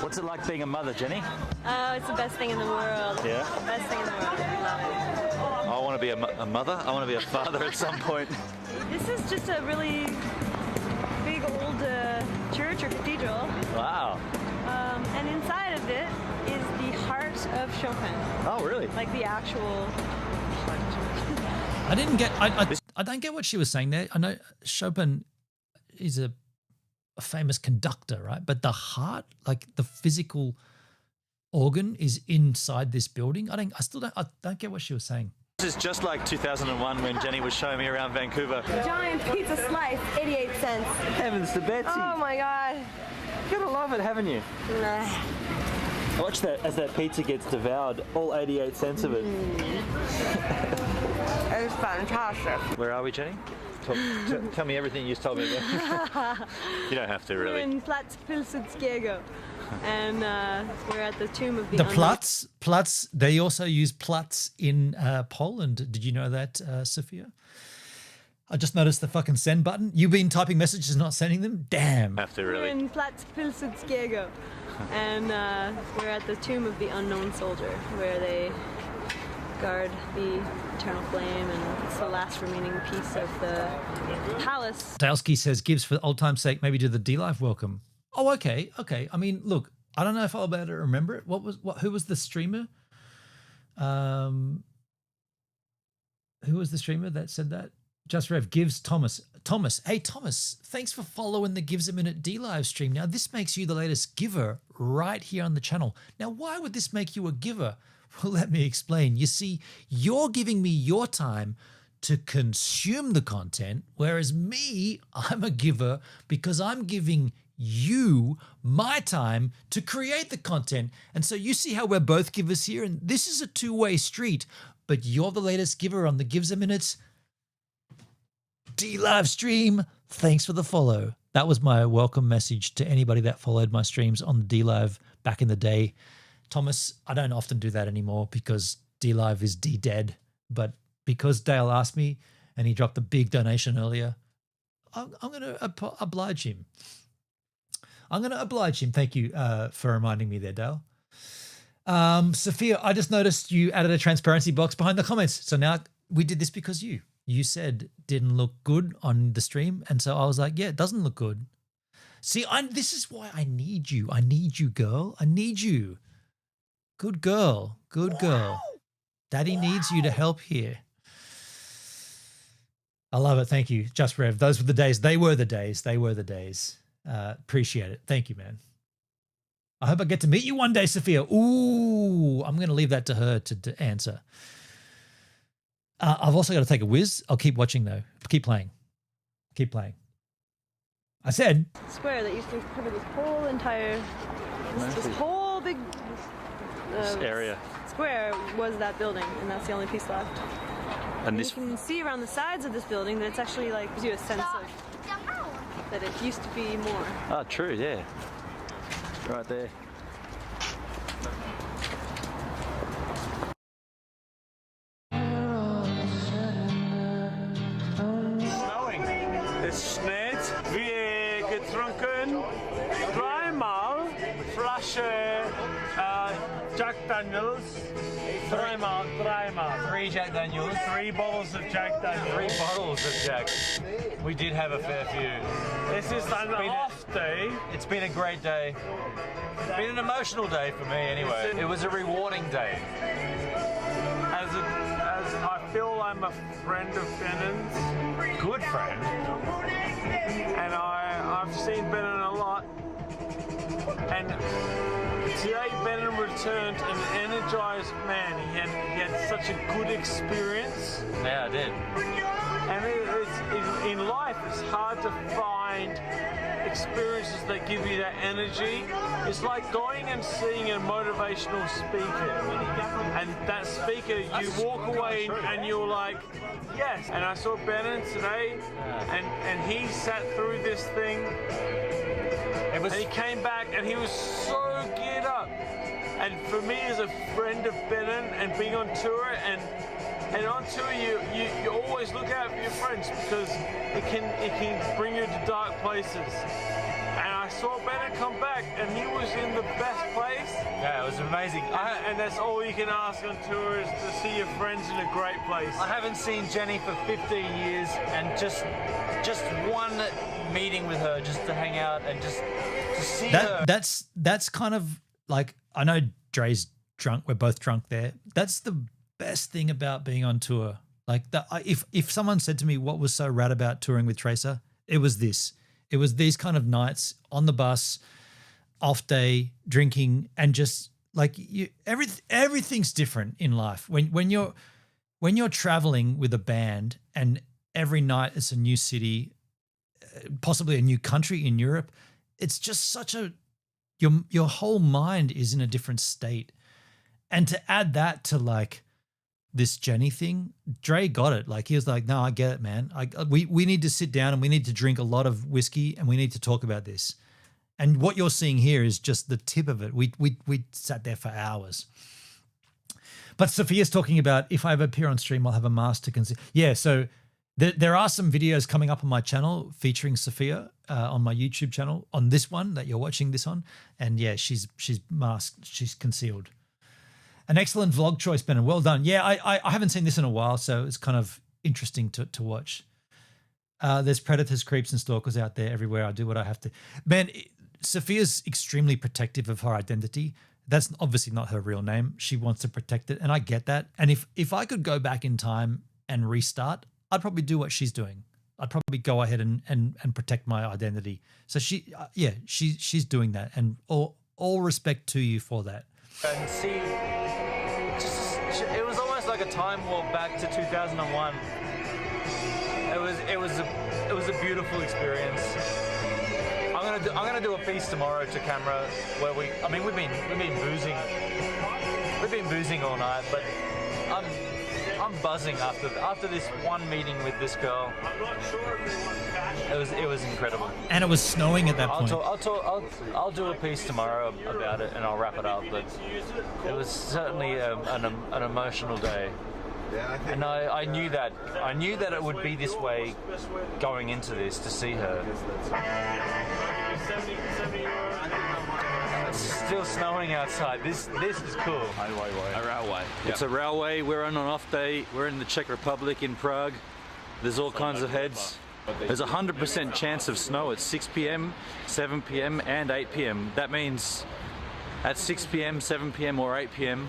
What's it like being a mother, Jenny? Oh, it's the best thing in the world. Yeah? Best thing in the world. I love it. I want to be a mother. I want to be a father at some point. This is just a really big old church or cathedral. Wow. And inside of it is the heart of Chopin. Oh, really? Like the actual heart of Chopin. I don't get what she was saying there. I know Chopin is a famous conductor, right? But the heart, like the physical organ, is inside this building. I don't get what she was saying. This is just like 2001 when Jenny was showing me around Vancouver. Giant pizza slice, 88 cents. Heavens to Betsy. Oh my God. You gotta love it, haven't you? Nah. Watch that as that pizza gets devoured, all 88 cents of it. It's fantastic. Where are we, Jenny? Tell me everything you just told me about. You don't have to, really. We're in Platz Pilsudskiego, and we're at the tomb of the Platz. They also use Platz in Poland. Did you know that, Sophia? I just noticed the fucking send button. You've been typing messages, not sending them? Damn. Have to, really. We're in Platz Pilsudskiego, and we're at the tomb of the unknown soldier, where they guard the eternal flame, and it's the last remaining piece of the palace. Dalsky says, Gives, for old time's sake, maybe do the D-Live welcome. Oh, okay. I mean, look, I don't know if I'll be able to remember it. Who was the streamer? Who was the streamer that said that? Just Rev, Gives, Thomas. Hey, Thomas, thanks for following the Gives a Minute D-Live stream. Now, this makes you the latest giver right here on the channel. Now, why would this make you a giver? Well, let me explain. You see, you're giving me your time to consume the content, whereas me, I'm a giver because I'm giving you my time to create the content. And so you see how we're both givers here, and this is a two-way street, but you're the latest giver on the Gives a Minute D-Live stream. Thanks for the follow. That was my welcome message to anybody that followed my streams on the D-Live back in the day. Thomas, I don't often do that anymore because D-Live is D-Dead, but because Dale asked me and he dropped a big donation earlier, I'm going to oblige him. Thank you for reminding me there, Dale. Sophia, I just noticed you added a transparency box behind the comments. So now we did this because you said didn't look good on the stream. And so I was like, yeah, it doesn't look good. See, this is why I need you. I need you, girl. I need you. Good girl. Good girl. Daddy needs you to help here. I love it. Thank you. Just Rev. Those were the days. They were the days. They were the days. Appreciate it. Thank you, man. I hope I get to meet you one day, Sophia. Ooh, I'm going to leave that to her to answer. I've also got to take a whiz. I'll keep watching, though. Keep playing. Keep playing. I said. Square that used to cover this whole entire, this whole big this area. Square was that building, and that's the only piece left. And this. You can see around the sides of this building that it's actually like gives you a sense of that it used to be more. Oh, true, yeah. Right there. Es schneit, wir getrunken dreimal Flasche Jack Daniels. Dreimal. 3 Jack Daniels. 3 bottles of Jack Daniels. 3 bottles of Jack. We did have a fair few. Es ist ein off day. It's been a great day. It's been an emotional day for me anyway. It was a rewarding day. As I feel I'm a friend of Bennon's. Good friend. And I've seen Bennon a lot. And today Bennon returned an energized man. He had such a good experience. Yeah, I did. And in life, it's hard to find experiences that give you that energy. It's like going and seeing a motivational speaker, and that speaker, you walk away and you're like, yes. And I saw Bennon today, and he sat through this thing, and he came back and he was so geared up. And for me, as a friend of Bennon and being on tour, and on tour, you always look out for your friends because it can bring you to dark places. And I saw Bennon come back, and he was in the best place. Yeah, it was amazing. And that's all you can ask on tour is to see your friends in a great place. I haven't seen Jenny for 15 years, and just one meeting with her, just to hang out and just to see her. That's kind of like, I know Dre's drunk. We're both drunk there. That's the best thing about being on tour. Like if someone said to me what was so rad about touring with Tracer, it was this. It was these kind of nights on the bus, off day, drinking, and just like everything's different in life. When you're traveling with a band and every night it's a new city, possibly a new country in Europe, it's just such a your whole mind is in a different state. And to add that to like this Jenny thing, Dre got it. Like he was like, no, I get it, man. We need to sit down and we need to drink a lot of whiskey and we need to talk about this. And what you're seeing here is just the tip of it. We sat there for hours. But Sophia's talking about if I ever appear on stream, I'll have a mask to consider. Yeah, so there are some videos coming up on my channel featuring Sophia on my YouTube channel, on this one that you're watching this on. And yeah, she's masked, she's concealed. An excellent vlog choice, Ben, and well done. Yeah, I haven't seen this in a while, so it's kind of interesting to watch. There's predators, creeps, and stalkers out there everywhere. I do what I have to. Ben, Sophia's extremely protective of her identity. That's obviously not her real name. She wants to protect it, and I get that. And if I could go back in time and restart, I'd probably do what she's doing. I'd probably go ahead and protect my identity. So she's doing that, and all respect to you for that. And see, it was almost like a time warp back to 2001. It was a beautiful experience. I'm gonna do a piece tomorrow to camera where we've been boozing all night, but I'm buzzing after this one meeting with this girl. It was incredible. And it was snowing at that point. I'll do a piece tomorrow about it, and I'll wrap it up. But it was certainly an emotional day. And I knew that it would be this way going into this to see her. It's still snowing outside. This is cool. A railway. It's a railway. We're on an off day. We're in the Czech Republic in Prague. There's all kinds of heads. There's a 100% chance of snow at 6 p.m., 7 p.m. and 8 p.m. That means at 6 p.m., 7 p.m. or 8 p.m.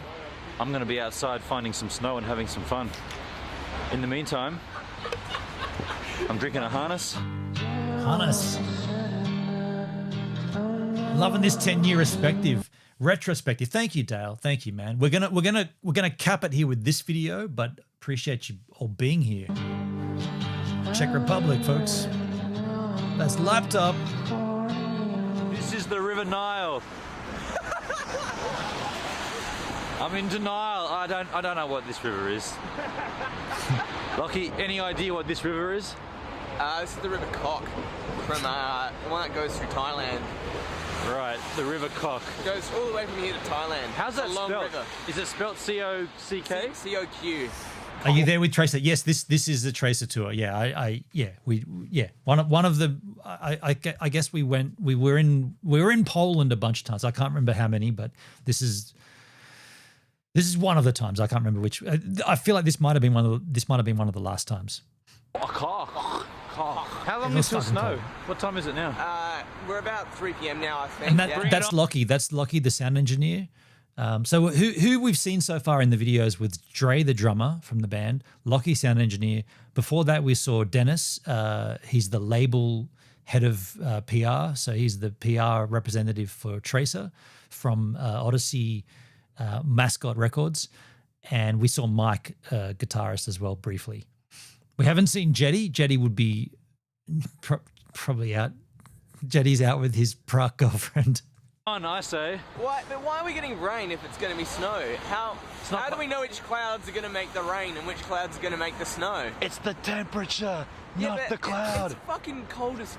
I'm going to be outside finding some snow and having some fun. In the meantime, I'm drinking a harness. Harness. Loving this 10-year retrospective. Thank you, Dale. Thank you, man. We're gonna cap it here with this video, but appreciate you all being here. Czech Republic, folks. That's laptop. This is the River Nile. I'm in denial. I don't know what this river is. Lockie, any idea what this river is? This is the River Kok, from the one that goes through Thailand. Right, the River Kok. It goes all the way from here to Thailand. How's that it's a long spelled? river. Is it spelled C-O-C-K? C-O-Q. Are you there with Tracer? Yes, this is the Tracer tour. Yeah, one of the I guess we were in Poland a bunch of times. I can't remember how many, but this is one of the times. I can't remember which. I feel like this might have been one of the last times. How long is the snow? What time is it now? We're about 3 p.m. now, I think. And that's Lockie. That's Lockie, the sound engineer. So who we've seen so far in the videos with Dre, the drummer from the band, Lockie, sound engineer. Before that, we saw Dennis. He's the label head of PR. So he's the PR representative for Tracer from Odyssey Mascot Records. And we saw Mike, guitarist as well, briefly. We haven't seen Jetty. Jetty would be probably out. Jetty's out with his Prague girlfriend. On, I say. Why are we getting rain if it's going to be snow? How do we know which clouds are going to make the rain and which clouds are going to make the snow? It's the temperature, not the cloud. It's fucking cold as...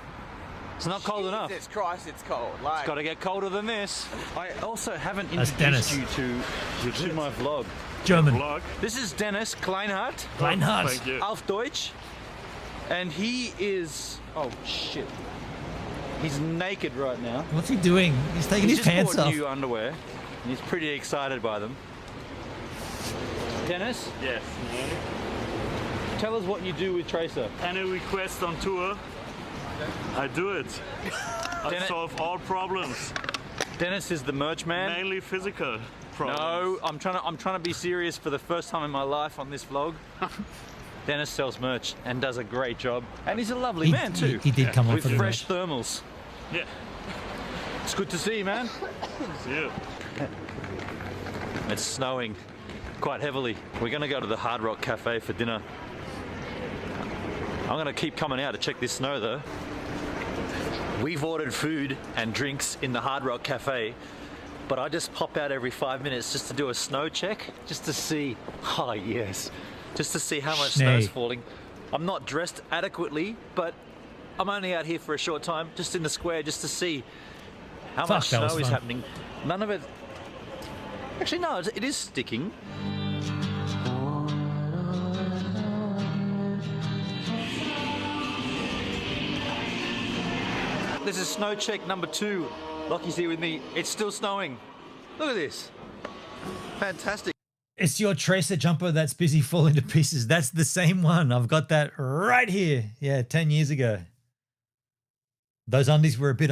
It's not cold enough. Jesus Christ, it's cold. It's got to get colder than this. I also haven't That's introduced Dennis. you to my vlog. German. This is Dennis Kleinhardt. Kleinhardt. Thank you. Auf Deutsch. And he is... Oh, shit. He's naked right now. What's he doing? He's taking his pants just bought off. new underwear. And he's pretty excited by them. Dennis? Yes. Tell us what you do with Tracer. Any request on tour, I do it. I solve all problems. Dennis is the merch man. Mainly physical problems. No, I'm trying to be serious for the first time in my life on this vlog. Dennis sells merch and does a great job. And he's a lovely man too. He did come on with for the fresh merch. thermals. Yeah. It's good to see you, man. See you. It's snowing quite heavily. We're going to go to the Hard Rock Cafe for dinner. I'm going to keep coming out to check this snow though. We've ordered food and drinks in the Hard Rock Cafe, but I just pop out every 5 minutes just to do a snow check, just to see, oh yes, just to see how much snow's falling. I'm not dressed adequately, but I'm only out here for a short time, just in the square, just to see how much snow is happening. None of it, actually no, it is sticking. This is snow check number 2. Lockie's here with me. It's still snowing. Look at this. Fantastic. It's your Tracer jumper that's busy falling to pieces. That's the same one. I've got that right here. Yeah, 10 years ago. Those undies were a bit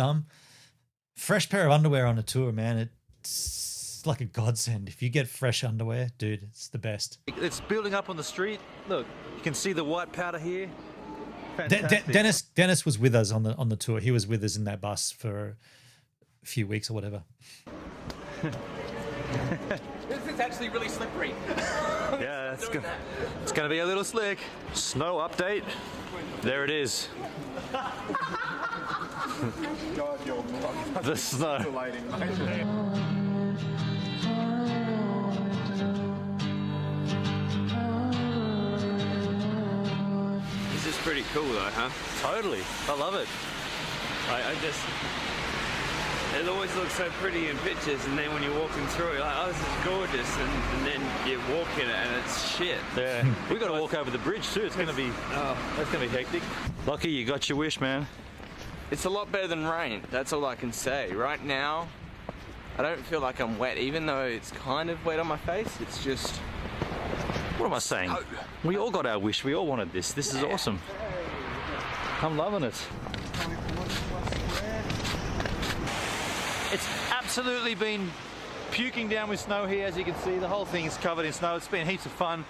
fresh pair of underwear on a tour, man. It's like a godsend. If you get fresh underwear, dude, it's the best. It's building up on the street. Look, you can see the white powder here. Dennis was with us on the tour. He was with us in that bus for a few weeks or whatever. This is actually really slippery. Yeah, it's going to be a little slick. Snow update. There it is. God, you're the snow. pretty cool though, huh? Totally. I love it. I just... It always looks so pretty in pictures, and then when you're walking through, you're like, oh, this is gorgeous, and then you walk in it, and it's shit. Yeah. We got to walk over the bridge too. It's going to be... that's going to be hectic. Lucky you got your wish, man. It's a lot better than rain, that's all I can say. Right now, I don't feel like I'm wet, even though it's kind of wet on my face. It's just... What am I saying? We all got our wish. We all wanted this. This is awesome. I'm loving it. It's absolutely been puking down with snow here, as you can see. The whole thing is covered in snow. It's been heaps of fun.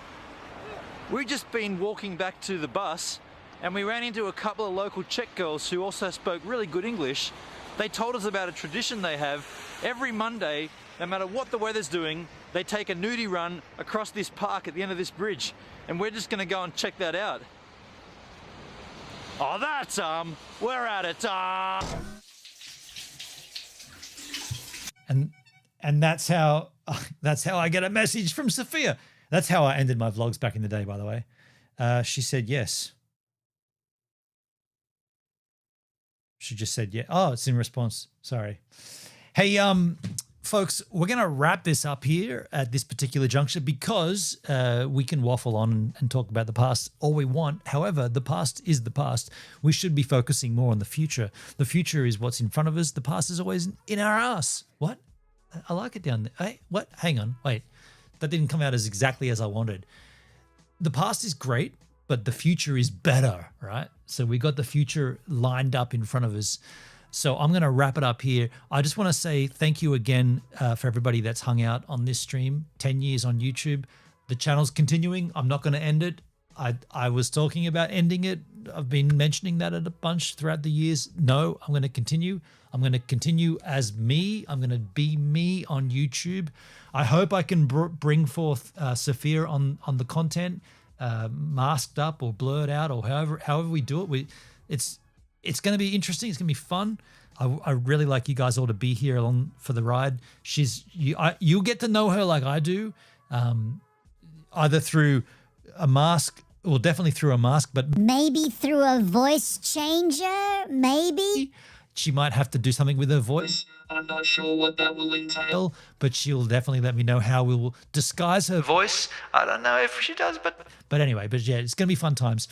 We've just been walking back to the bus, and we ran into a couple of local Czech girls who also spoke really good English. They told us about a tradition they have. Every Monday, no matter what the weather's doing, they take a nudie run across this park at the end of this bridge, and we're just going to go and check that out. Oh, that's we're at it. And that's how I get a message from Sophia. That's how I ended my vlogs back in the day, by the way. She said yes. She just said yeah. Oh, it's in response. Sorry. Hey, folks, we're going to wrap this up here at this particular juncture because we can waffle on and talk about the past all we want. However, the past is the past. We should be focusing more on the future. The future is what's in front of us. The past is always in our ass. What? I like it down there. Hey, what? Hang on. Wait. That didn't come out as exactly as I wanted. The past is great, but the future is better, right? So we got the future lined up in front of us. So I'm going to wrap it up here. I just want to say thank you again for everybody that's hung out on this stream. 10 years on YouTube. The channel's continuing. I'm not going to end it. I was talking about ending it. I've been mentioning that a bunch throughout the years. No, I'm going to continue. I'm going to continue as me. I'm going to be me on YouTube. I hope I can bring forth Sophia on the content, masked up or blurred out or however we do it. It's going to be interesting. It's going to be fun. I really like you guys all to be here along for the ride. You'll get to know her like I do, either through a mask, well, definitely through a mask, but maybe through a voice changer, maybe. She might have to do something with her voice. I'm not sure what that will entail. But she'll definitely let me know how we will disguise her voice. I don't know if she does, but anyway, but yeah, it's going to be fun times.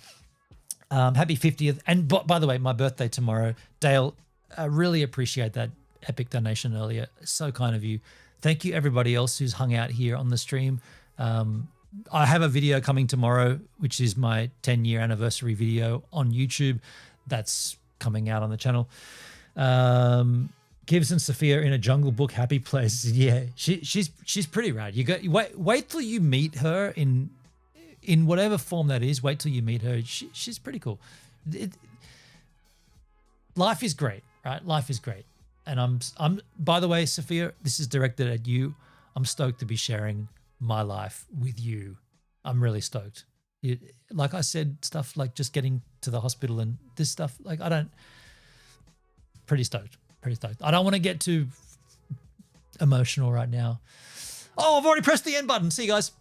Happy 50th. And by the way, my birthday tomorrow. Dale, I really appreciate that epic donation earlier. So kind of you. Thank you everybody else who's hung out here on the stream. I have a video coming tomorrow, which is my 10-year anniversary video on YouTube. That's coming out on the channel. Gives and Sophia in a Jungle Book happy place. Yeah, she's pretty rad. You got wait till you meet her in whatever form that is. Wait till you meet her. She's pretty cool. Life is great, right? Life is great. And I'm by the way, Sophia, this is directed at you. I'm stoked to be sharing my life with you. I'm really stoked. Like I said, stuff like just getting to the hospital and this stuff, like pretty stoked. I don't want to get too emotional right now. Oh, I've already pressed the end button. See you guys.